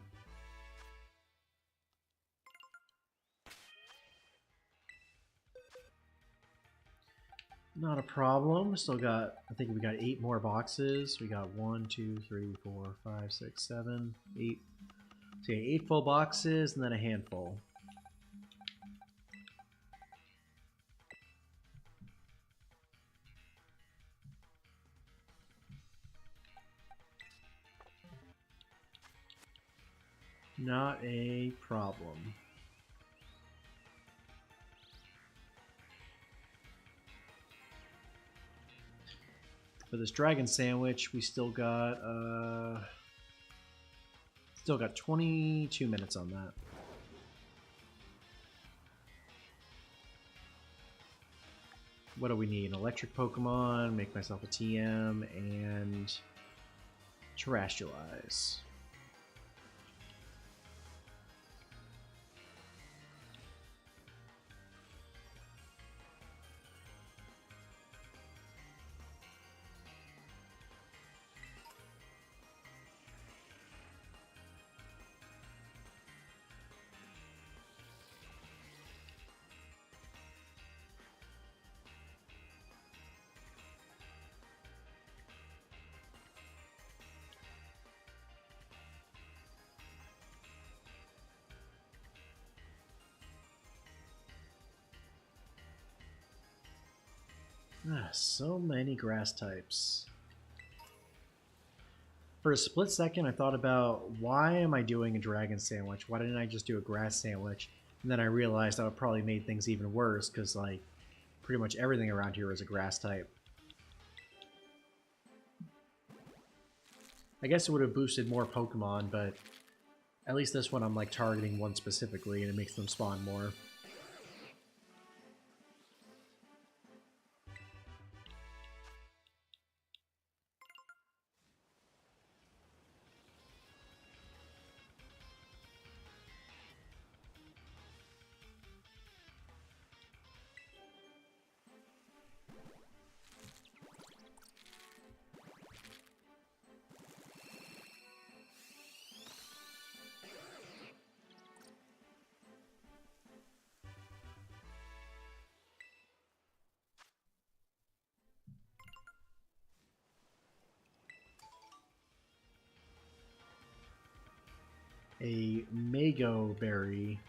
S1: Not a problem. Still got, I think we got 8 more boxes. We got 1, 2, 3, 4, 5, 6, 7, 8. So yeah, 8 full boxes and then a handful. Not a problem. For this dragon sandwich, we still got 22 minutes on that. What do we need? An electric Pokemon, make myself a TM, and Terrestrialize. Ah, so many grass types. For a split second, I thought about, why am I doing a dragon sandwich? Why didn't I just do a grass sandwich? And then I realized that would probably made things even worse, because like pretty much everything around here is a grass type. I guess it would have boosted more Pokemon, but at least this one I'm like targeting one specifically, and it makes them spawn more. a Mago Berry.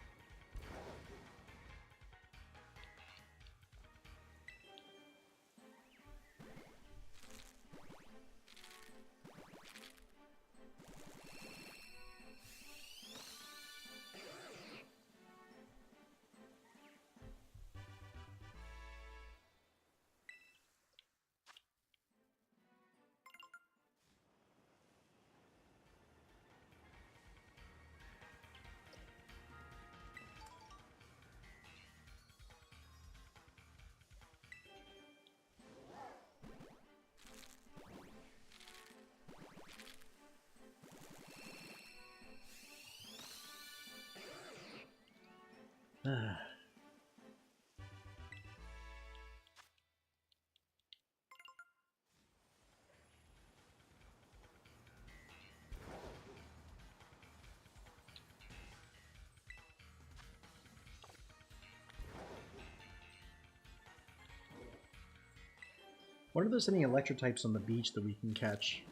S1: What if there's any electric types on the beach that we can catch?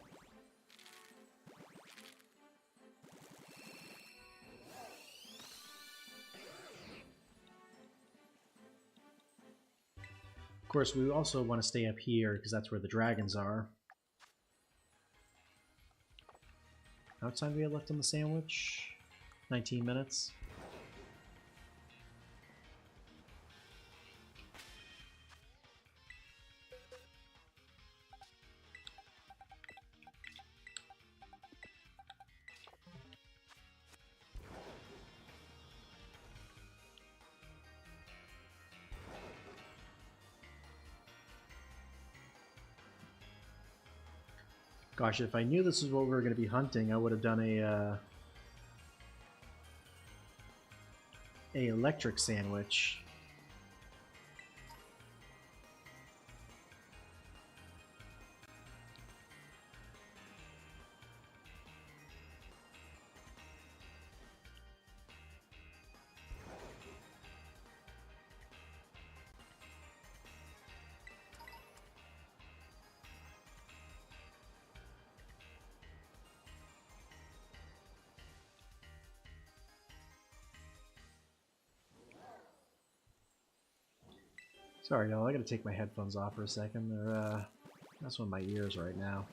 S1: Of course, we also want to stay up here because that's where the dragons are. How much time do we have left on the sandwich? 19 minutes. Gosh, if I knew this is what we were going to be hunting, I would have done a electric sandwich. Sorry, y'all. I gotta take my headphones off for a second. They're messing with my ears right now.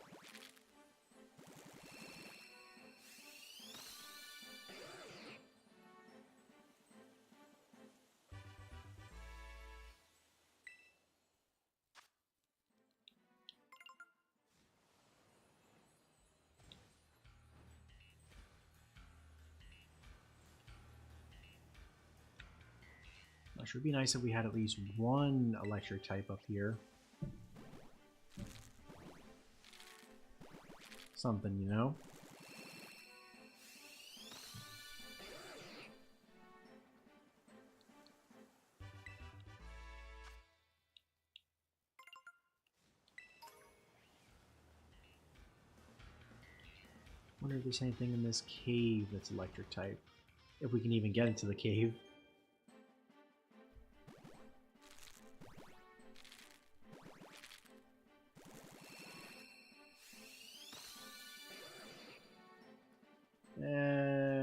S1: It would be nice if we had at least one electric type up here. Something, you know? Wonder if there's anything in this cave that's electric type. If we can even get into the cave.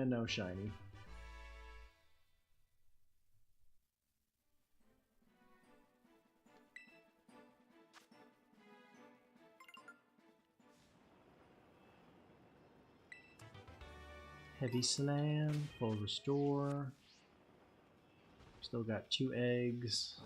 S1: No shiny. Heavy Slam, full restore. Still got 2 eggs.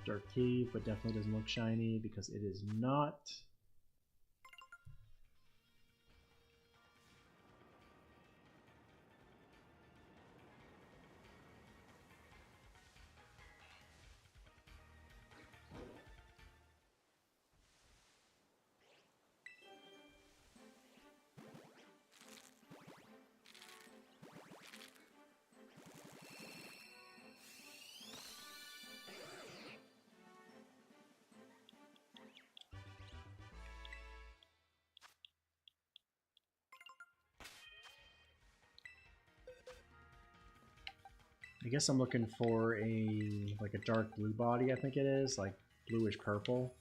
S1: Dark Cave, but definitely doesn't look shiny because it is not. I guess I'm looking for a like a dark blue body, I think it is, like bluish purple.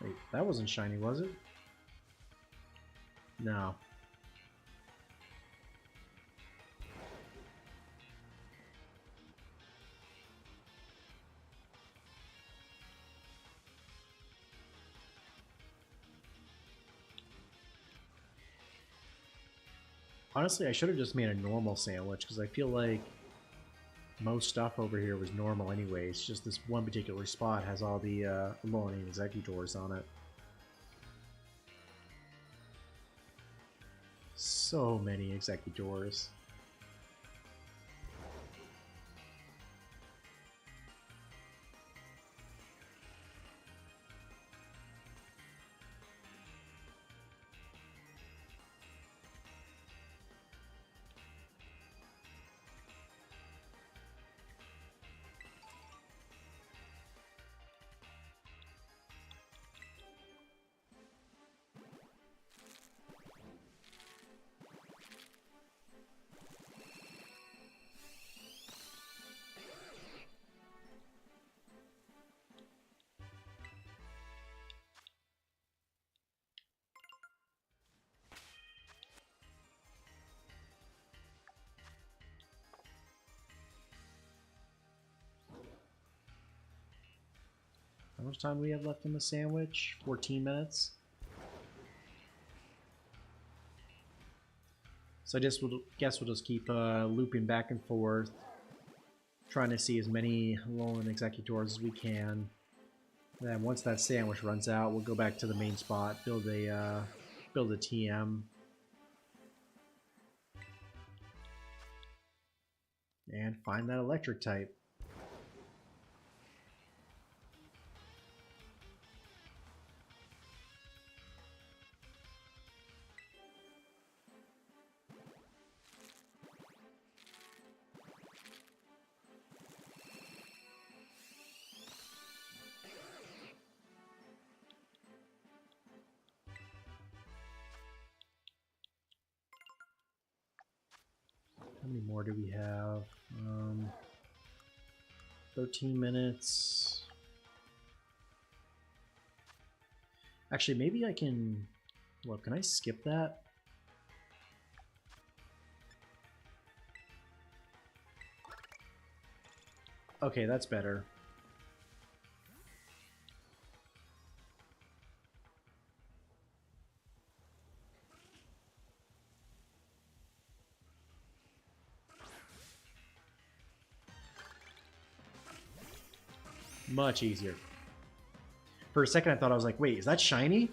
S1: Wait, that wasn't shiny, was it? No. Honestly, I should have just made a normal sandwich because I feel like most stuff over here was normal anyways. Just this one particular spot has all the Alolan Executors on it. So many Executors. How much time do we have left in the sandwich? 14 minutes. So I guess we'll just keep looping back and forth, trying to see as many Alolan Executors as we can. And then once that sandwich runs out, we'll go back to the main spot, build a TM, and find that electric type. How many more do we have? 13 minutes. Actually, maybe I can... Well, can I skip that? Okay, that's better. Much easier. For a second I thought I was like, wait, is that shiny?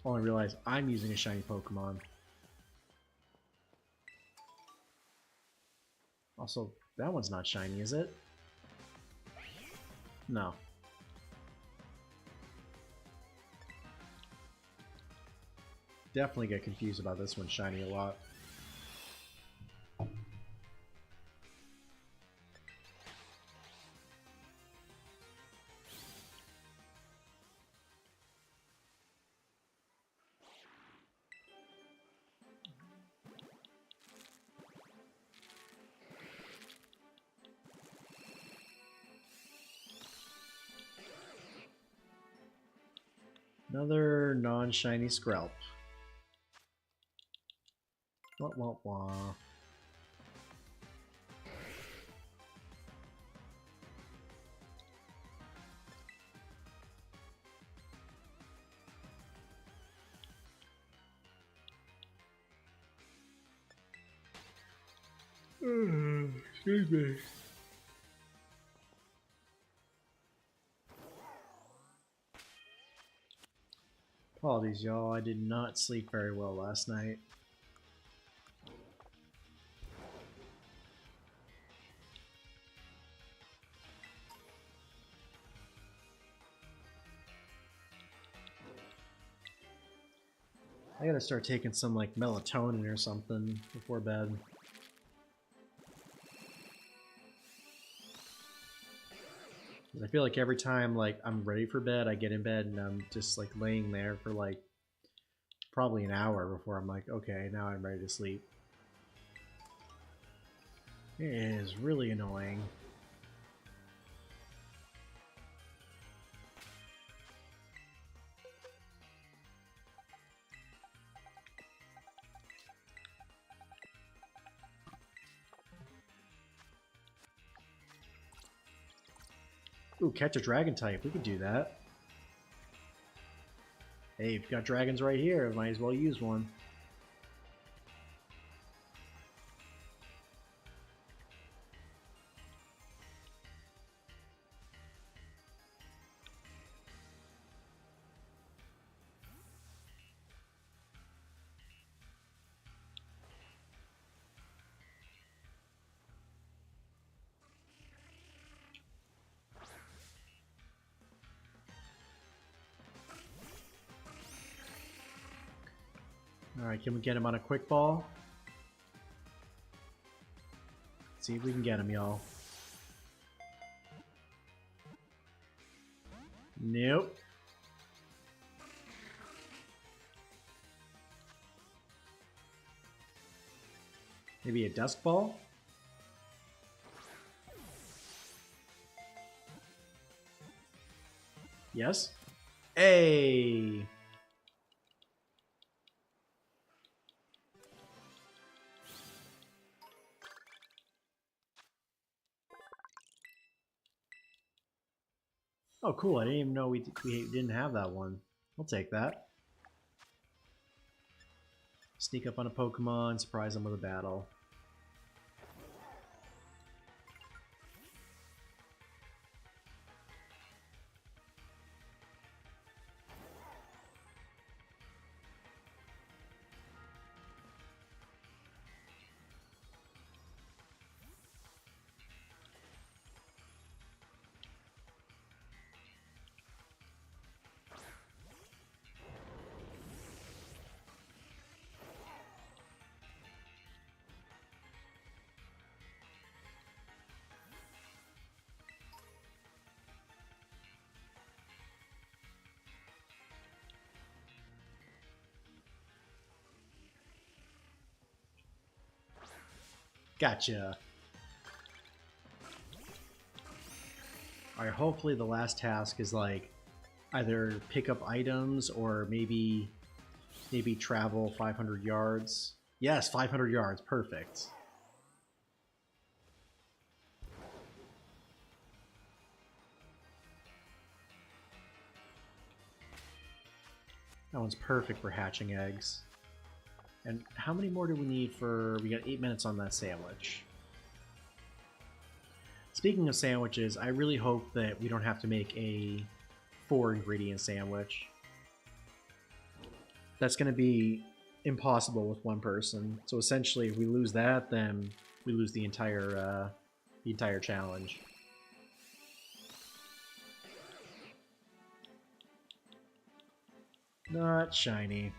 S1: Only realized I'm using a shiny Pokemon. Also, that one's not shiny, is it? No. Definitely get confused about this one shiny a lot. Another non-shiny Scarlet. Wah wah wah. Excuse me. Apologies, y'all. I did not sleep very well last night. I gotta start taking some like melatonin or something before bed. I feel like every time like I'm ready for bed, I get in bed and I'm just like laying there for like probably an hour before I'm like, okay, now I'm ready to sleep. It is really annoying. Ooh, catch a dragon type. We could do that. Hey, you've got dragons right here. Might as well use one. Alright, can we get him on a quick ball? Let's see if we can get him, y'all. Nope. Maybe a dusk ball? Yes? Hey! Oh, cool. I didn't even know we didn't have that one. I'll take that. Sneak up on a Pokemon, surprise them with a battle. Gotcha. Alright, hopefully the last task is like either pick up items or maybe travel 500 yards. Yes, 500 yards. Perfect. That one's perfect for hatching eggs. And how many more do we need for... We got 8 minutes on that sandwich. Speaking of sandwiches, I really hope that we don't have to make a 4-ingredient sandwich. That's going to be impossible with one person. So essentially, if we lose that, then we lose the entire challenge. Not shiny.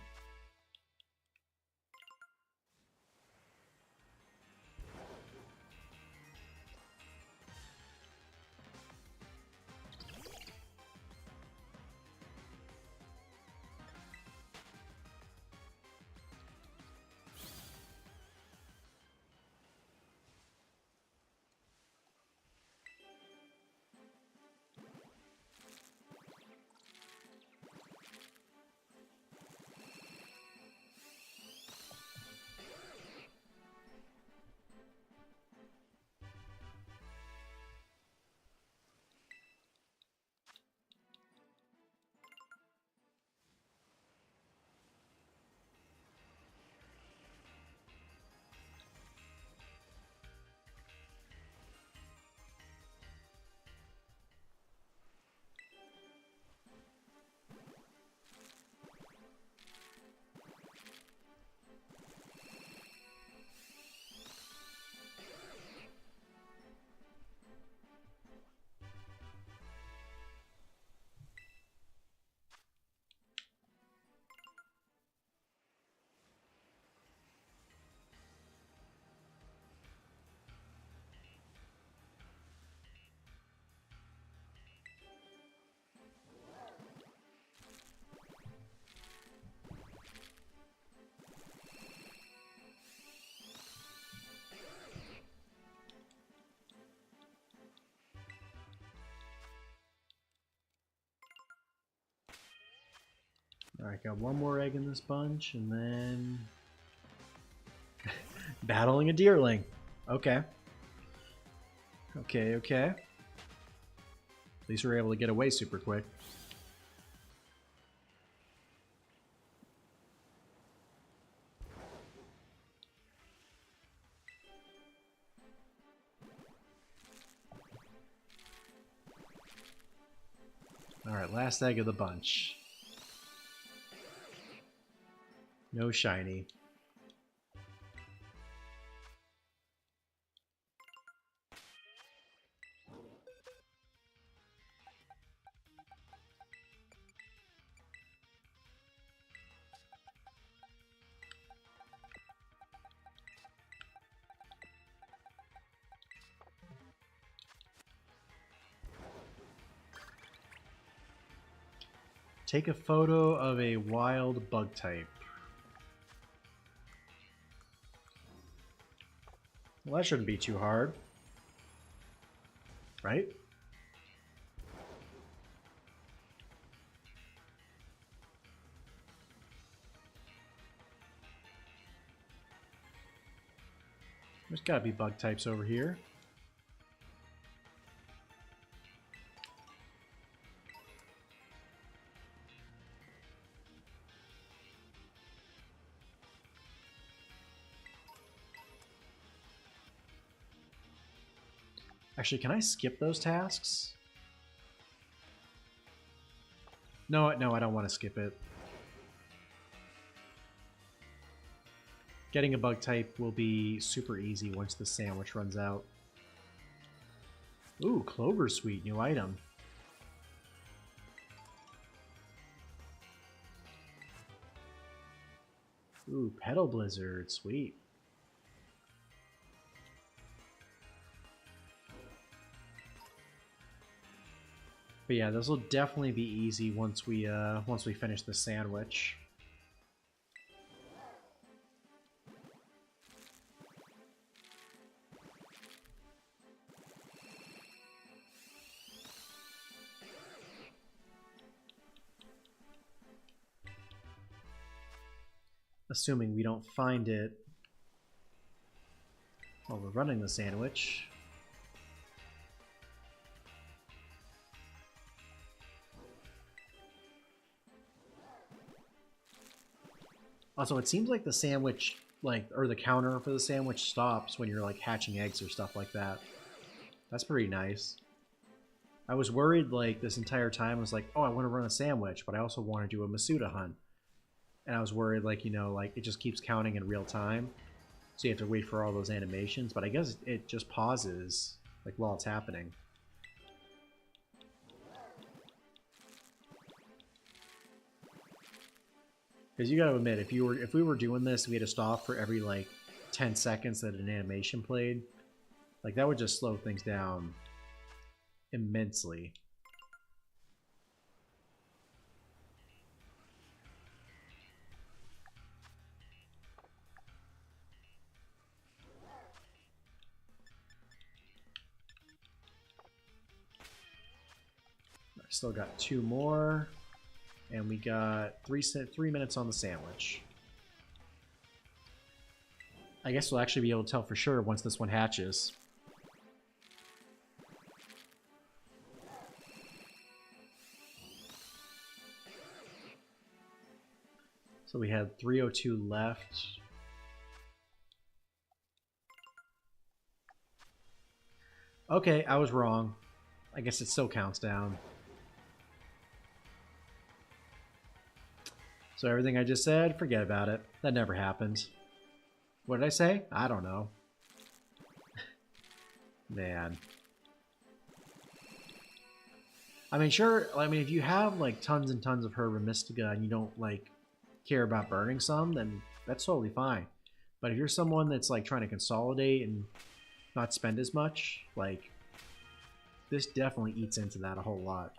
S1: Alright, got one more egg in this bunch, and then... battling a deerling. Okay. Okay, okay. At least we were able to get away super quick. Alright, last egg of the bunch. No shiny. Take a photo of a wild bug type. Well, that shouldn't be too hard. Right? There's gotta be bug types over here. Actually, can I skip those tasks? No, no, I don't want to skip it. Getting a bug type will be super easy once the sandwich runs out. Ooh, Clover Sweet, new item. Ooh, Petal Blizzard, sweet. But yeah, this will definitely be easy once we finish the sandwich. Assuming we don't find it while we're running the sandwich. Also, it seems like the sandwich, or the counter for the sandwich stops when you're like hatching eggs or stuff like that. That's pretty nice. I was worried like this entire time. I was like, oh, I want to run a sandwich, but I also want to do a Masuda hunt. And I was worried like, you know, like it just keeps counting in real time. So you have to wait for all those animations, but I guess it just pauses like while it's happening. Because you gotta admit, if we were doing this, we had to stop for every like 10 seconds that an animation played, like that would just slow things down immensely. I still got 2 more. And we got 3 minutes on the sandwich. I guess we'll actually be able to tell for sure once this one hatches. So we had 302 left. Okay, I was wrong. I guess it still counts down. So everything I just said, forget about it. That never happened. What did I say? I don't know. Man. I mean, sure, I mean, if you have, like, tons and tons of Herba Mystica and you don't, like, care about burning some, then that's totally fine. But if you're someone that's, like, trying to consolidate and not spend as much, like, this definitely eats into that a whole lot.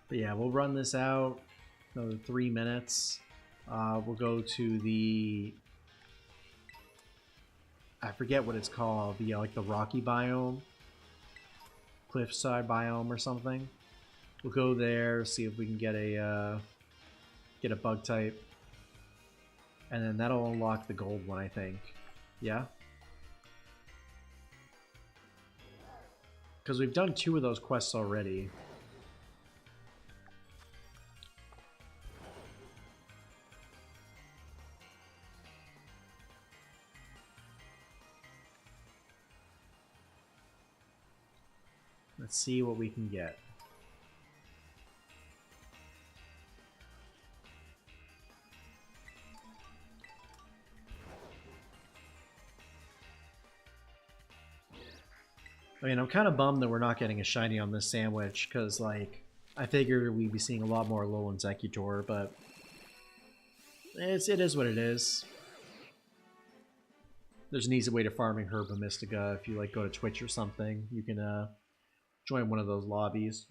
S1: But yeah, we'll run this out another 3 minutes. We'll go to the, I forget what it's called, the like the rocky biome, cliffside biome or something. We'll go there, see if we can get a bug type, and then that'll unlock the gold one, I think. Yeah, because we've done 2 of those quests already. Let's see what we can get. I mean, I'm kind of bummed that we're not getting a shiny on this sandwich, because, like, I figured we'd be seeing a lot more Alolan Exeggutor, but it is what it is. There's an easy way to farming Herba Mystica. If you, like, go to Twitch or something, you can join one of those lobbies.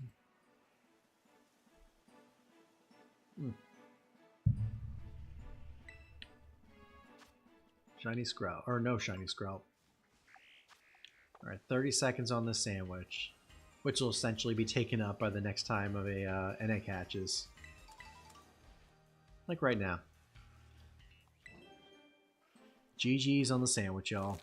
S1: Shiny Sprout. Or no shiny Sprout. Alright, 30 seconds on this sandwich, which will essentially be taken up by the next time of an egg hatches. Like right now. GG's on the sandwich, y'all.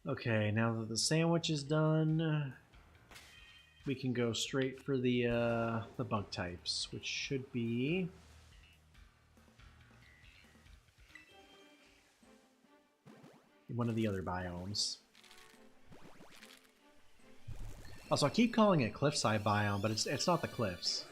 S1: Okay, now that the sandwich is done, we can go straight for the bug types, which should be one of the other biomes. Also, I keep calling it Cliffside biome, but it's not the cliffs.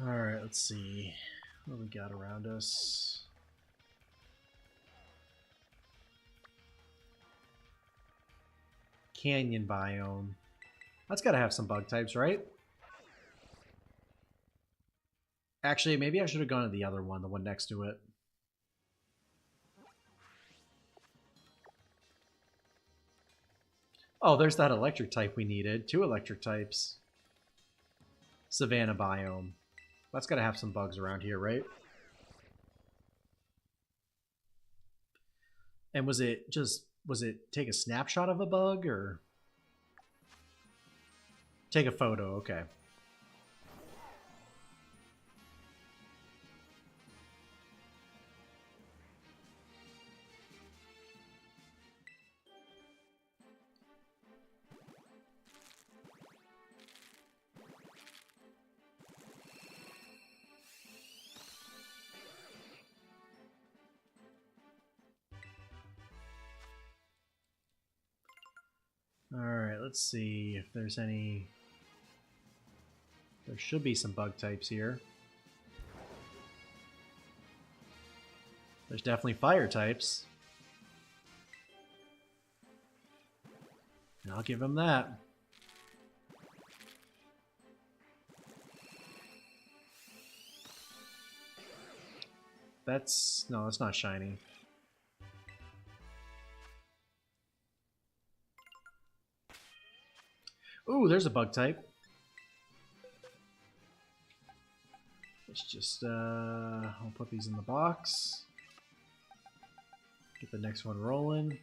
S1: Alright, let's see what we got around us. Canyon biome. That's gotta have some bug types, right? Actually, maybe I should have gone to the other one, the one next to it. Oh, there's that electric type we needed. 2 electric types. Savannah biome. That's gotta have some bugs around here, right? And was it take a snapshot of a bug, or take a photo? Okay. Alright, let's see if there's any... There should be some bug types here. There's definitely fire types. And I'll give him that. That's... No, that's not shiny. Ooh, there's a bug type. Let's just, I'll put these in the box. Get the next one rolling.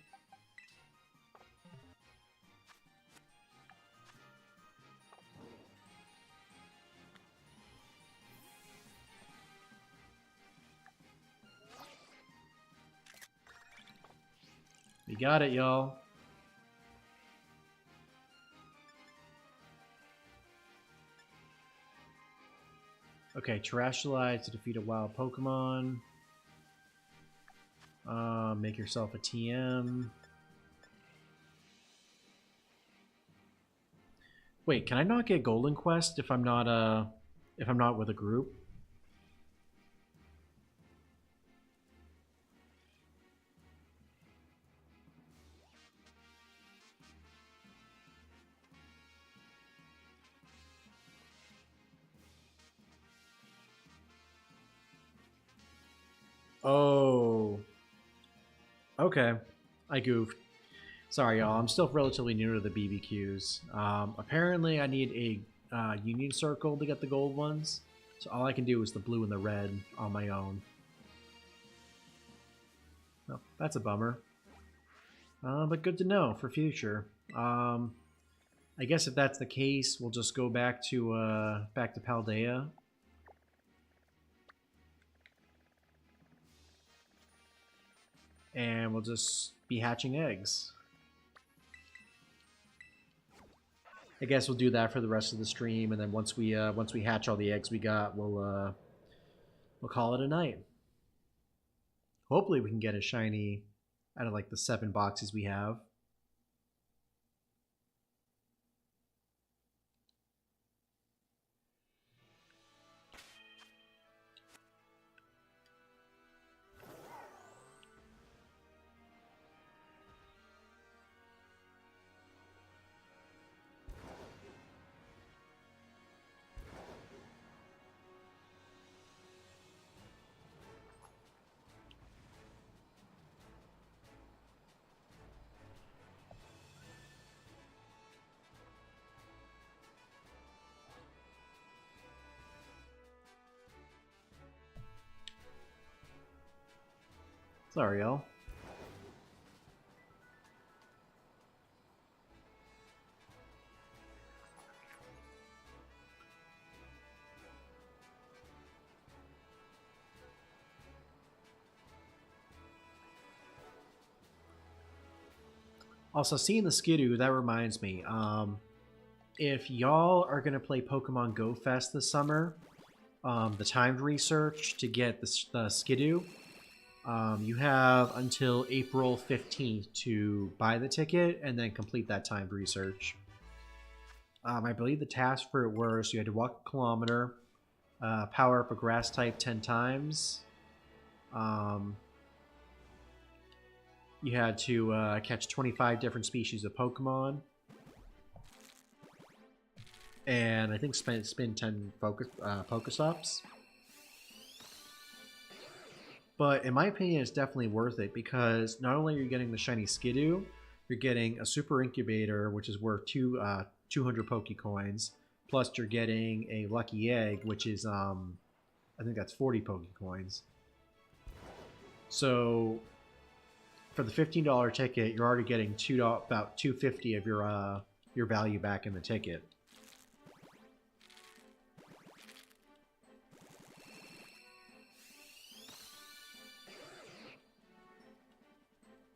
S1: We got it, y'all. Okay, Terrestrialize to defeat a wild Pokemon. Make yourself a TM. Wait, can I not get Golden Quest if I'm not with a group? Oh, okay. I goofed. Sorry, y'all. I'm still relatively new to the BBQs. Apparently, I need a Union Circle to get the gold ones. So all I can do is the blue and the red on my own. Oh, that's a bummer. But good to know for future. I guess if that's the case, we'll just go back to Paldea. And we'll just be hatching eggs. I guess we'll do that for the rest of the stream, and then once we hatch all the eggs we got, we'll call it a night. Hopefully, we can get a shiny out of like the 7 boxes we have. Sorry, y'all. Also, seeing the Skidoo, that reminds me. If y'all are going to play Pokemon Go Fest this summer, the timed research to get the Skidoo, you have until April 15th to buy the ticket and then complete that timed research. I believe the task for it was you had to walk a kilometer, power up a grass type 10 times. You had to catch 25 different species of Pokemon. And I think spin 10 Pokestops. But in my opinion, it's definitely worth it because not only are you getting the shiny Skidoo, you're getting a Super Incubator, which is worth 200 Pokecoins. Plus, you're getting a Lucky Egg, which is, I think that's 40 Pokecoins. So, for the $15 ticket, you're already getting about $250 of your value back in the ticket.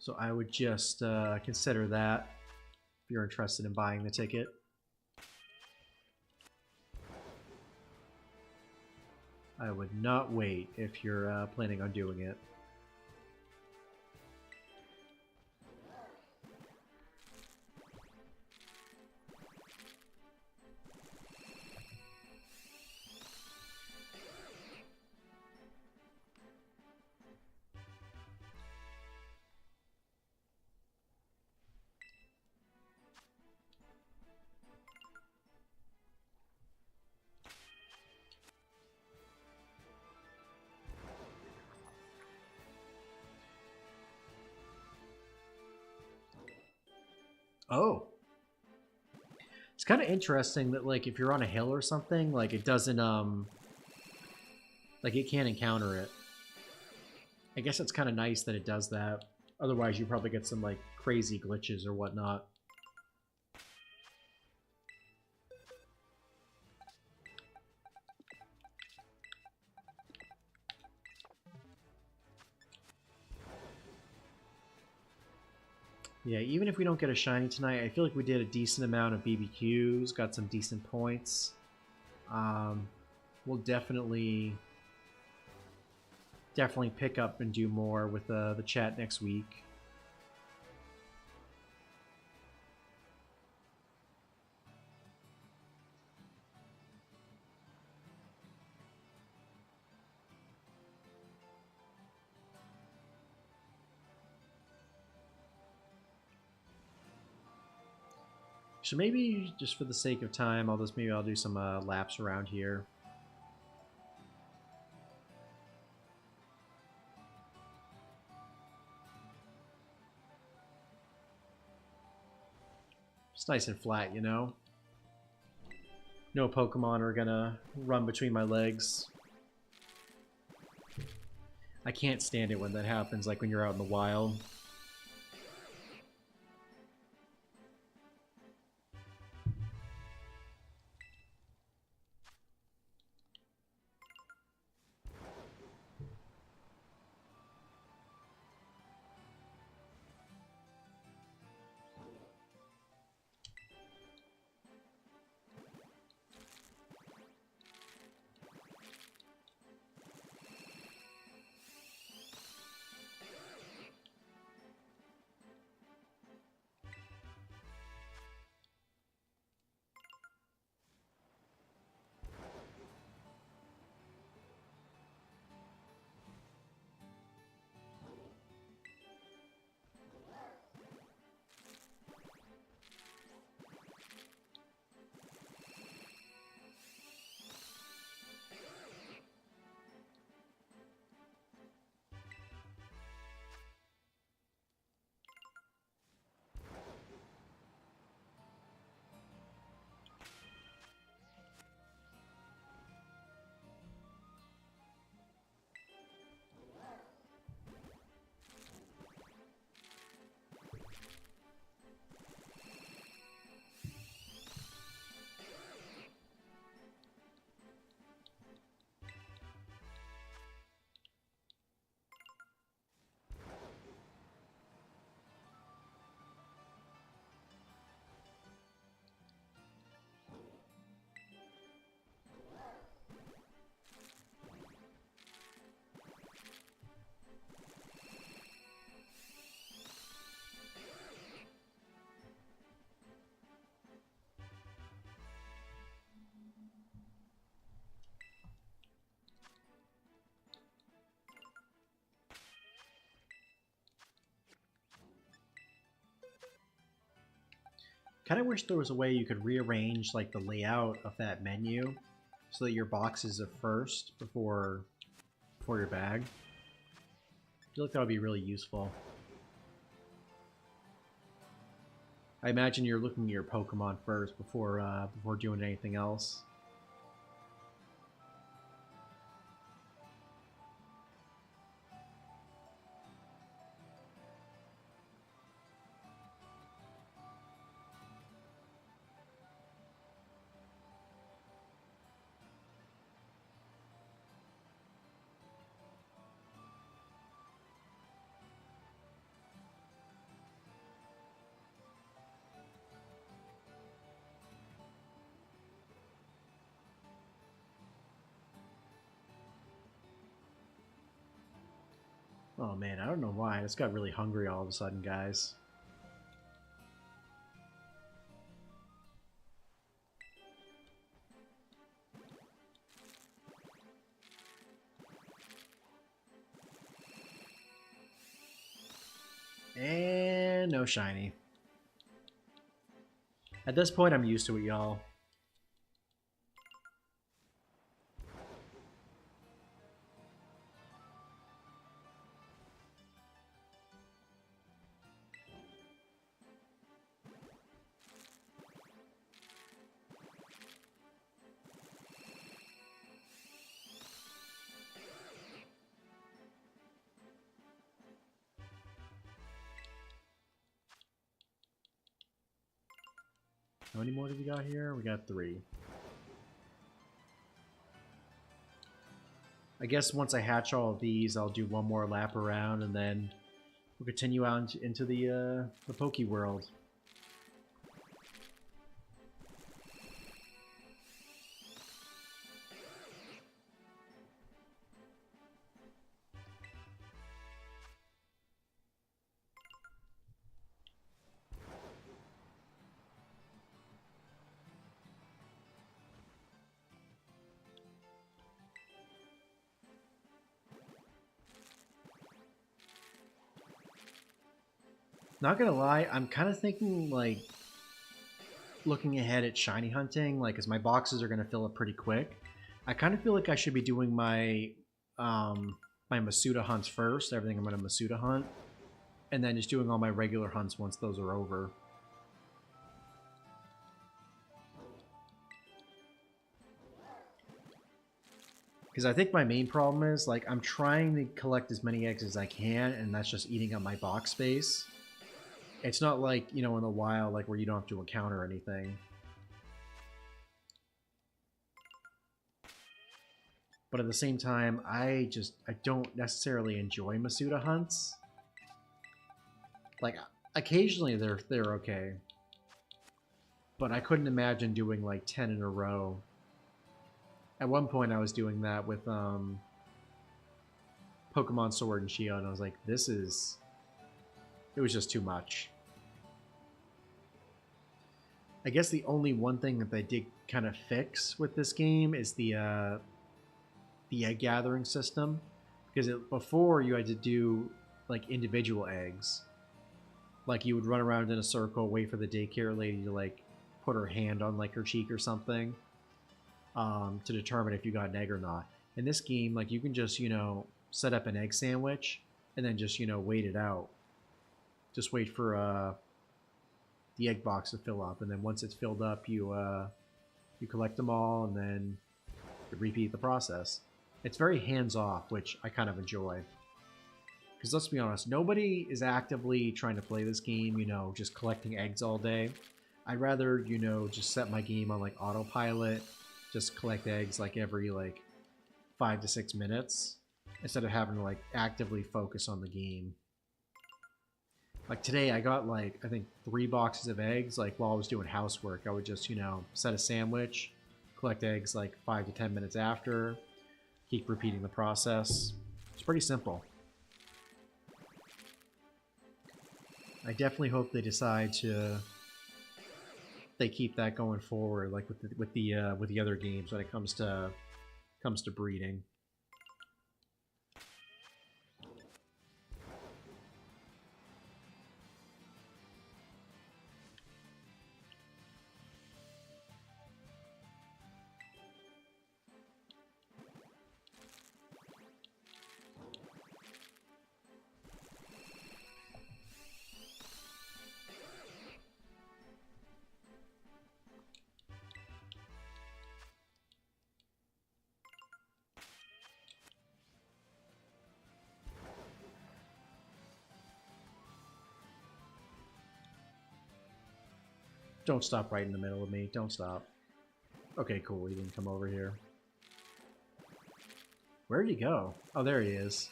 S1: So I would just consider that if you're interested in buying the ticket. I would not wait if you're planning on doing it. Oh. It's kind of interesting that, like, if you're on a hill or something, like, it doesn't, like, it can't encounter it. I guess it's kind of nice that it does that. Otherwise, you probably get some, like, crazy glitches or whatnot. Yeah, even if we don't get a shiny tonight, I feel like we did a decent amount of BBQs, got some decent points. We'll definitely pick up and do more with the chat next week. Actually, maybe just for the sake of time, I'll do some laps around here. It's nice and flat, you know? No Pokemon are gonna run between my legs. I can't stand it when that happens, like when you're out in the wild. Kind of wish there was a way you could rearrange like the layout of that menu so that your boxes are first before your bag. I feel like that would be really useful. I imagine you're looking at your Pokemon first before doing anything else. Oh man, I don't know why. I just got really hungry all of a sudden, guys. And no shiny. At this point, I'm used to it, y'all. How many more do we got here? We got 3. I guess once I hatch all of these, I'll do one more lap around, and then we'll continue on into the Poke World. Not gonna lie, I'm kind of thinking like looking ahead at shiny hunting, like as my boxes are going to fill up pretty quick, I kind of feel like I should be doing my Masuda hunts first. Everything I'm going to Masuda hunt, and then just doing all my regular hunts once those are over. Because I think my main problem is, like, I'm trying to collect as many eggs as I can, and that's just eating up my box space. It's not like, you know, in the wild, like, where you don't have to encounter anything. But at the same time, I don't necessarily enjoy Masuda hunts. Like, occasionally they're okay. But I couldn't imagine doing, like, 10 in a row. At one point, I was doing that with Pokemon Sword and Shield, and I was like, this is... It was just too much. I guess the only one thing that they did kind of fix with this game is the egg gathering system. Because before, you had to do, like, individual eggs. Like, you would run around in a circle, wait for the daycare lady to, like, put her hand on, like, her cheek or something. To determine if you got an egg or not. In this game, like, you can just, you know, set up an egg sandwich and then just, you know, wait it out. Just wait for the egg box to fill up, and then once it's filled up, you collect them all, and then you repeat the process. It's very hands-off, which I kind of enjoy. Because let's be honest, nobody is actively trying to play this game, you know, just collecting eggs all day. I'd rather, you know, just set my game on, like, autopilot, just collect eggs like every like 5 to 6 minutes instead of having to like actively focus on the game. Like today I got like I think 3 boxes of eggs. Like while I was doing housework, I would just, you know, set a sandwich, collect eggs like 5 to 10 minutes after, keep repeating the process. It's pretty simple. I definitely hope they decide to keep that going forward, like with the other games when it comes to breeding. Don't stop right in the middle of me. Don't stop. Okay, cool. He didn't come over here. Where'd he go? Oh, there he is.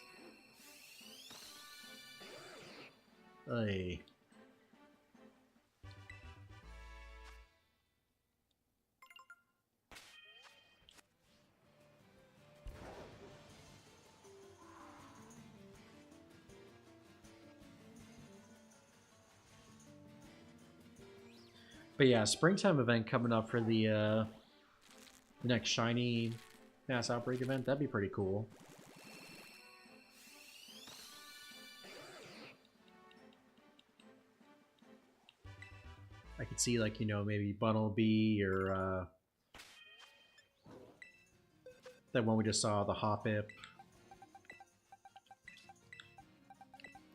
S1: Hey. But yeah, springtime event coming up for the next shiny mass outbreak event. That'd be pretty cool. I could see, like, you know, maybe Bunnelby or that one we just saw, the Hoppip.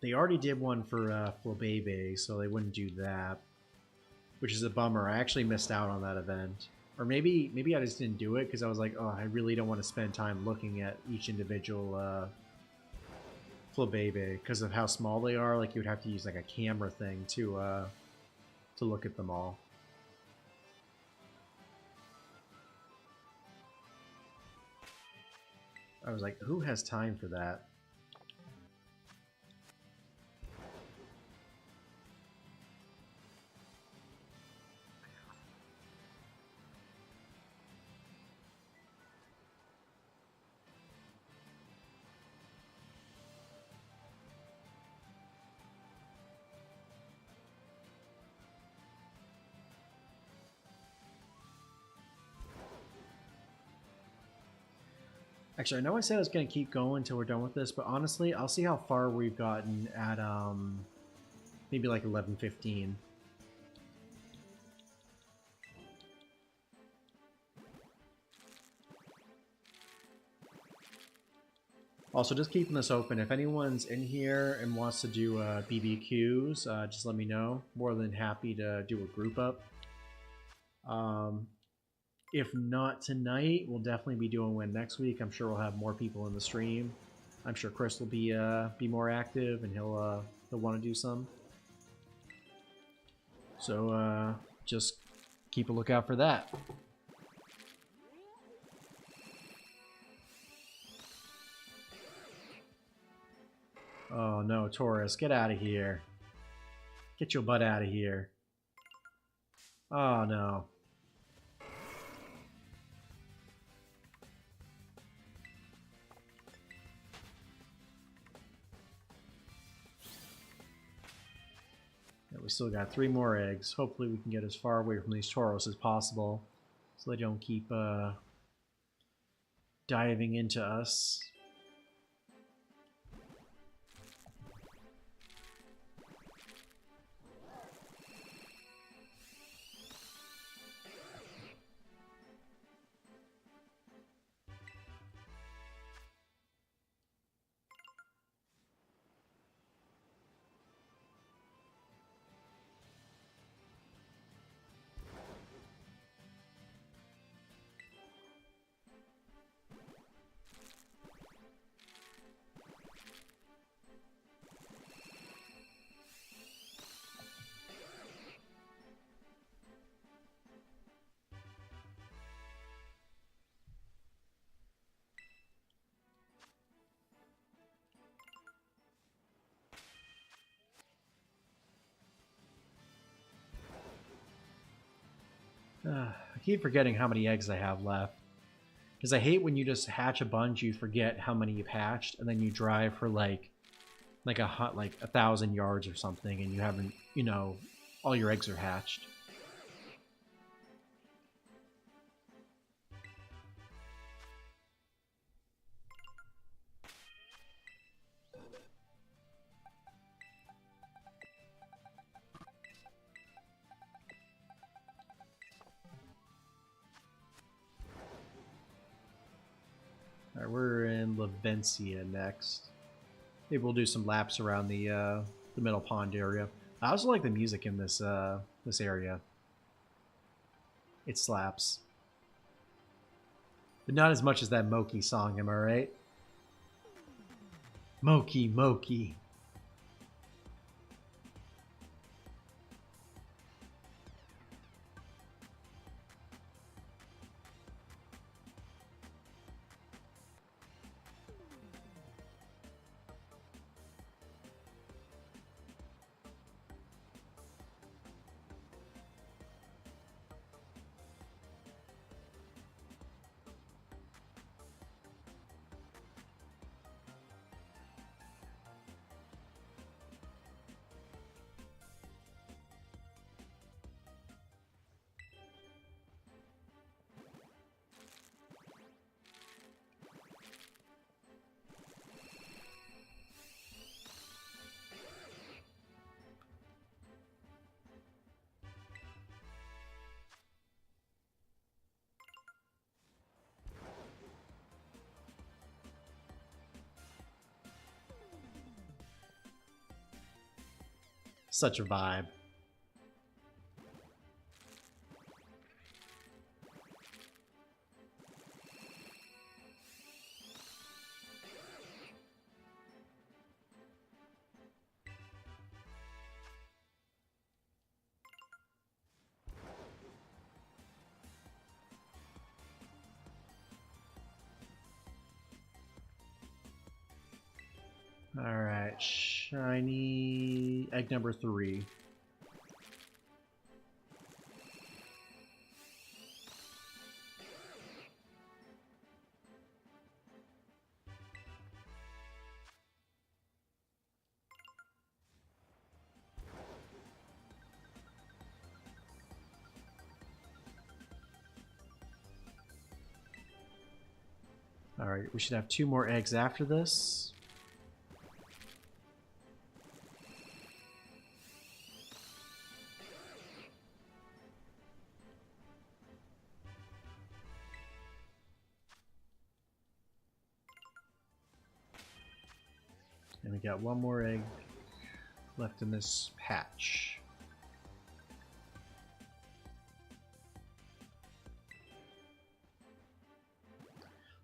S1: They already did one for Flabébé, so they wouldn't do that, which is a bummer. I actually missed out on that event. Or maybe I just didn't do it because I was like, oh, I really don't want to spend time looking at each individual Flabébé because of how small they are. Like, you would have to use like a camera thing to look at them all. I was like, who has time for that? Actually, I know I said I was going to keep going until we're done with this, but honestly, I'll see how far we've gotten at maybe like 11:15. Also, just keeping this open. If anyone's in here and wants to do BBQs, just let me know. More than happy to do a group up. If not tonight, we'll definitely be doing one next week. I'm sure we'll have more people in the stream. I'm sure Chris will be more active, and he'll want to do some. So just keep a lookout for that. Oh no, Taurus, get out of here. Get your butt out of here. Oh no. Yeah, we still got 3 more eggs. Hopefully we can get as far away from these Tauros as possible so they don't keep diving into us. I keep forgetting how many eggs I have left. Because I hate when you just hatch a bunch, you forget how many you've hatched, and then you drive for like 1,000 yards or something, and you haven't, you know, all your eggs are hatched. Alright, we're in Lavencia next. Maybe we'll do some laps around the middle pond area. I also like the music in this this area. It slaps. But not as much as that Moki song, am I right? Moki, Moki. Such a vibe. Alright, shiny egg number 3. Alright, we should have 2 more eggs after this. And we got one more egg left in this patch.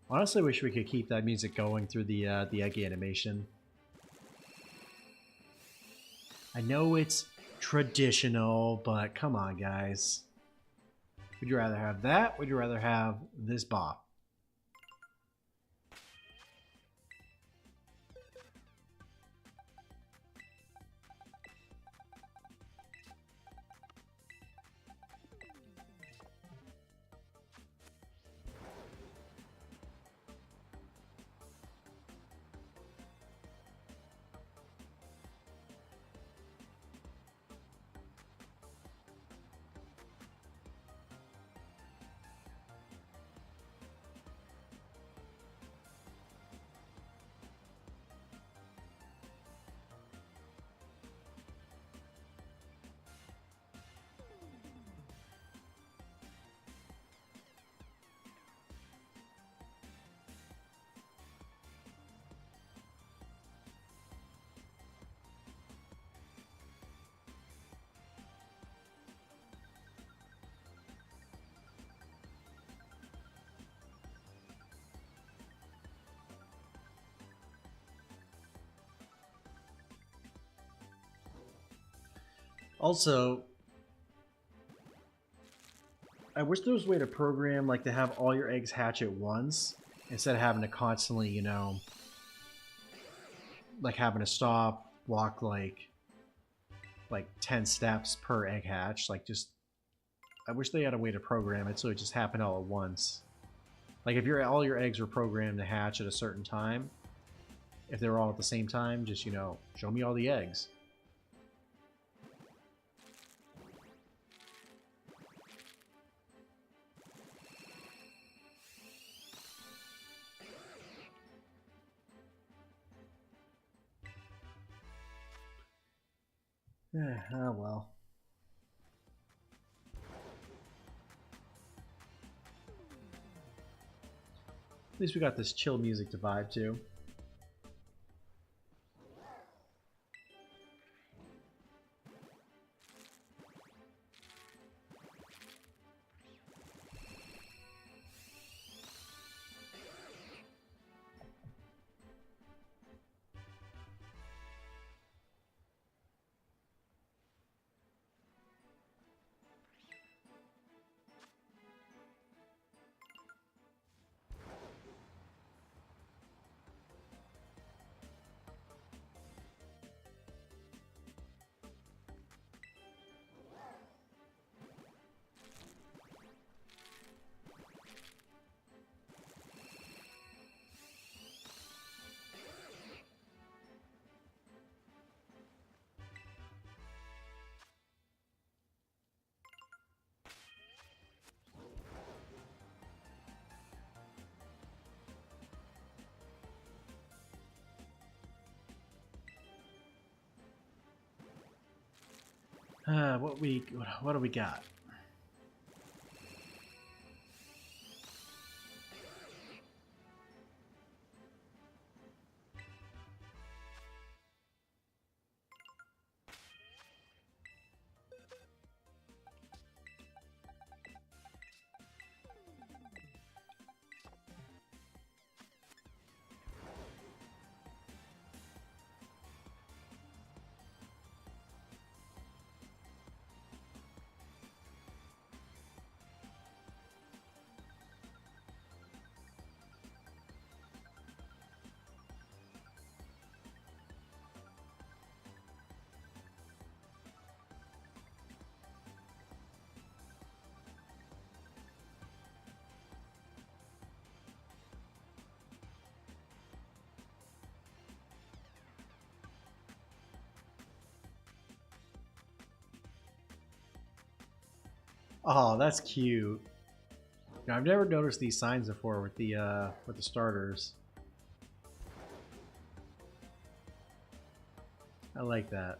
S1: Honestly, I wish we could keep that music going through the egg animation. I know it's traditional, but come on, guys. Would you rather have that? Would you rather have this bop? Also, I wish there was a way to program, like, to have all your eggs hatch at once, instead of having to constantly, you know, like, having to stop, walk, like 10 steps per egg hatch. Like, just, I wish they had a way to program it so it just happened all at once. Like, if all your eggs were programmed to hatch at a certain time, if they were all at the same time, just, you know, show me all the eggs. Oh well. At least we got this chill music to vibe to. What do we got? Oh, that's cute. Now, I've never noticed these signs before with the starters. I like that.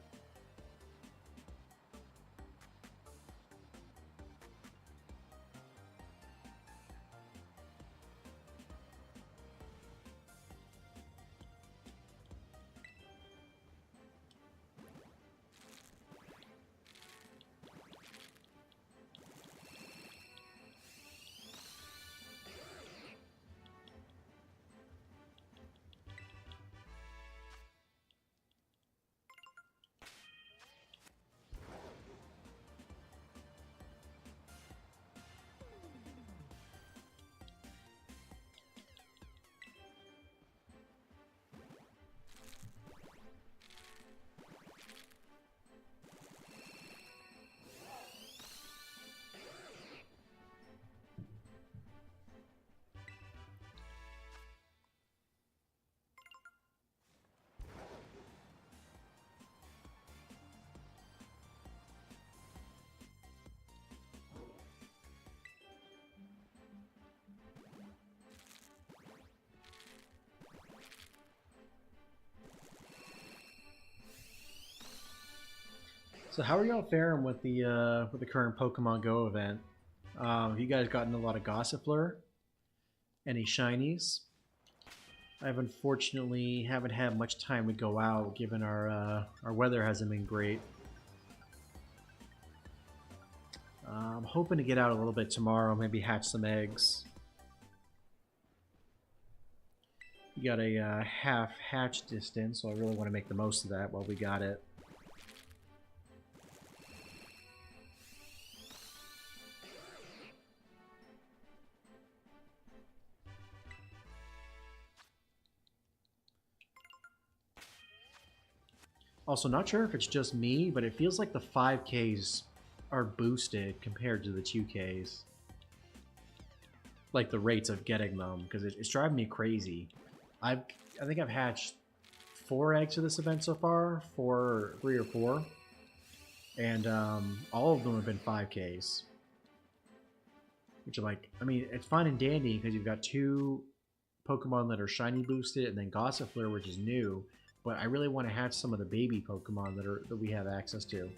S1: So how are y'all faring with the current Pokemon Go event? Have you guys gotten a lot of Gossifleur? Any shinies? I've unfortunately haven't had much time to go out, given our weather hasn't been great. I'm hoping to get out a little bit tomorrow, maybe hatch some eggs. You got a half hatch distance, so I really want to make the most of that while we got it. Also, not sure if it's just me, but it feels like the 5Ks are boosted compared to the 2Ks. Like the rates of getting them, because it's driving me crazy. I think I've hatched 4 eggs to this event so far, 3 or 4, and all of them have been 5Ks. Which I'm like, I mean, it's fine and dandy because you've got 2 Pokemon that are shiny boosted, and then Gossifleur, which is new. But I really want to hatch some of the baby Pokemon that we have access to.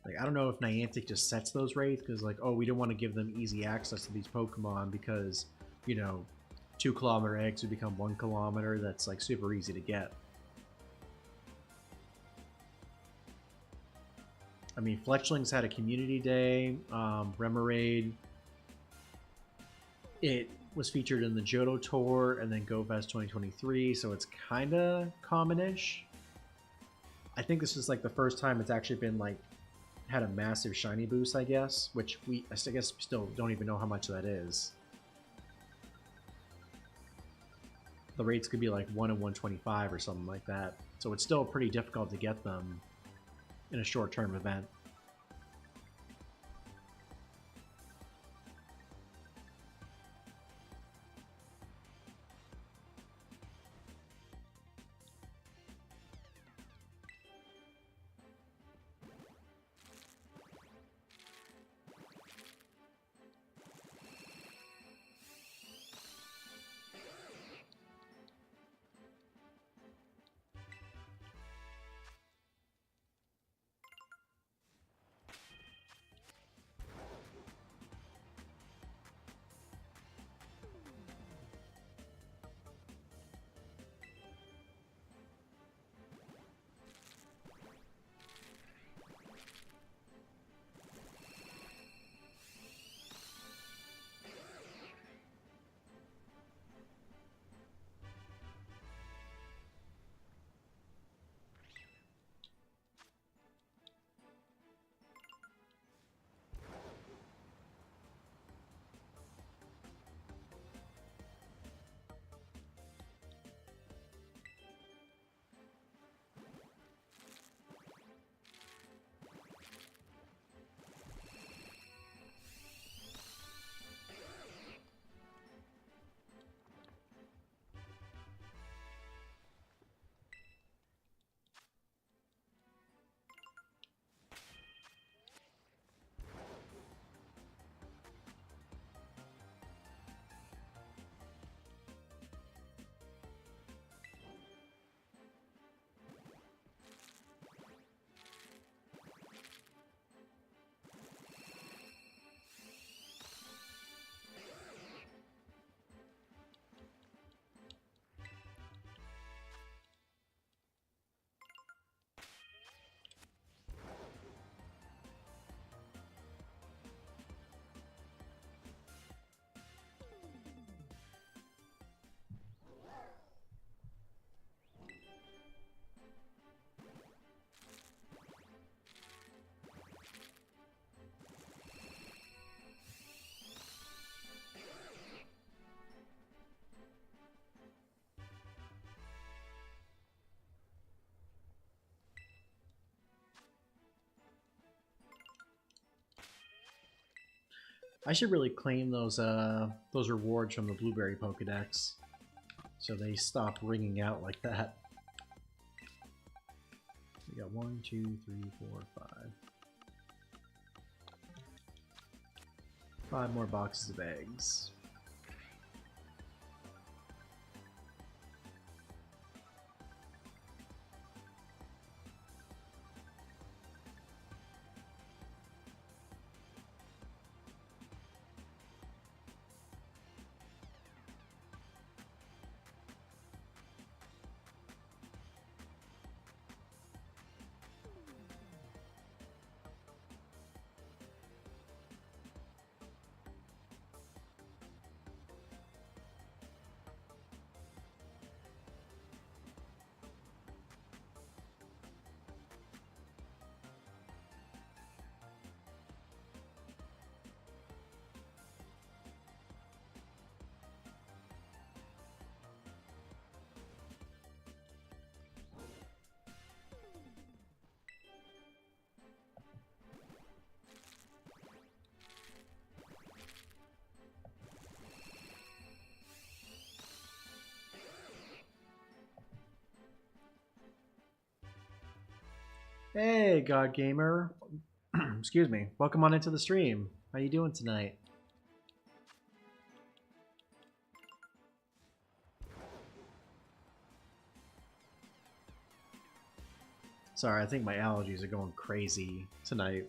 S1: Like, I don't know if Niantic just sets those rates because, like, oh, we don't want to give them easy access to these Pokemon because, you know, 2-kilometer eggs would become 1 kilometer. That's like super easy to get. I mean, Fletchling's had a community day. Remoraid, it was featured in the Johto Tour and then GoFest 2023, so it's kind of common-ish. I think this is like the first time it's actually been like had a massive shiny boost, I guess, which I guess still don't even know how much that is. The rates could be like 1 in 125 or something like that, so it's still pretty difficult to get them in a short-term event. I should really claim those rewards from the Blueberry Pokedex, so they stop ringing out like that. We got 1, 2, 3, 4, 5. 5 more boxes of eggs. Hey, God Gamer. Excuse me. Welcome on into the stream. How you doing tonight? Sorry, I think my allergies are going crazy tonight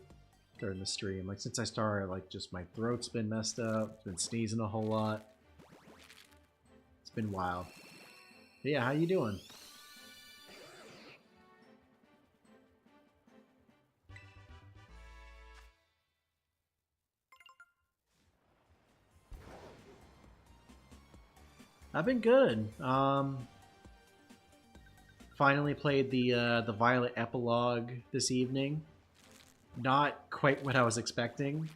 S1: during the stream. Like, since I started, like, just my throat's been messed up. Been sneezing a whole lot. It's been wild. But yeah, how you doing? I've been good. Finally played the Violet Epilogue this evening. Not quite what I was expecting.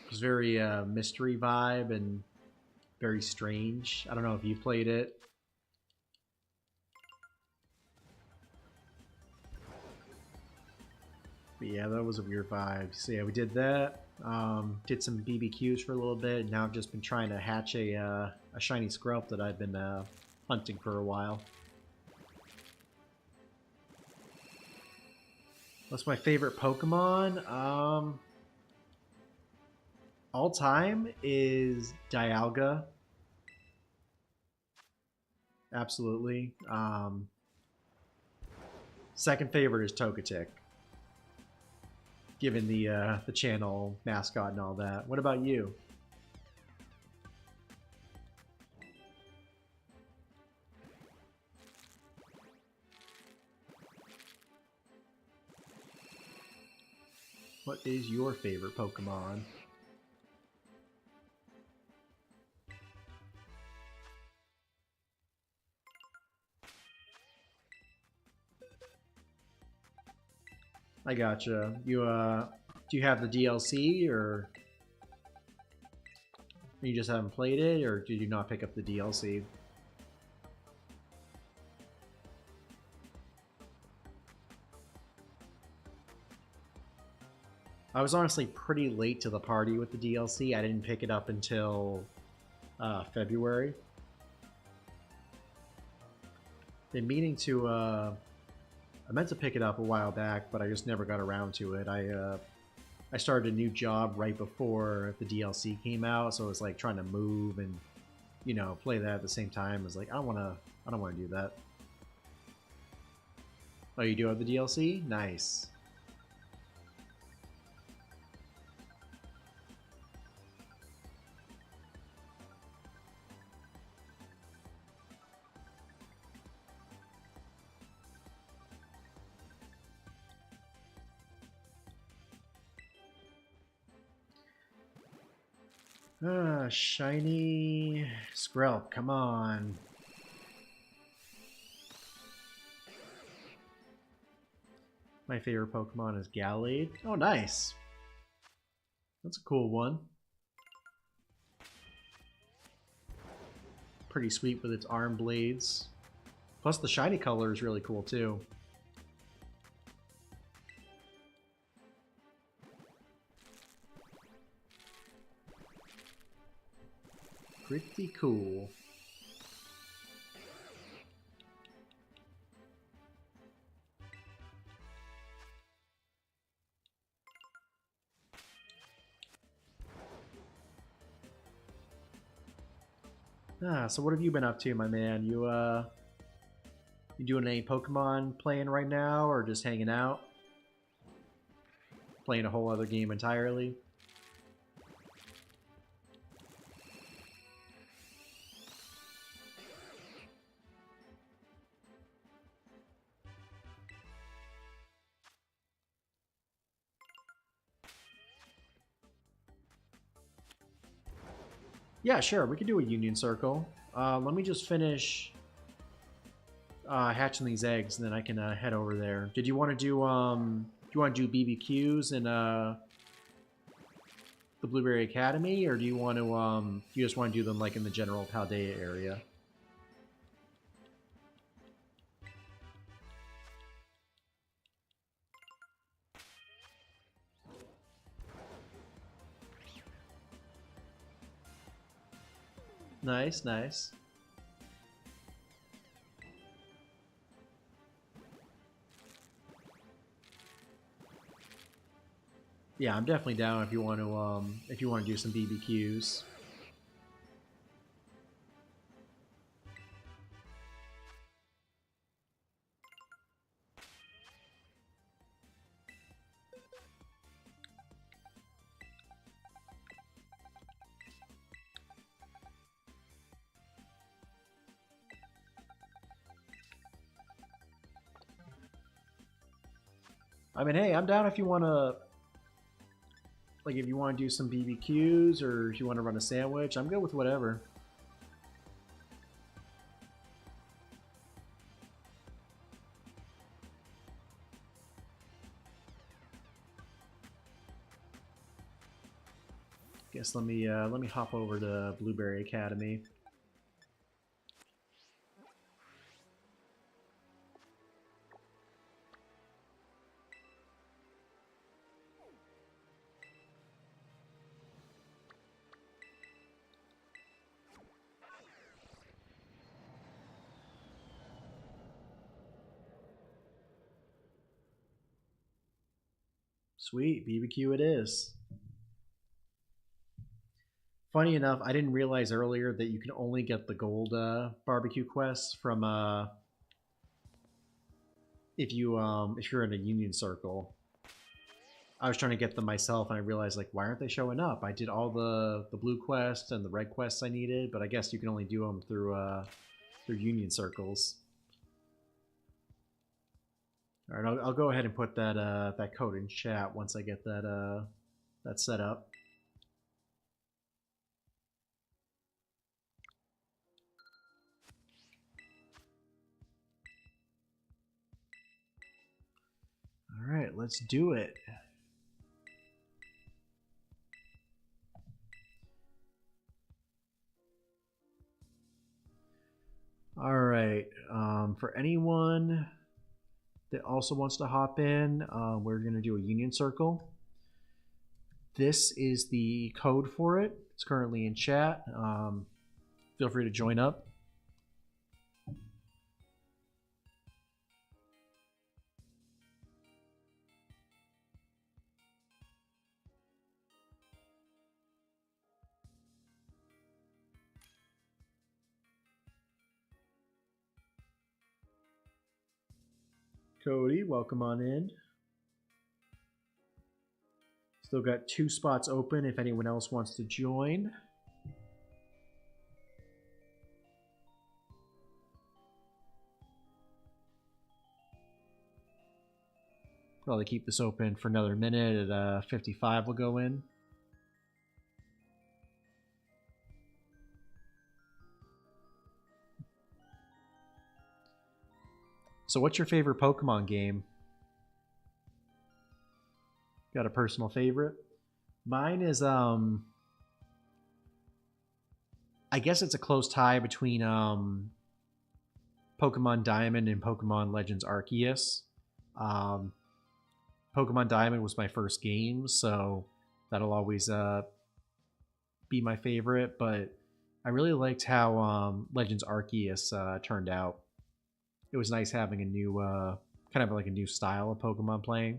S1: It was very mystery vibe and very strange. I don't know if you played it. But yeah, that was a weird vibe. So yeah, we did that. Did some BBQs for a little bit. And now I've just been trying to hatch a shiny Scarlet that I've been hunting for a while. What's my favorite Pokemon? All time is Dialga. Absolutely. Second favorite is Togetic, given the channel mascot and all that. What about you? What is your favorite Pokemon? I gotcha. Do you have the DLC, or you just haven't played it, or did you not pick up the DLC? I was honestly pretty late to the party with the DLC. I didn't pick it up until February. Been meaning to. I meant to pick it up a while back, but I just never got around to it. I started a new job right before the DLC came out, so it was like trying to move and play that at the same time. I was like, I don't want to do that. Oh, you do have the DLC? Nice. Shiny Skrelp, come on. My favorite Pokemon is Gallade. Oh, nice. That's a cool one. Pretty sweet with its arm blades. Plus the shiny color is really cool too. Pretty cool. So what have you been up to, my man? You doing any Pokemon playing right now, or just hanging out? Playing a whole other game entirely? Yeah, sure. We could do a Union Circle. Let me just finish hatching these eggs, and then I can head over there. Did you want to do BBQs in the Blueberry Academy, or do you want to you just want to do them like in the general Paldea area? Nice, nice. Yeah, I'm definitely down if you want to do some BBQs. I mean, hey, I'm down if you want to, like, if you want to do some BBQs or if you want to run a sandwich. I'm good with whatever. Guess let me hop over to Blueberry Academy. Sweet, BBQ it is. Funny enough, I didn't realize earlier that you can only get the gold barbecue quests from if you're in a union circle. I was trying to get them myself, and I realized like, why aren't they showing up? I did all the blue quests and the red quests I needed, but I guess you can only do them through union circles. All right, I'll go ahead and put that code in chat once I get that set up. All right, let's do it. All right, for anyone that also wants to hop in, we're going to do a union circle. This is the code for it. It's currently in chat. Feel free to join up. Cody, welcome on in. Still got 2 spots open if anyone else wants to join. Probably keep this open for another minute. At 55 we'll go in. So what's your favorite Pokemon game? Got a personal favorite? Mine is I guess it's a close tie between Pokemon Diamond and Pokemon Legends Arceus. Um, Pokemon Diamond was my first game, so that'll always be my favorite. But I really liked how Legends Arceus turned out. It was nice having a new, kind of like a new style of Pokemon playing.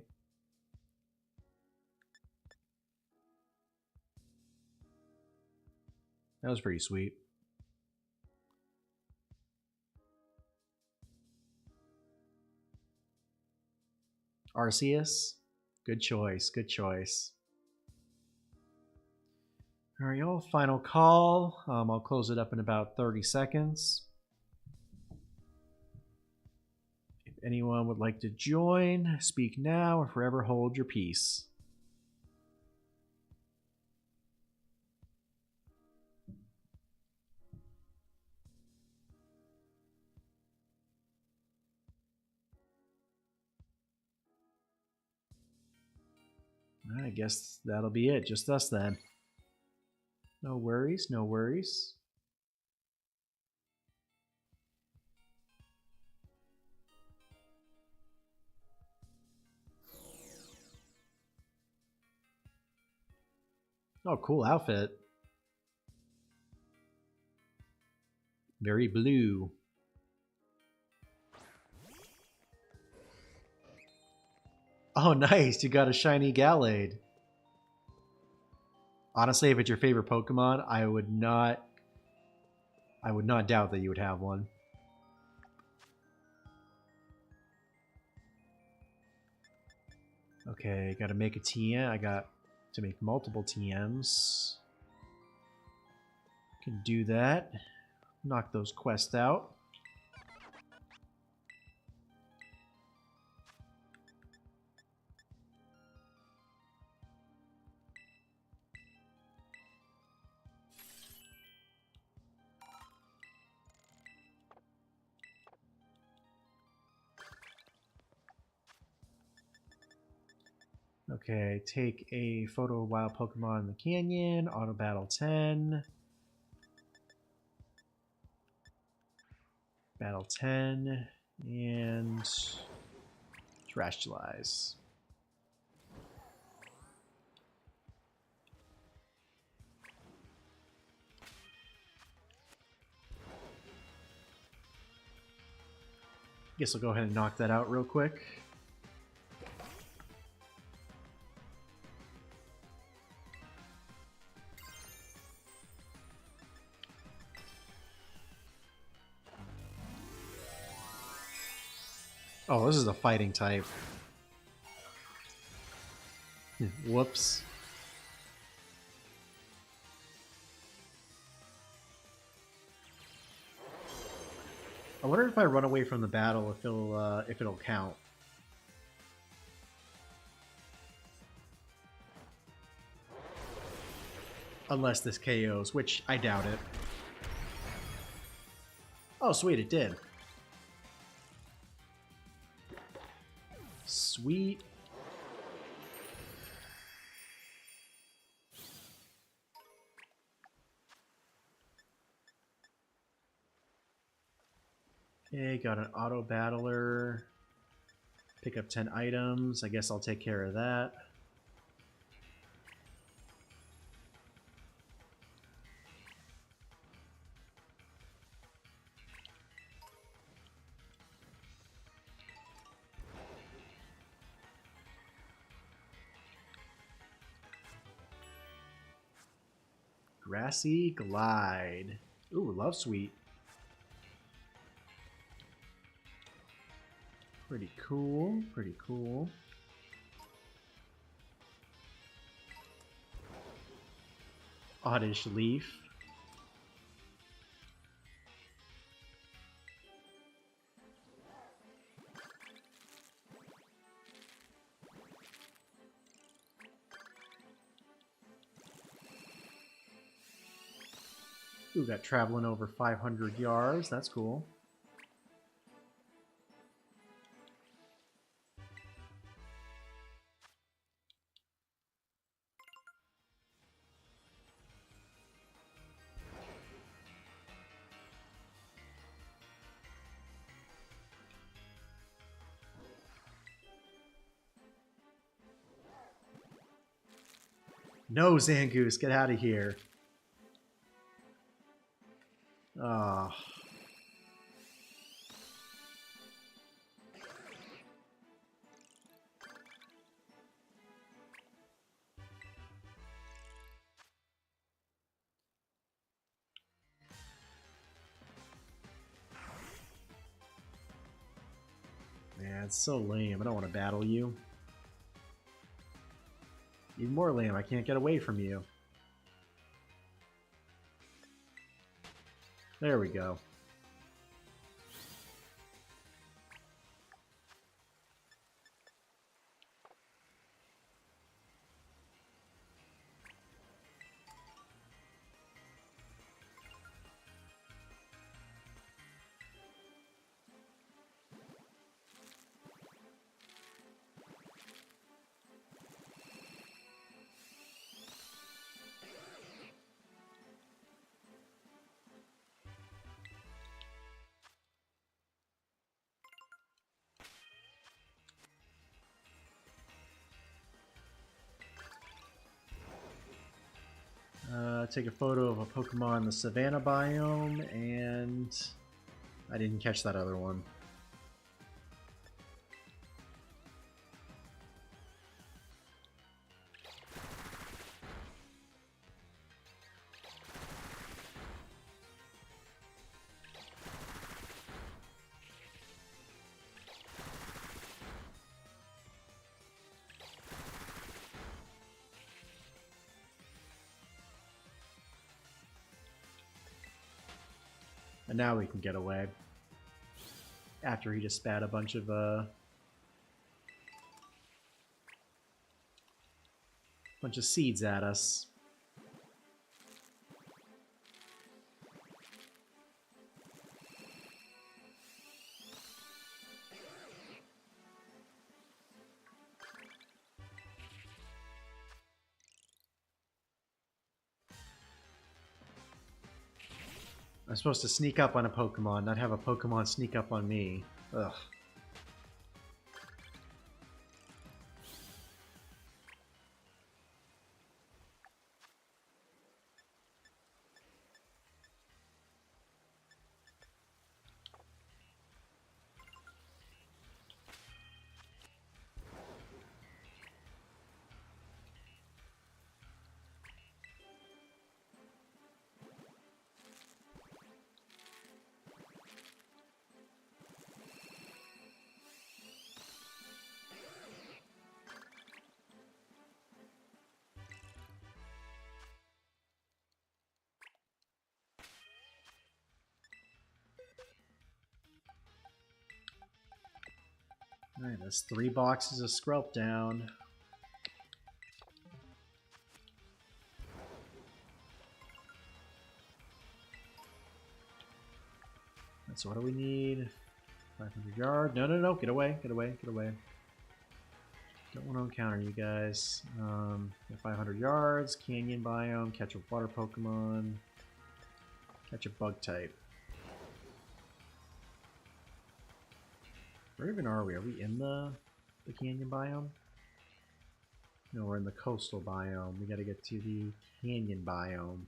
S1: That was pretty sweet. Arceus, good choice, good choice. All right, y'all, final call. I'll close it up in about 30 seconds. If anyone would like to join, speak now or forever hold your peace. I guess that'll be it. Just us then. No worries, no worries. Oh, cool outfit. Very blue. Oh, nice. You got a shiny Gallade. Honestly, if it's your favorite Pokemon, I would not doubt that you would have one. Okay, gotta make a TM. I got to make multiple TMs. Can do that. Knock those quests out. Okay, take a photo of wild Pokemon in the canyon. Auto battle 10. Battle 10. And Terastallize. Guess I'll go ahead and knock that out real quick. Oh, this is a fighting type. Whoops. I wonder if I run away from the battle if it'll count. Unless this KOs, which I doubt it. Oh, sweet, it did. Sweet. Okay, got an auto battler. Pick up 10 items. I guess I'll take care of that. Grassy Glide. Ooh, Love Sweet. Pretty cool, pretty cool. Oddish Leaf. Ooh, got traveling over 500 yards. That's cool. No, Zangoose, get out of here. Ah. Man, it's so lame. I don't want to battle you. Even more lame. I can't get away from you. There we go. Take a photo of a Pokemon in the Savannah biome, and I didn't catch that other one. And now we can get away. After he just spat a bunch of seeds at us. I'm supposed to sneak up on a Pokemon, not have a Pokemon sneak up on me. Ugh. Alright, that's 3 boxes of Skrelp down. So what do we need? 500 yard. No, no, no. Get away. Get away. Get away. Don't want to encounter you guys. 500 yards. Canyon biome. Catch a water Pokemon. Catch a bug type. Where even are we? Are we in the canyon biome? No, we're in the coastal biome. We got to get to the canyon biome.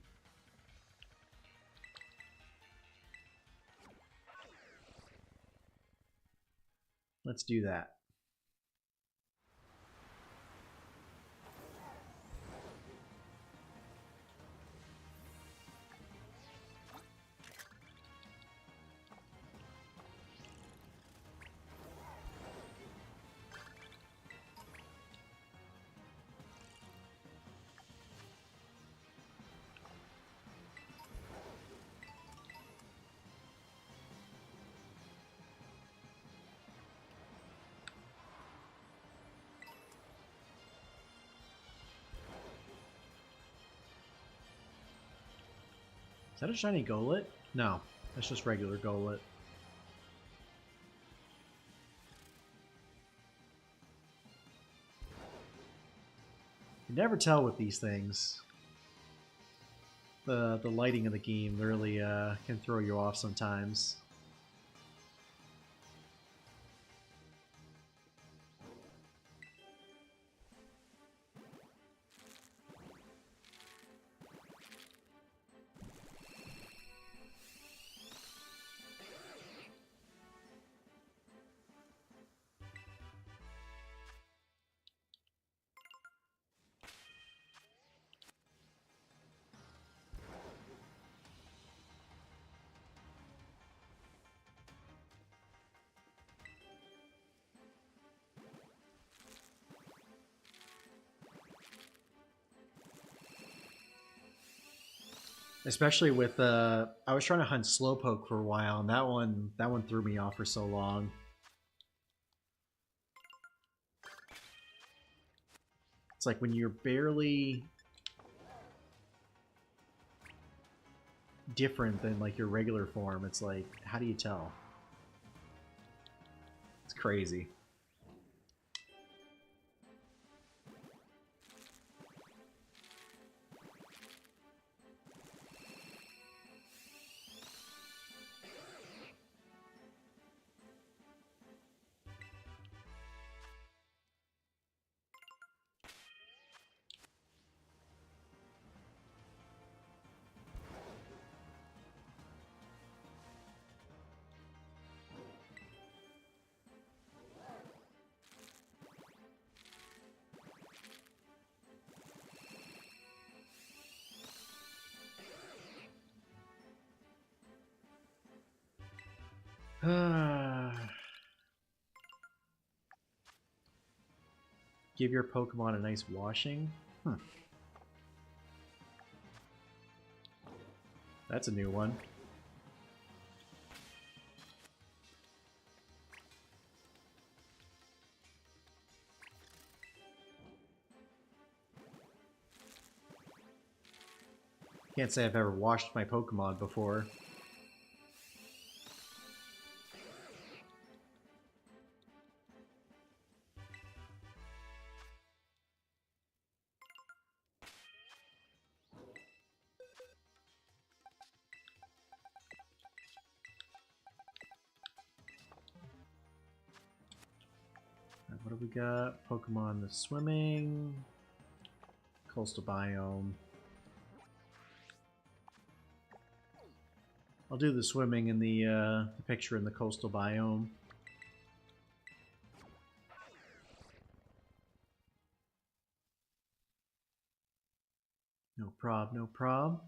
S1: Let's do that. Is that a shiny Golett? No, that's just regular Golett. You never tell with these things. The lighting of the game really can throw you off sometimes. Especially with I was trying to hunt Slowpoke for a while, and that one threw me off for so long. It's like when you're barely different than like your regular form, it's like, how do you tell? It's crazy. Give your Pokemon a nice washing? That's a new one. Can't say I've ever washed my Pokemon before. What do we got? Pokemon the swimming, coastal biome. I'll do the swimming in the picture in the coastal biome. No prob, no prob.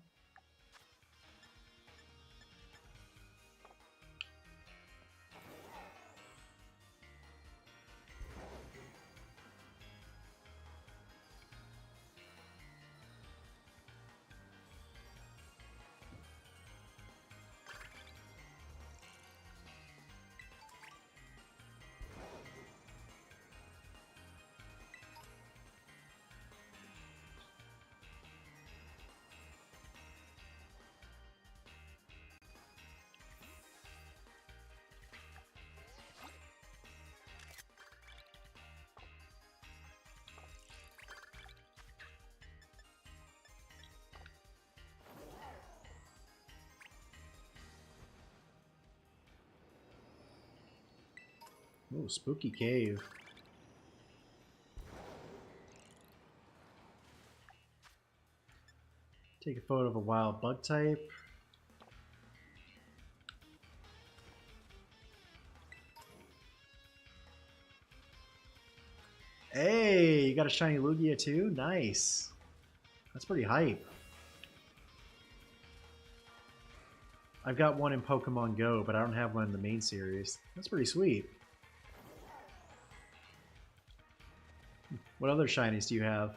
S1: Oh, spooky cave. Take a photo of a wild bug type. Hey, you got a shiny Lugia too? Nice. That's pretty hype. I've got one in Pokemon Go, but I don't have one in the main series. That's pretty sweet. What other shinies do you have?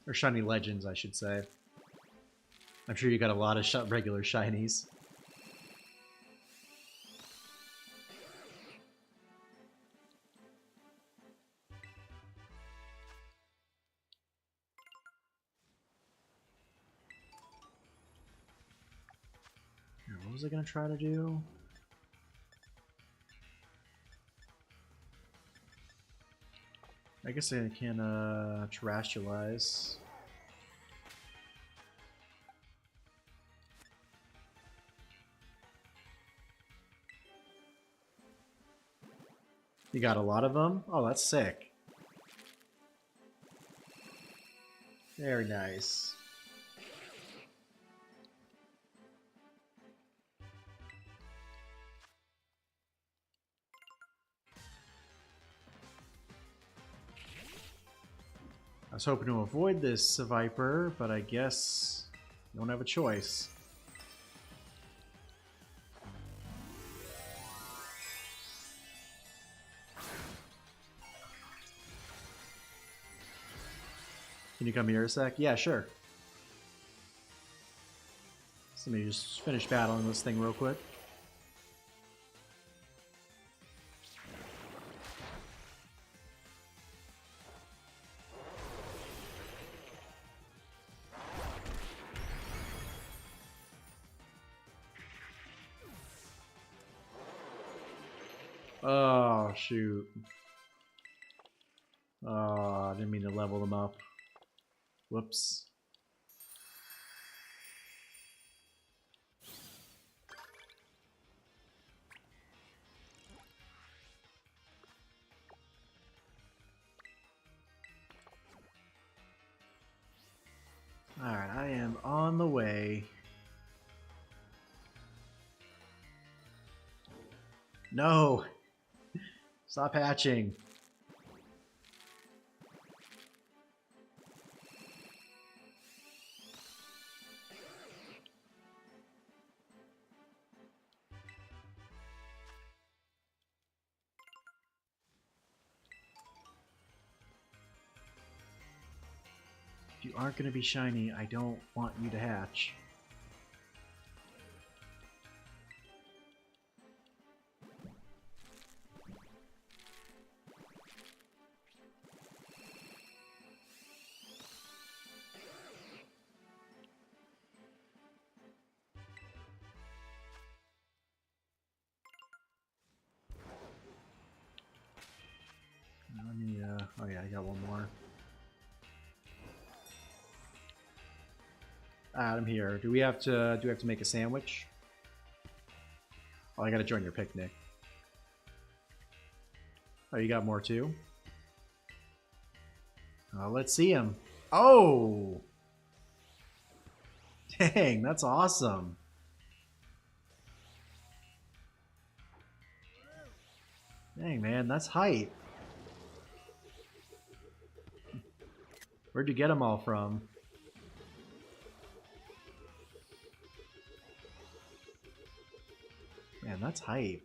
S1: Or shiny legends, I should say. I'm sure you got a lot of regular shinies. Now, what was I going to try to do? I guess I can terrestrialize. You got a lot of them? Oh, that's sick. Very nice. I was hoping to avoid this Viper, but I guess you don't have a choice. Can you come here a sec? Yeah, sure. So let me just finish battling this thing real quick. Oh, shoot. Oh, I didn't mean to level them up. Whoops. Alright, I am on the way. No! Stop hatching. If you aren't going to be shiny, I don't want you to hatch. Yeah. Oh yeah, I got one more. Adam here. Do we have to make a sandwich? Oh, I gotta join your picnic. Oh, you got more too? Let's see him. Oh! Dang, that's awesome. Dang, man, that's hype. Where'd you get them all from? Man, that's hype.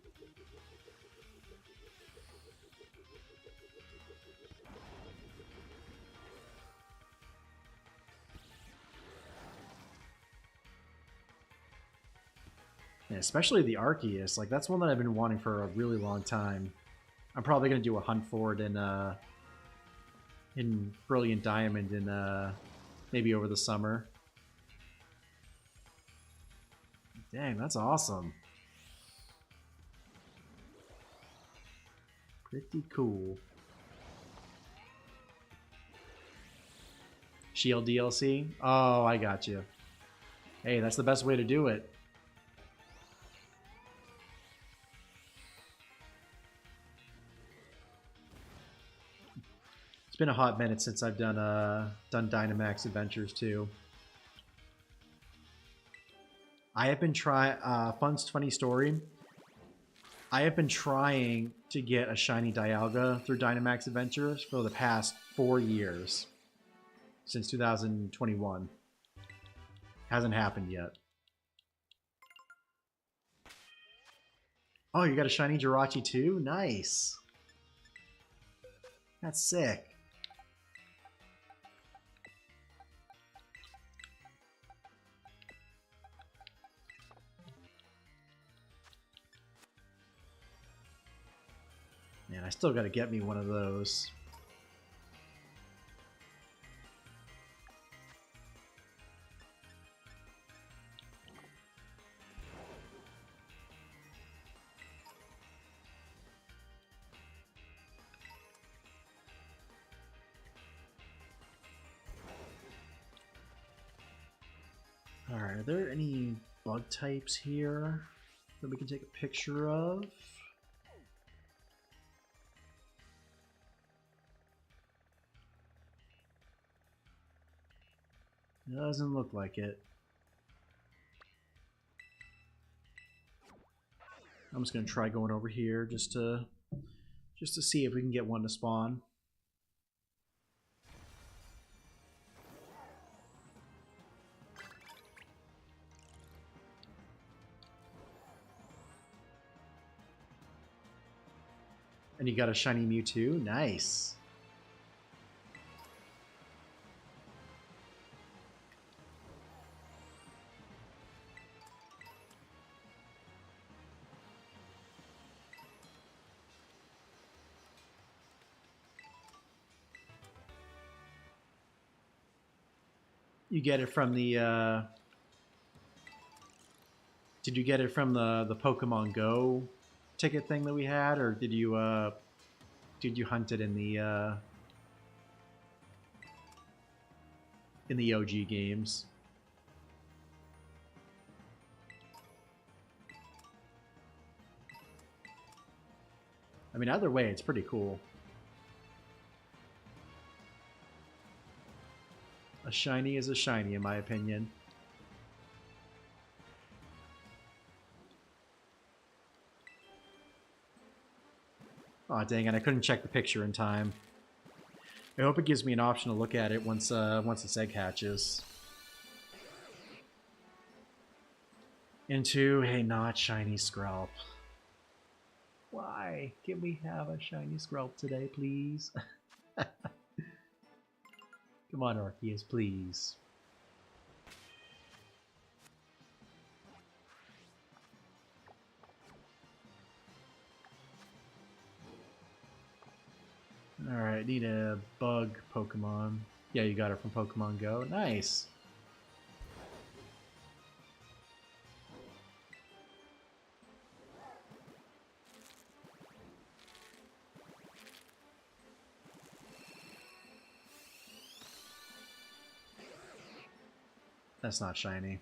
S1: Yeah, especially the Arceus. Like, that's one that I've been wanting for a really long time. I'm probably going to do a hunt for it in Brilliant Diamond in maybe over the summer. Dang, that's awesome. Pretty cool. Shield DLC? Oh, I got you. Hey, that's the best way to do it. It's been a hot minute since I've done Dynamax Adventures too. I have been trying Fun's funny story. I have been trying to get a shiny Dialga through Dynamax Adventures for the past 4 years. Since 2021. Hasn't happened yet. Oh, you got a shiny Jirachi too? Nice. That's sick. Man, I still gotta get me one of those. Alright, are there any bug types here that we can take a picture of? Doesn't look like it. I'm just gonna try going over here just to see if we can get one to spawn. And you got a shiny Mewtwo? Nice. You get it from the did you get it from the Pokemon Go ticket thing that we had, or did you hunt it in the OG games? I mean, either way, it's pretty cool. A shiny is a shiny, in my opinion. Aw, dang it, I couldn't check the picture in time. I hope it gives me an option to look at it once this egg hatches. Into a not shiny Scarlet. Why? Can we have a shiny Scarlet today, please? Come on, Arceus, please. Alright, need a bug Pokemon. Yeah, you got it from Pokemon Go. Nice. That's not shiny.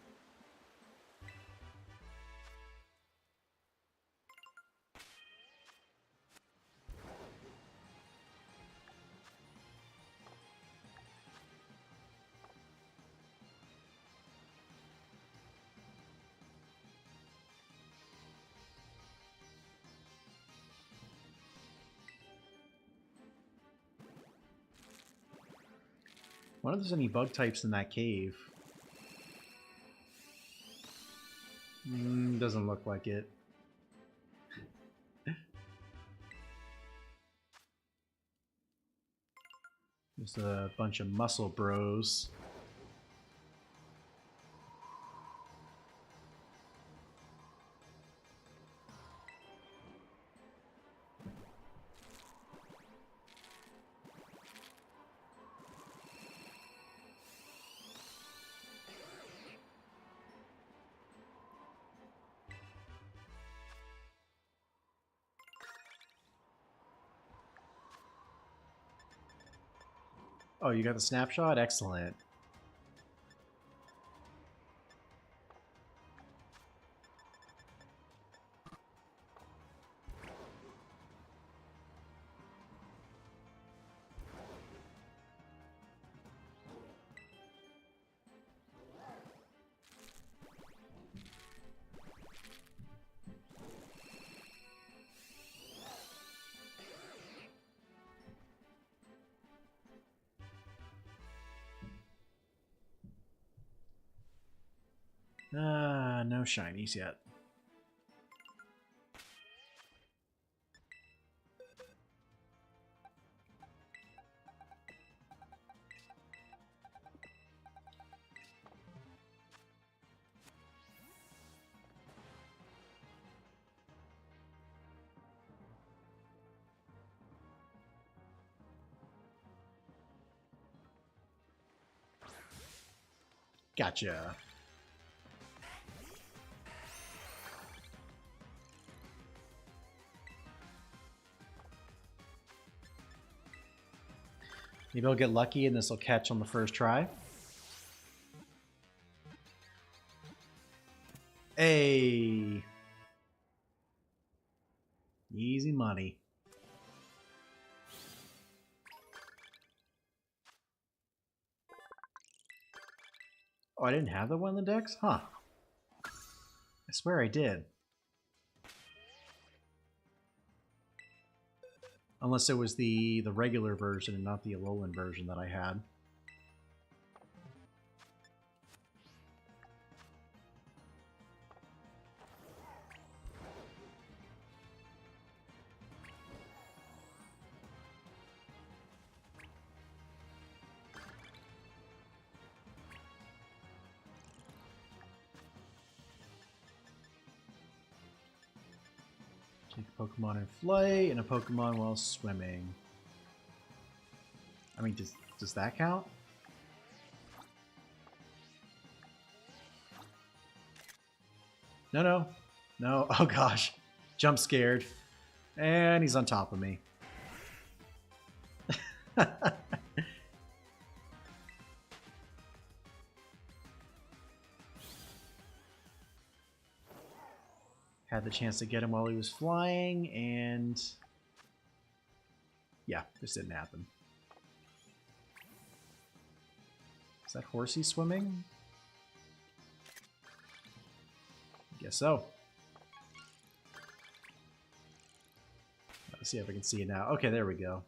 S1: I wonder if there's any bug types in that cave. Doesn't look like it. There's a bunch of muscle bros. Oh, you got the snapshot? Excellent. No shinies yet. Gotcha. Maybe I'll get lucky and this will catch on the first try. Hey! Easy money. Oh, I didn't have that one in the decks? Huh. I swear I did. Unless it was the regular version and not the Alolan version that I had. Take a Pokemon in flight and a Pokemon while swimming. I mean, does that count? No. Oh gosh. Jump scared. And he's on top of me. Had the chance to get him while he was flying, and yeah, this didn't happen. Is that Horsey swimming? I guess so. Let's see if I can see it now. Okay, there we go.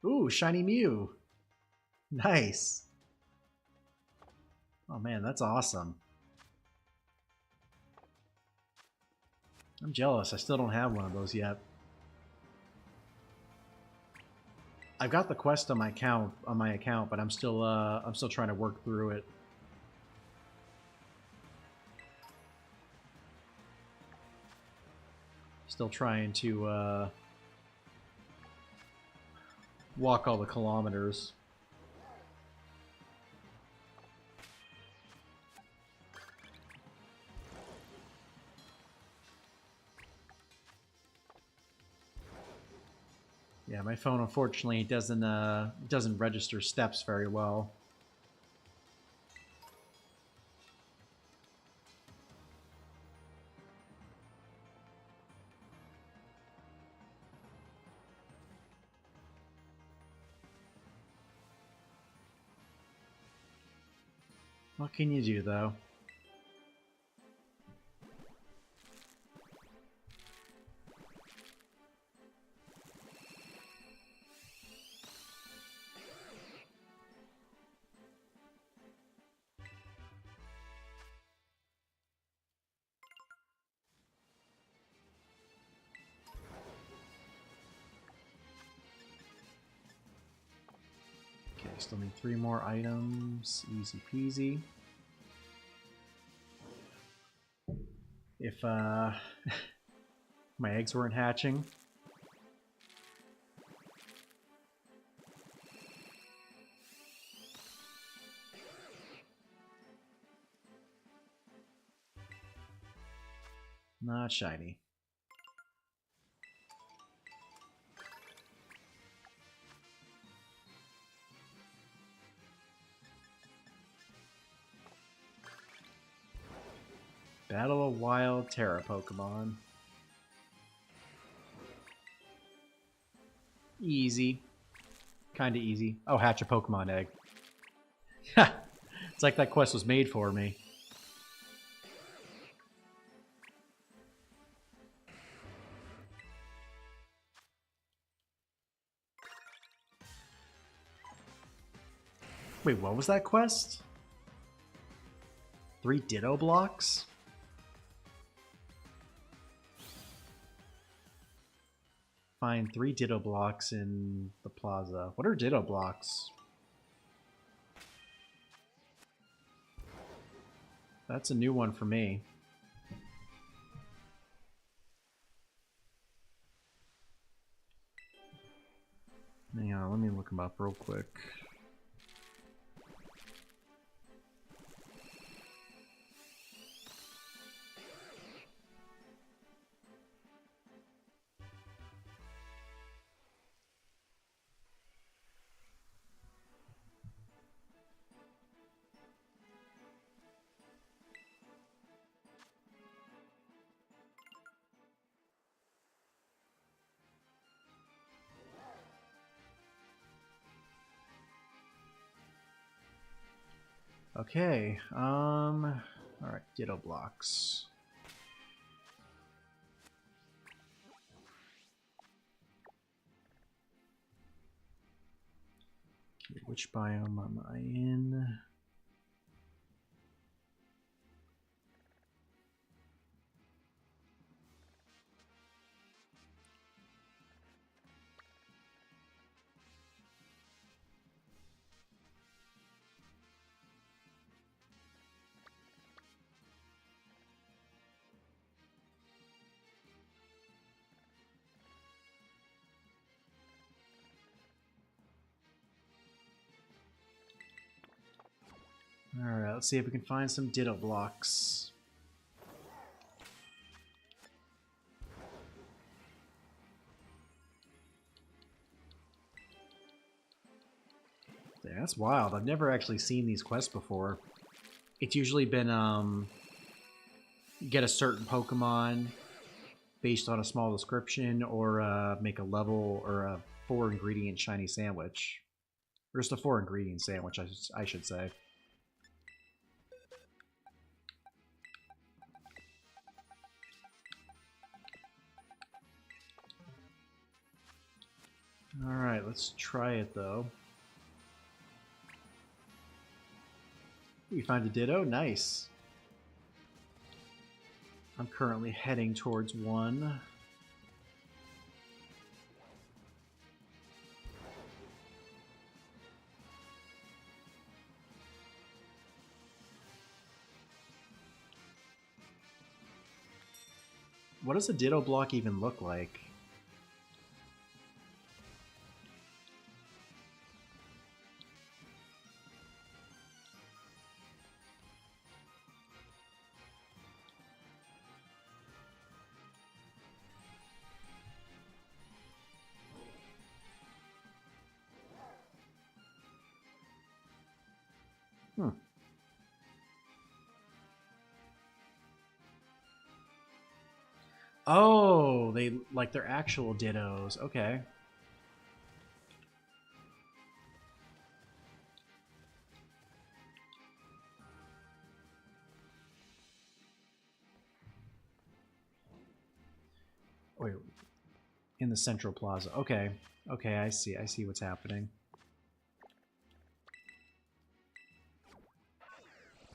S1: Ooh, shiny Mew. Nice. Oh man, that's awesome. I'm jealous. I still don't have one of those yet. I've got the quest on my account, but I'm still trying to work through it. Still trying to walk all the kilometers. Yeah, my phone unfortunately doesn't register steps very well. What can you do, though? Okay, still need 3 more items. Easy peasy. If my eggs weren't hatching. Not shiny. Battle of Wild Terra Pokemon. Easy. Kinda easy. Oh, hatch a Pokemon egg. It's like that quest was made for me. Wait, what was that quest? 3 Ditto blocks? Find 3 Ditto blocks in the plaza. What are Ditto blocks? That's a new one for me. Hang on, let me look them up real quick. Okay, alright, Ditto blocks. Okay, which biome am I in? Alright, let's see if we can find some Ditto blocks. Yeah, that's wild. I've never actually seen these quests before. It's usually been, get a certain Pokemon based on a small description, or make a level or a 4-ingredient shiny sandwich. Or just a 4-ingredient sandwich, I should say. Alright, let's try it though. We find a Ditto? Nice. I'm currently heading towards one. What does a Ditto block even look like? Oh, they like they're actual dittos. Okay. Wait, in the central plaza. Okay. Okay, I see. I see what's happening.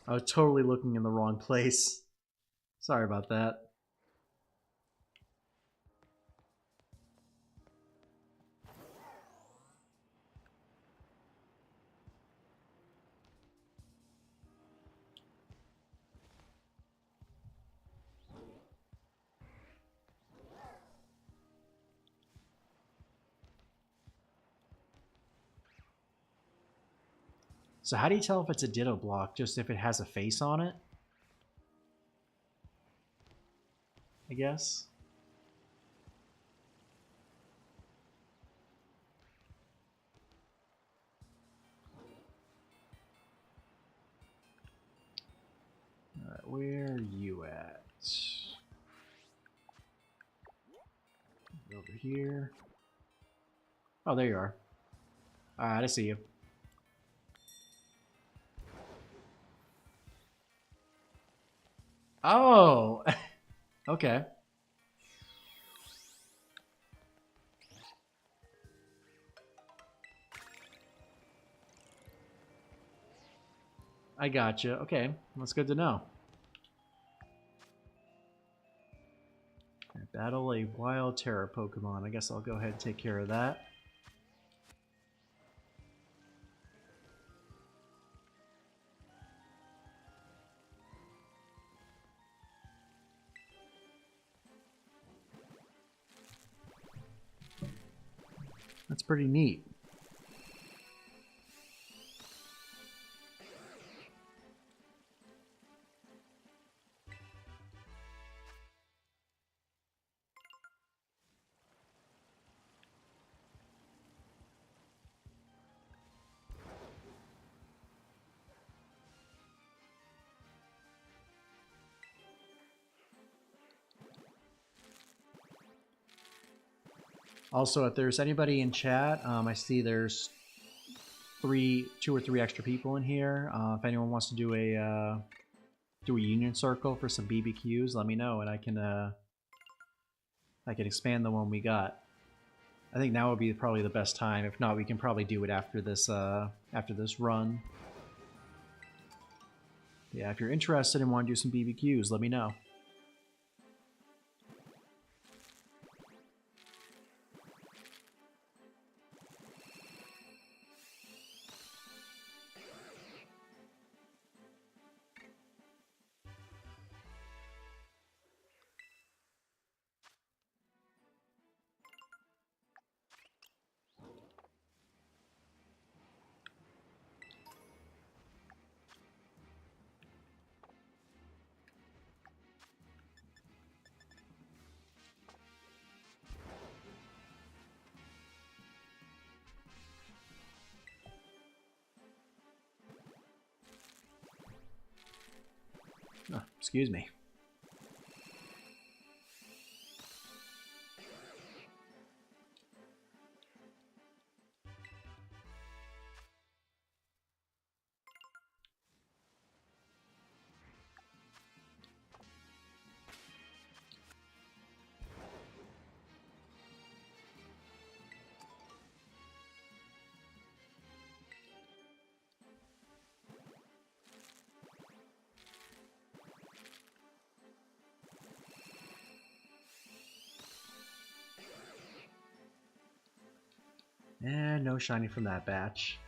S1: I was totally looking in the wrong place. Sorry about that. So how do you tell if it's a ditto block? Just if it has a face on it? I guess. Alright, where are you at? Over here. Oh, there you are. Alright, I see you. Oh! Okay. I gotcha. Okay, that's good to know. Battle a wild terror Pokemon. I guess I'll go ahead and take care of that. That's pretty neat. Also, if there's anybody in chat, I see there's two or three extra people in here. If anyone wants to do a union circle for some BBQs, let me know, and I can expand the one we got. I think now would be probably the best time. If not, we can probably do it after this run. Yeah, if you're interested and want to do some BBQs, let me know. Oh, excuse me. And no shiny from that batch.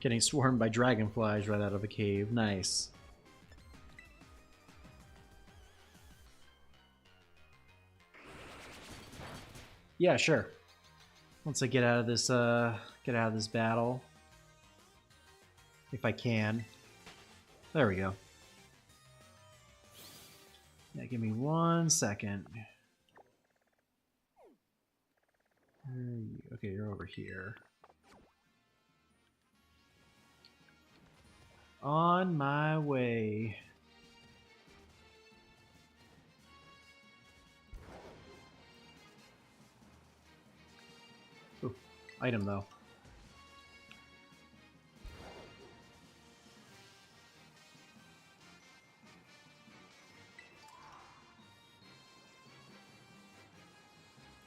S1: Getting swarmed by dragonflies right out of a cave. Nice. Yeah, sure. Once I get out of this battle, if I can. There we go. Yeah, give me 1 second. Okay, you're over here. On my way. Ooh, item though.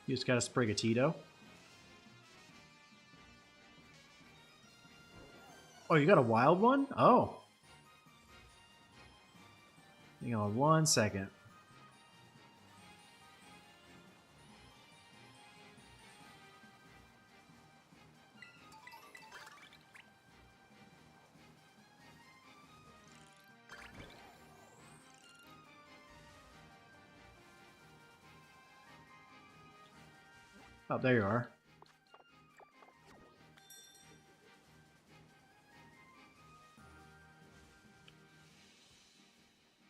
S1: You just got a Sprigatito. Oh, you got a wild one? Oh. Hang on 1 second. Oh, there you are.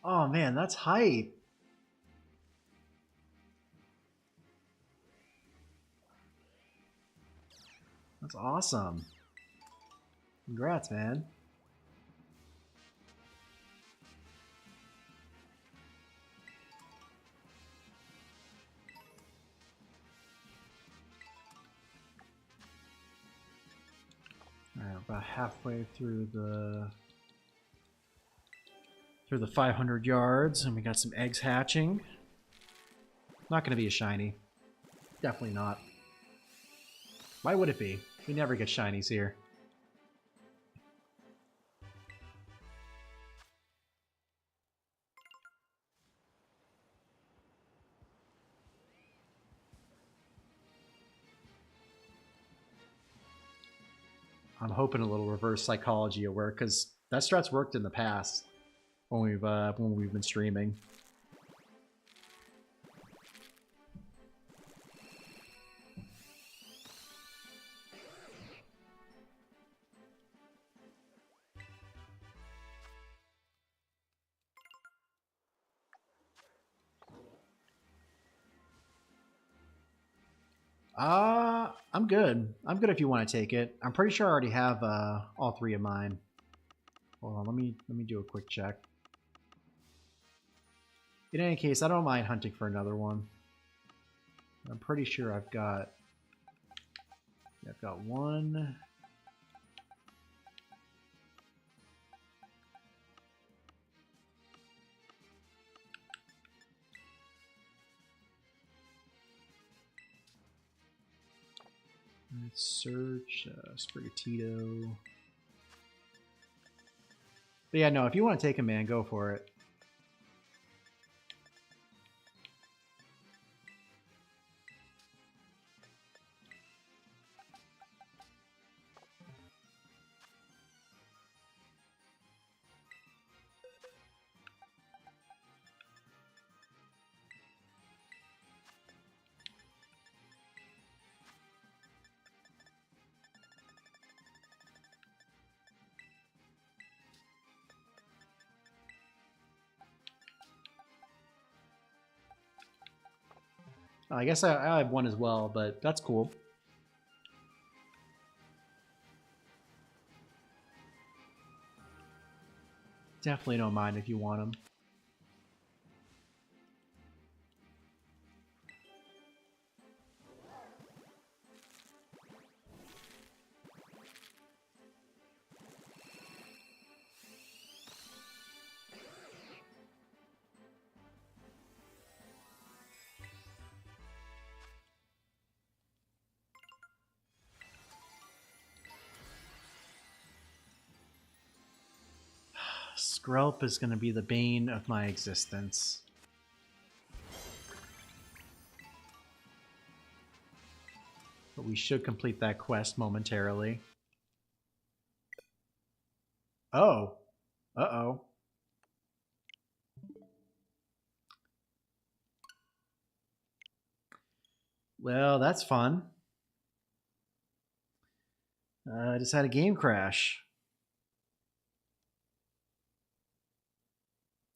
S1: Oh man, that's hype. That's awesome. Congrats, man. Alright, about halfway through the 500 yards, and we got some eggs hatching. Not going to be a shiny. Definitely not. Why would it be? We never get shinies here. I'm hoping a little reverse psychology will work, because that strat's worked in the past when we've been streaming. I'm good. I'm good if you want to take it. I'm pretty sure I already have all 3 of mine. Hold on, let me do a quick check. In any case, I don't mind hunting for another one. I'm pretty sure I've got one. Let's search Sprigatito. But yeah, no, if you want to take a man, go for it. I guess I have one as well, but that's cool. Definitely don't mind if you want them. Scarlet is going to be the bane of my existence. But we should complete that quest momentarily. Oh. Uh-oh. Well, that's fun. I just had a game crash.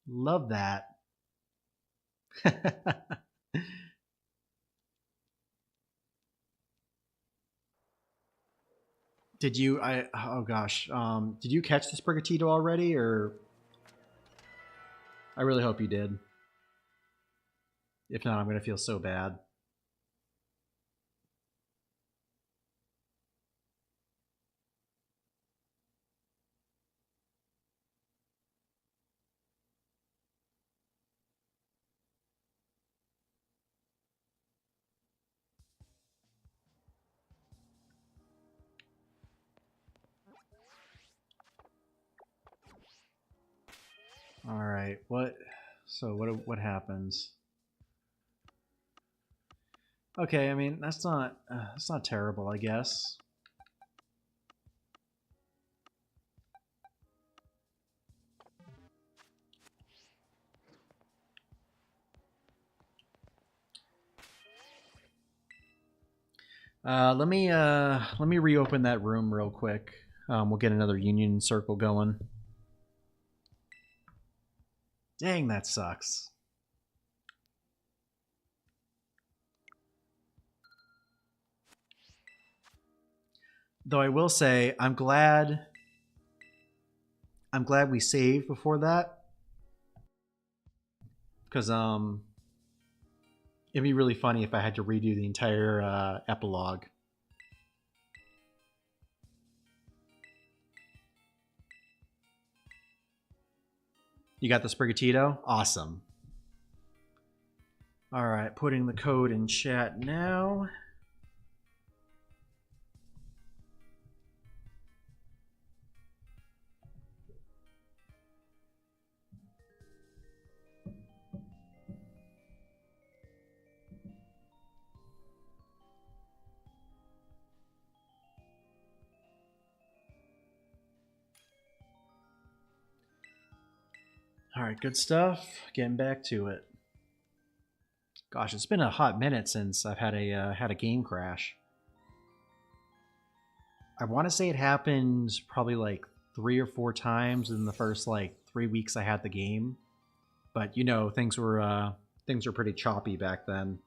S1: Love that. Did you? Oh gosh. Did you catch the Sprigatito already, or I really hope you did. If not, I'm gonna feel so bad. All right. What? So what happens? Okay. I mean, that's not terrible, I guess. Let me reopen that room real quick. We'll get another union circle going. Dang, that sucks. Though I will say, I'm glad we saved before that, because it'd be really funny if I had to redo the entire epilogue. You got the Sprigatito? Awesome. All right, putting the code in chat now. All right, good stuff. Getting back to it. Gosh, it's been a hot minute since I've had a game crash. I want to say it happened probably like 3 or 4 times in the first like 3 weeks I had the game, but you know things were pretty choppy back then.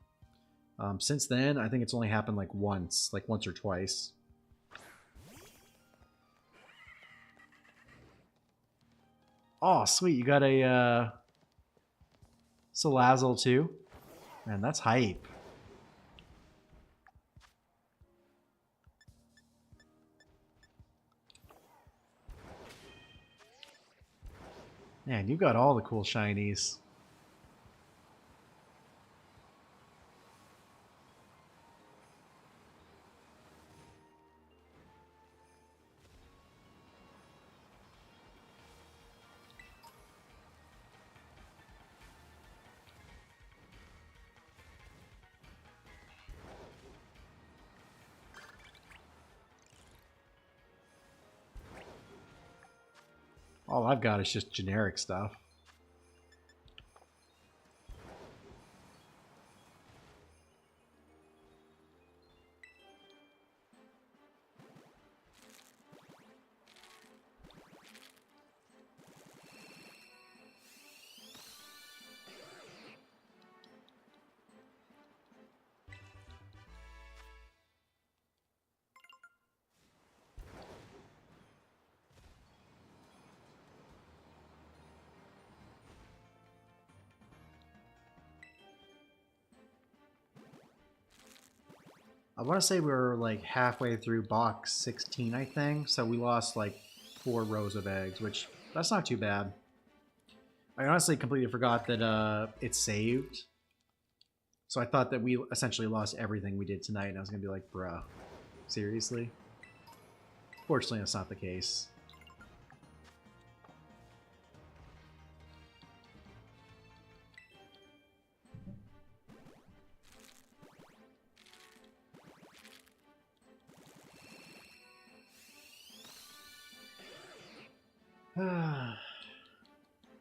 S1: Since then, I think it's only happened like once or twice. Oh, sweet! You got a Salazzle too. Man, that's hype. Man, you got all the cool shinies. All I've got is just generic stuff. I want to say we were like halfway through box 16, I think. So we lost like 4 rows of eggs, which that's not too bad. I honestly completely forgot that it saved. So I thought that we essentially lost everything we did tonight, and I was going to be like, bruh, seriously? Fortunately, that's not the case.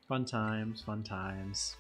S1: Fun times, fun times.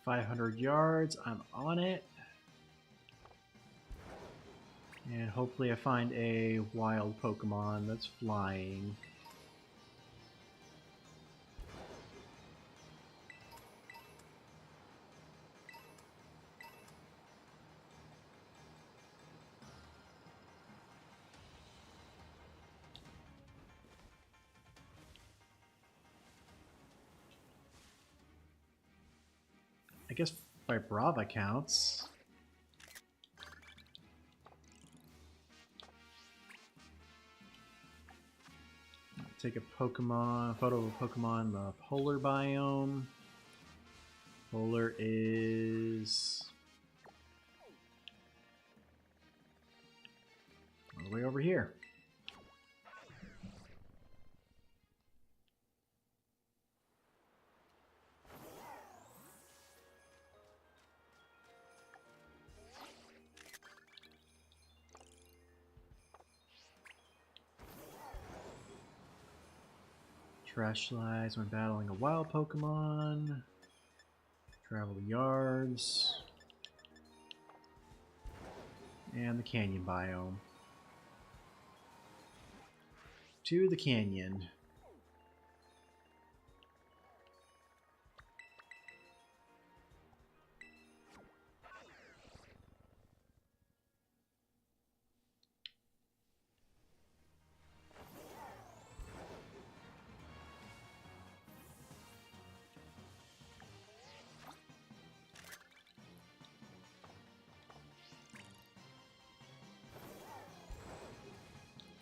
S1: 500 yards. I'm on it. And hopefully I find a wild Pokemon that's flying. I guess by Brava counts. Take a Pokemon, photo of a Pokemon in the polar biome. Polar is all the way over here. Trash slides when battling a wild Pokemon. Travel yards. And the canyon biome. To the canyon.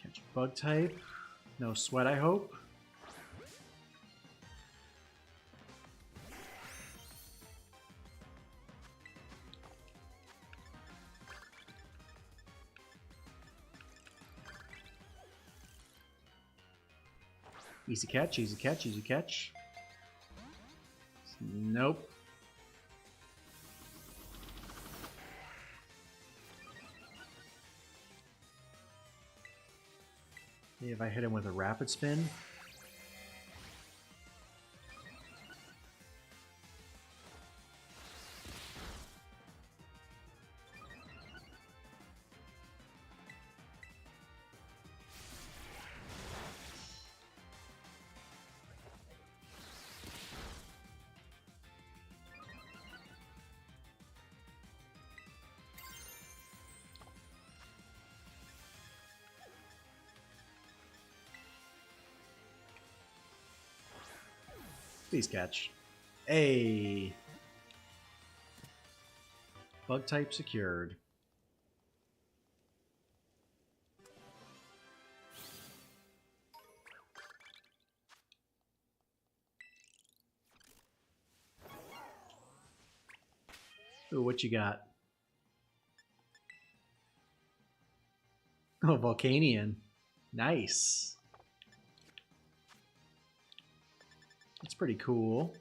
S1: Catch a bug type. No sweat, I hope. Easy catch, easy catch, easy catch. Nope. See if I hit him with a rapid spin. Please catch. A bug type secured. Ooh, what you got? Oh, Volcanion. Nice. That's pretty cool.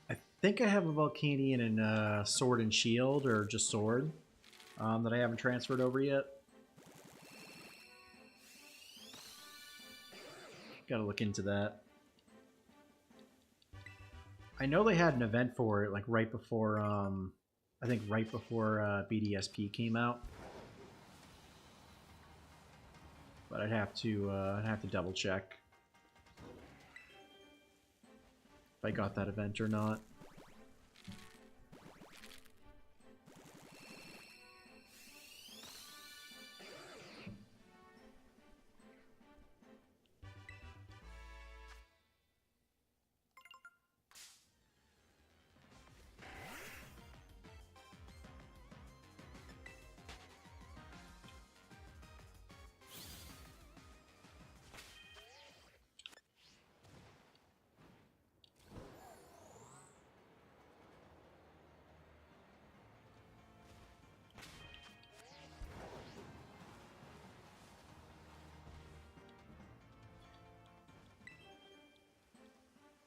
S1: I think I have a Volcanion in Sword and Shield, or just Sword, that I haven't transferred over yet. Gotta look into that. I know they had an event for it, like right before, I think right before BDSP came out. But I'd have to double check if I got that event or not.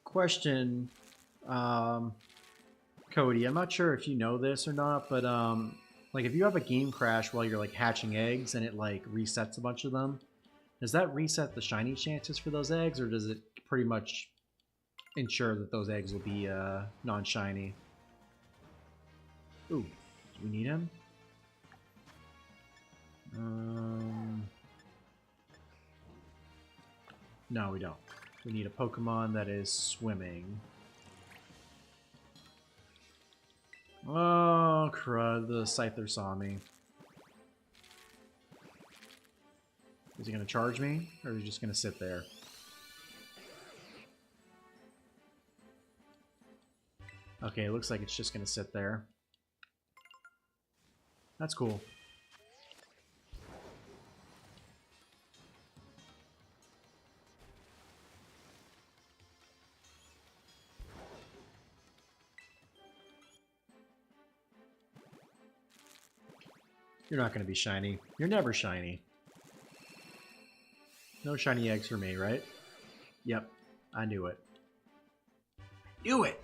S1: Question, Cody, I'm not sure if you know this or not, but Like if you have a game crash while you're like hatching eggs and it like resets a bunch of them, does that reset the shiny chances for those eggs, or does it pretty much ensure that those eggs will be non-shiny? Ooh, do we need him? No, we don't. We need a Pokemon that is swimming. Oh, crud. The Scyther saw me. Is he going to charge me, or is he just going to sit there? Okay, it looks like it's just going to sit there. That's cool. You're not going to be shiny. You're never shiny. No shiny eggs for me, right? Yep, I knew it. Knew it!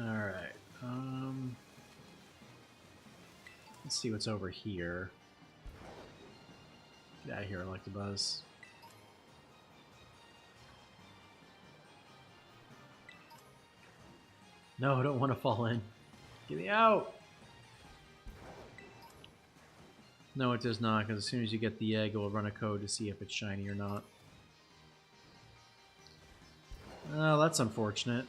S1: Alright, let's see what's over here. Get out of here, I like the buzz. No, I don't want to fall in. Get me out! No, it does not, because as soon as you get the egg, it will run a code to see if it's shiny or not. Oh, that's unfortunate.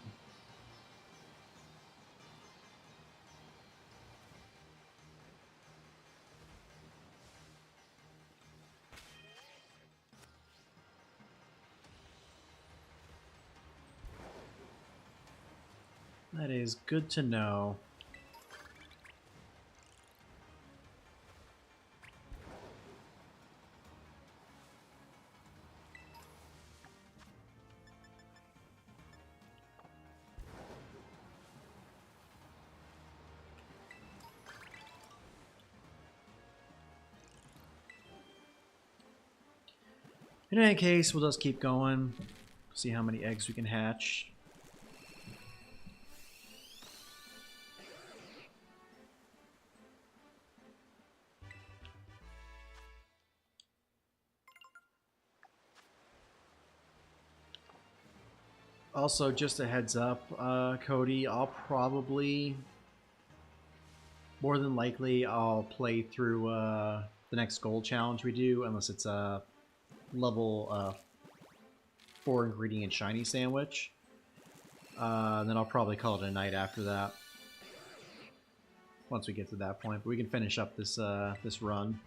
S1: That is good to know. In any case, we'll just keep going. See how many eggs we can hatch. Also, just a heads up, Cody, I'll probably, more than likely, I'll play through the next gold challenge we do, unless it's a level 4 ingredient shiny sandwich. And then I'll probably call it a night after that, once we get to that point. But we can finish up this this run.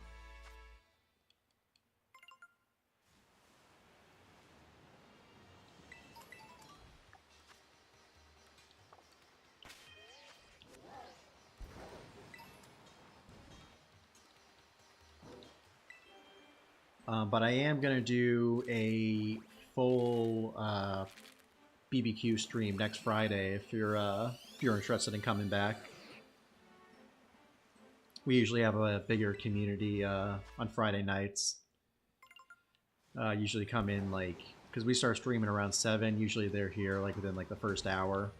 S1: But I am going to do a full BBQ stream next Friday if you're interested in coming back. We usually have a bigger community on Friday nights. Usually come in like, because we start streaming around 7. Usually they're here like within like the first hour.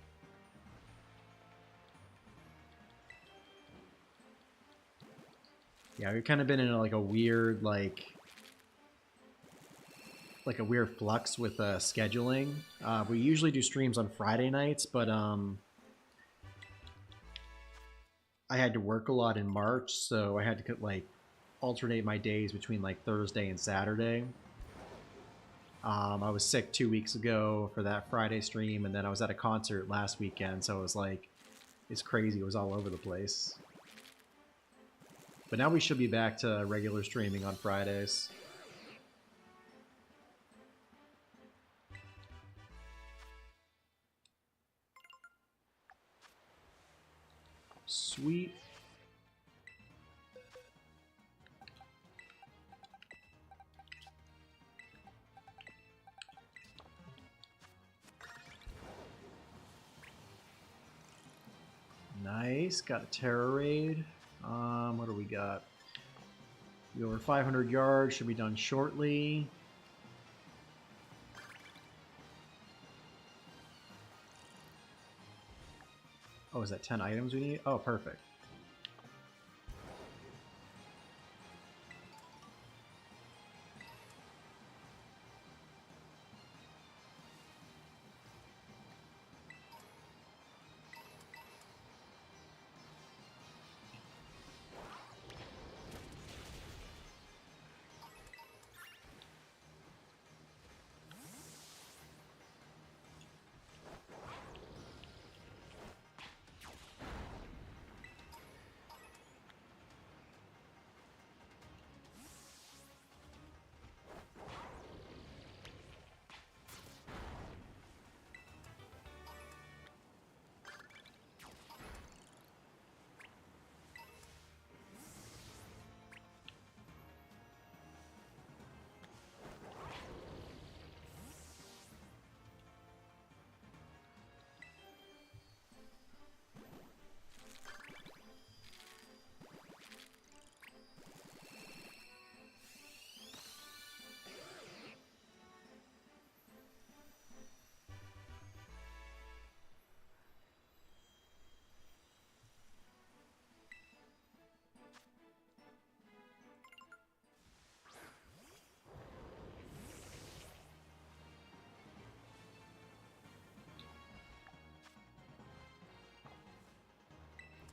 S1: Yeah, we've kind of been in like a weird like a weird flux with scheduling. We usually do streams on Friday nights, but I had to work a lot in March, so I had to like alternate my days between like Thursday and Saturday. I was sick 2 weeks ago for that Friday stream, and then I was at a concert last weekend, so it was like, it's crazy. It was all over the place. But now we should be back to regular streaming on Fridays. Sweet. Nice. Got a Terror Raid. What do we got? Over 500 yards. Should be done shortly. Oh, is that 10 items we need? Oh, perfect.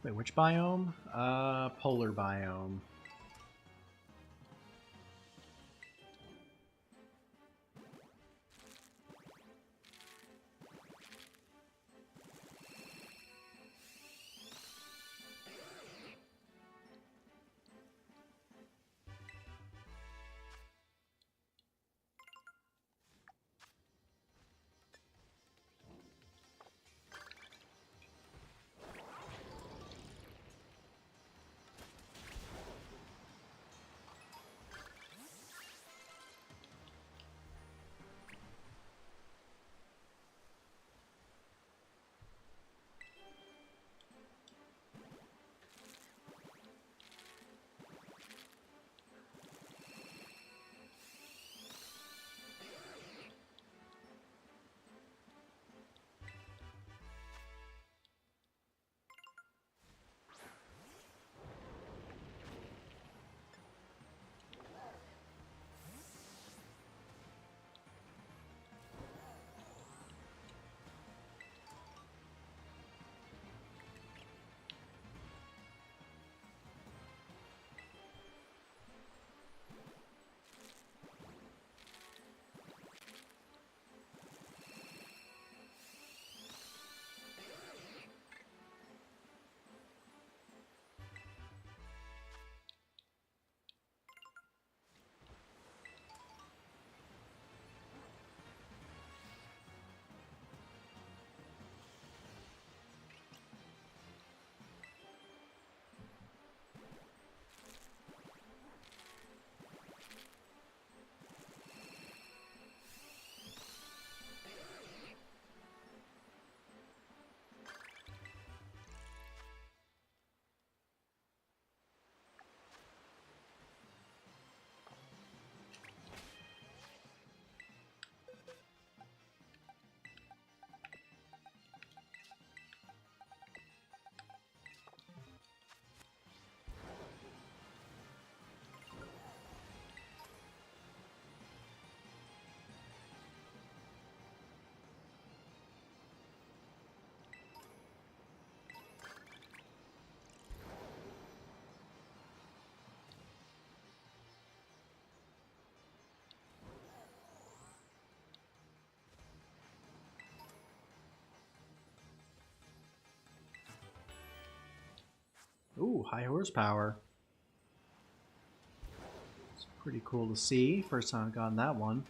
S1: Wait, which biome? Polar biome. Ooh, high horsepower. It's pretty cool to see. First time I've gotten that one.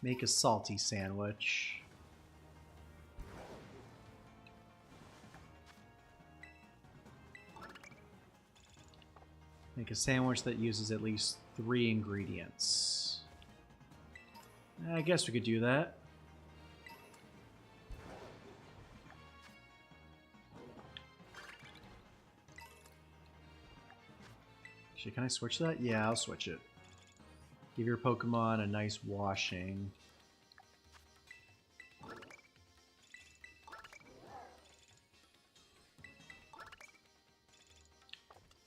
S1: Make a salty sandwich. Make a sandwich that uses at least 3 ingredients. I guess we could do that. Actually, can I switch that? Yeah, I'll switch it. Give your Pokemon a nice washing.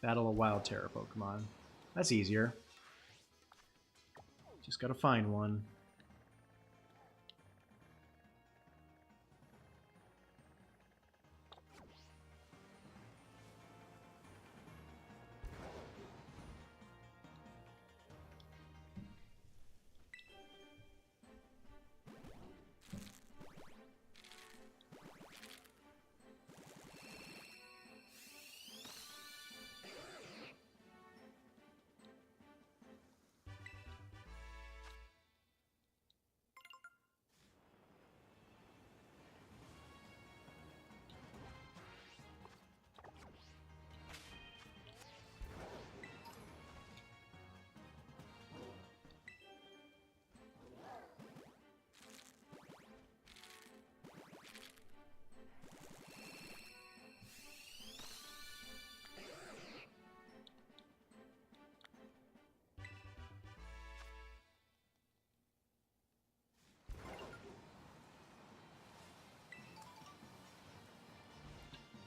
S1: Battle a Wild Terra Pokemon. That's easier. Just gotta find one.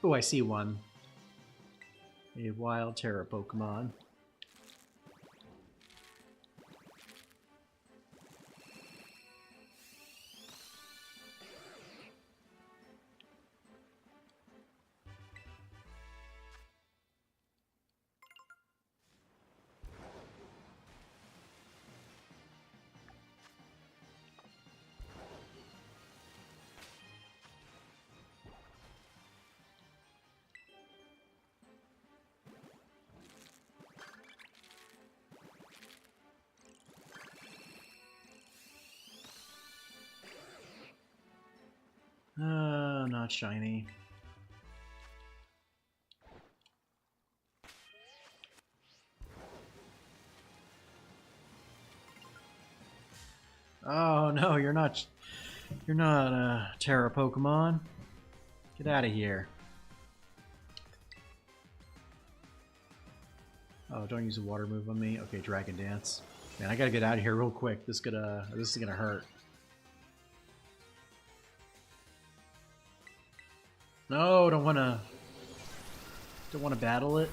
S1: Oh, I see one. A Wild Terra Pokemon. Not shiny. Oh no, you're not a Terra Pokemon. Get out of here. Oh, don't use a water move on me. Okay, Dragon Dance. Man, I gotta get out of here real quick. This is gonna hurt. No, don't wanna battle it.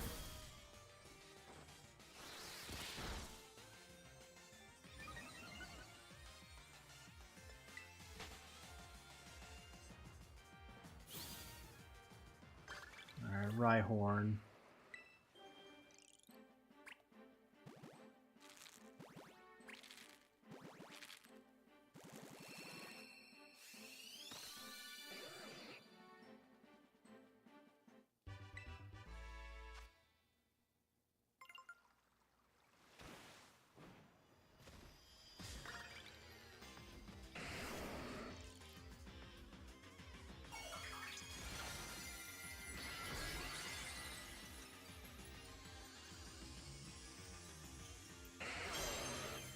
S1: Alright, Rhyhorn.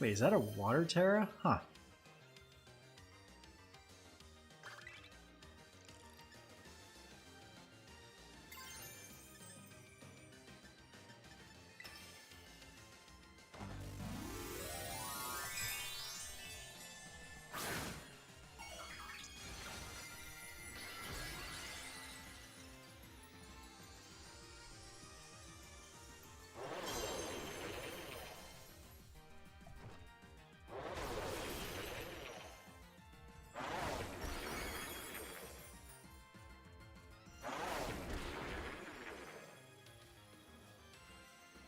S1: Wait, is that a Water Terra? Huh.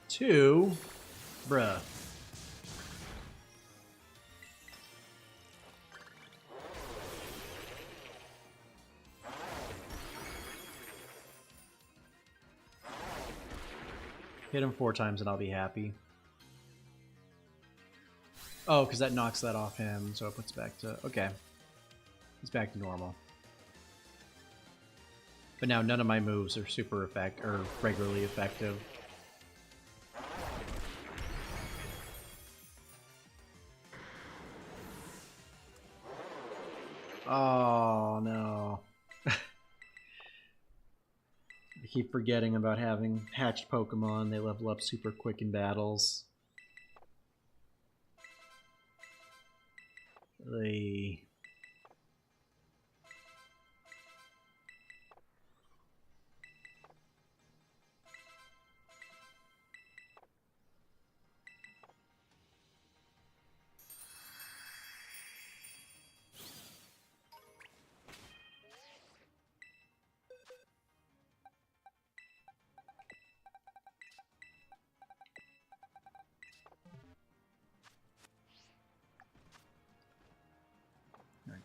S1: Two? Bruh. Hit him 4 times and I'll be happy. Oh, because that knocks that off him, so it puts back to... Okay. He's back to normal. But now none of my moves are super effective, or regularly effective. Oh, no. I keep forgetting about having hatched Pokemon. They level up super quick in battles. They...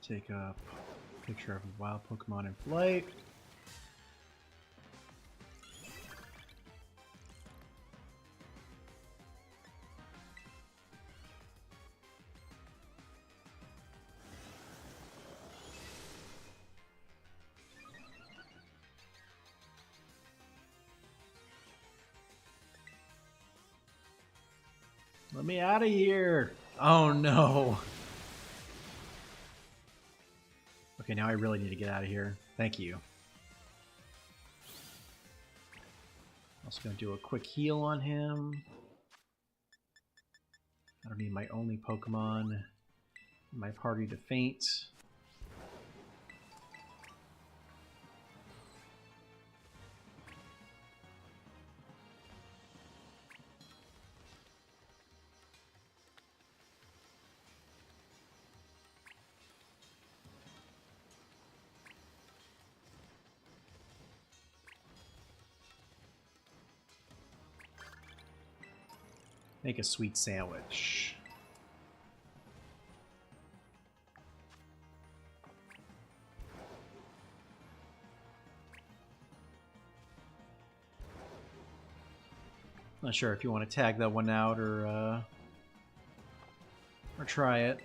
S1: Take a picture of a wild Pokemon in flight. Let me out of here! Oh no! Okay, now I really need to get out of here. Thank you. Also gonna do a quick heal on him. I don't need my only Pokemon in my party to faint. Make a sweet sandwich. Not sure if you want to tag that one out or try it.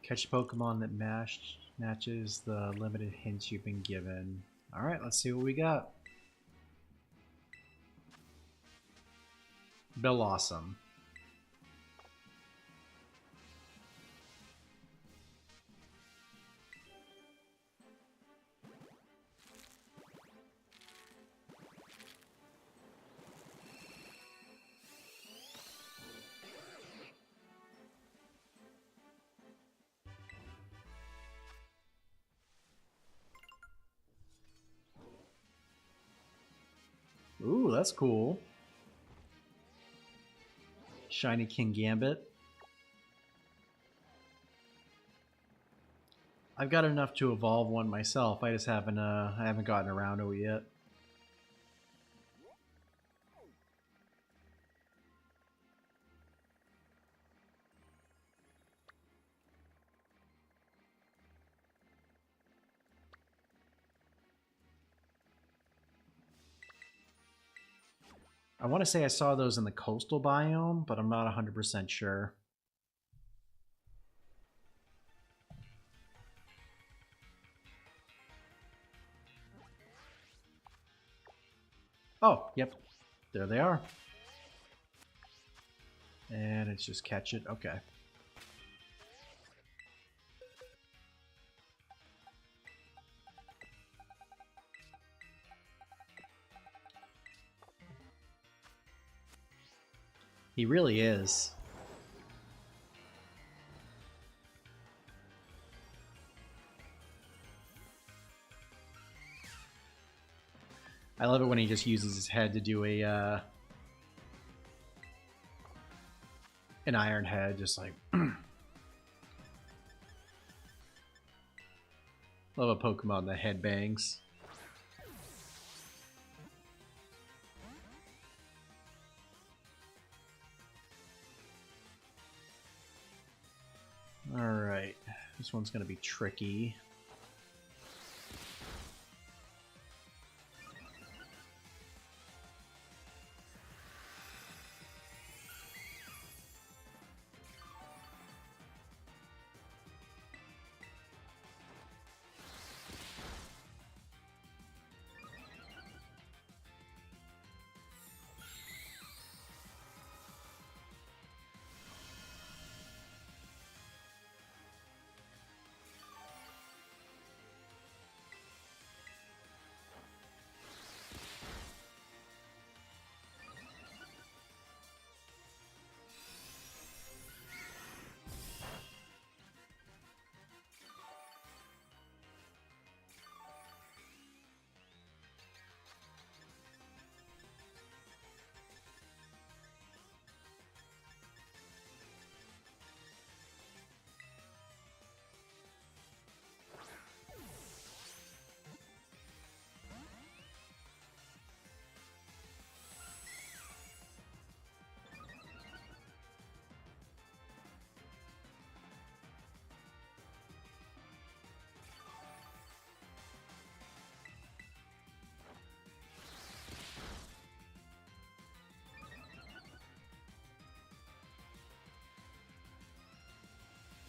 S1: Catch a Pokemon that matches the limited hints you've been given. Alright, let's see what we got. Bill Awesome. that's cool. Shiny King Gambit. I've got enough to evolve one myself. I just haven't I haven't gotten around to it yet. I want to say I saw those in the coastal biome, but I'm not 100% sure. Oh, yep. There they are. And it's just catch it. Okay. He really is. I love it when he just uses his head to do a an iron head, just like love a Pokemon that head bangs. Alright, this one's gonna be tricky.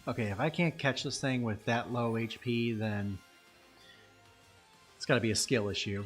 S1: Okay, if I can't catch this thing with that low HP, then it's got to be a skill issue.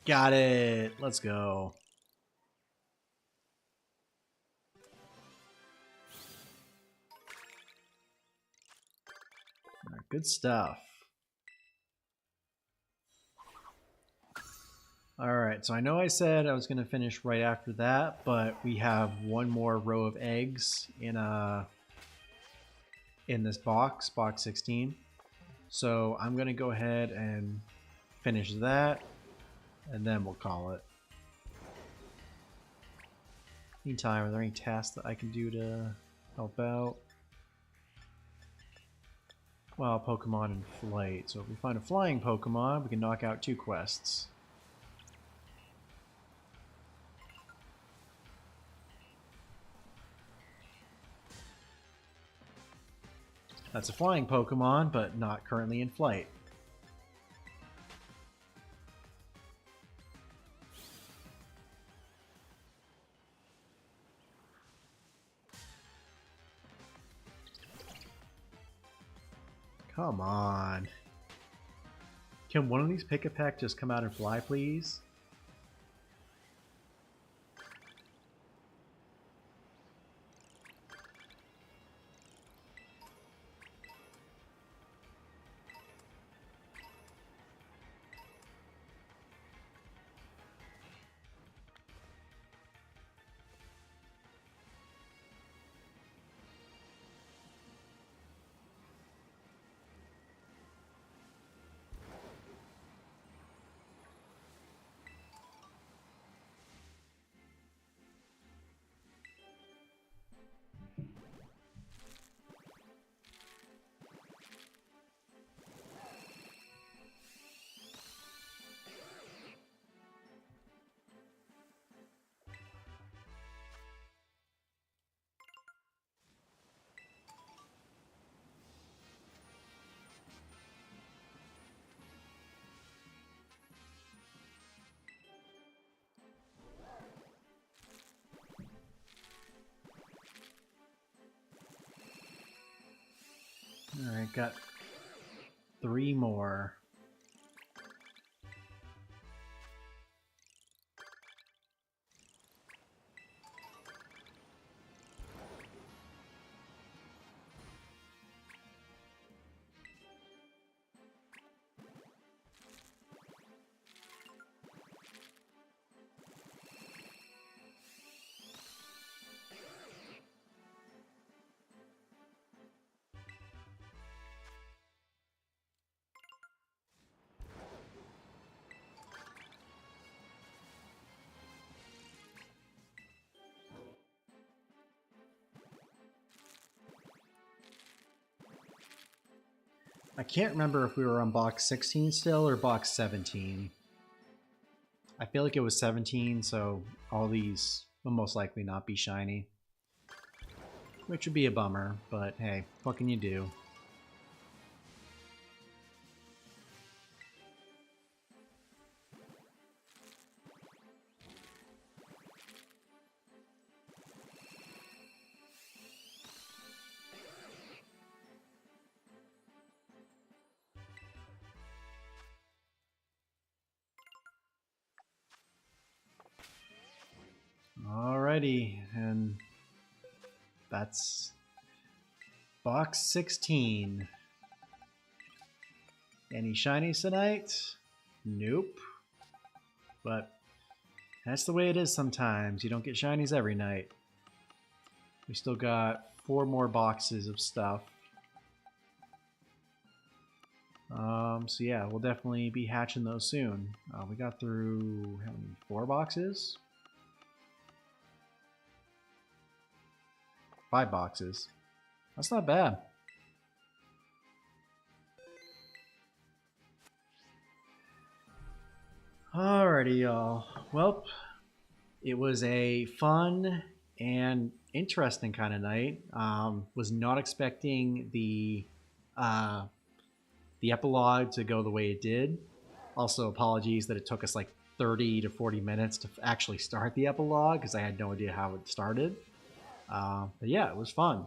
S1: Got it. Let's go. All right, good stuff. All right, so I know I said I was going to finish right after that, but we have one more row of eggs in this box 16. So I'm going to go ahead and finish that, and then we'll call it. Meantime, are there any tasks that I can do to help out? Well, Pokemon in flight. So if we find a flying Pokemon, we can knock out 2 quests. That's a flying Pokemon, but not currently in flight. Come on. Can one of these Pick-a-Peck just come out and fly, please? Alright, got 3 more. I can't remember if we were on box 16 still or box 17. I feel like it was 17, so all these will most likely not be shiny. Which would be a bummer, but hey, what can you do? Alrighty, and that's box 16. Any shinies tonight? Nope. But that's the way it is sometimes. You don't get shinies every night. We still got 4 more boxes of stuff. So yeah, we'll definitely be hatching those soon. We got through, how many? 4 boxes? 5 boxes. That's not bad. Alrighty, y'all. Well, it was a fun and interesting kind of night. Was not expecting the epilogue to go the way it did. Also, apologies that it took us like 30 to 40 minutes to actually start the epilogue because I had no idea how it started. But yeah, it was fun.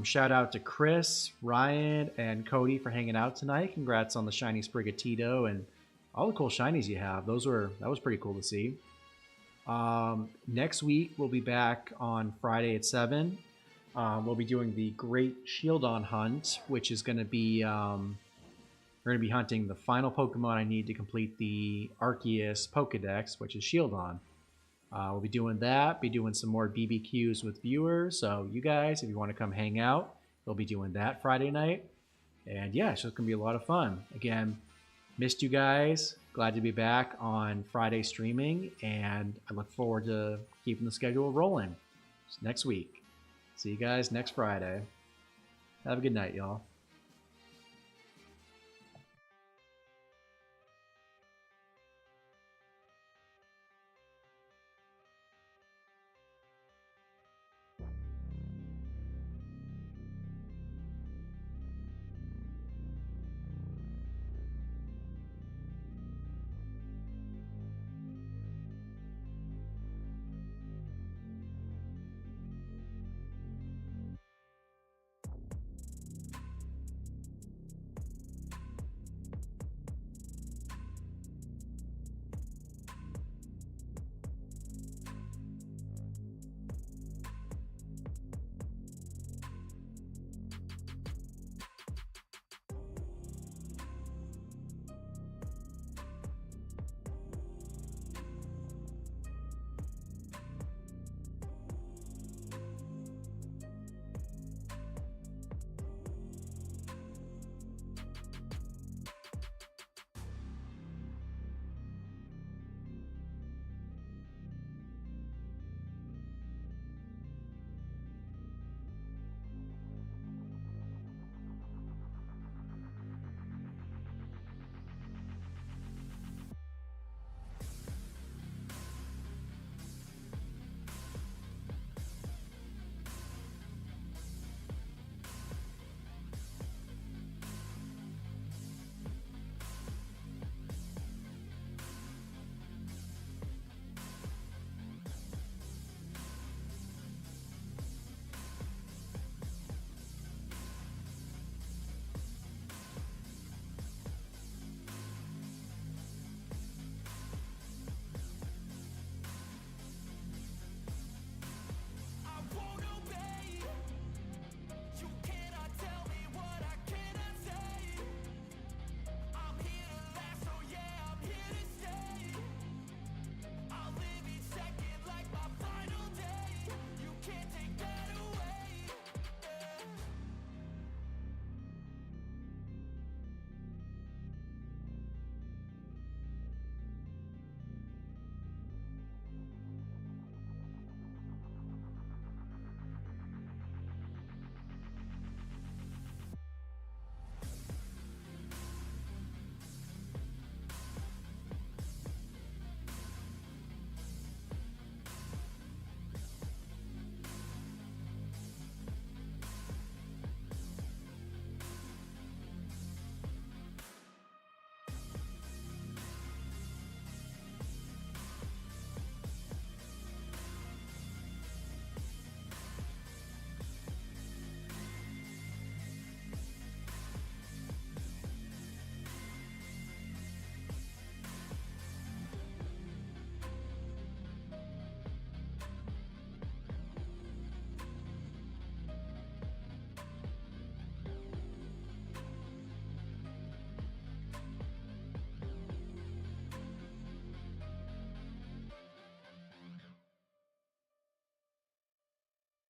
S1: Shout out to Chris, Ryan, and Cody for hanging out tonight. Congrats on the shiny Sprigatito and all the cool shinies you have. That was pretty cool to see. Next week we'll be back on Friday at 7. We'll be doing the Great Shieldon hunt, which is going to be we're going to be hunting the final Pokemon I need to complete the Arceus Pokedex, which is Shieldon. We'll be doing that, be doing some more BBQs with viewers. So you guys, if you want to come hang out, we'll be doing that Friday night. And yeah, it's just going to be a lot of fun. Again, missed you guys. Glad to be back on Friday streaming. And I look forward to keeping the schedule rolling next week. See you guys next Friday. Have a good night, y'all.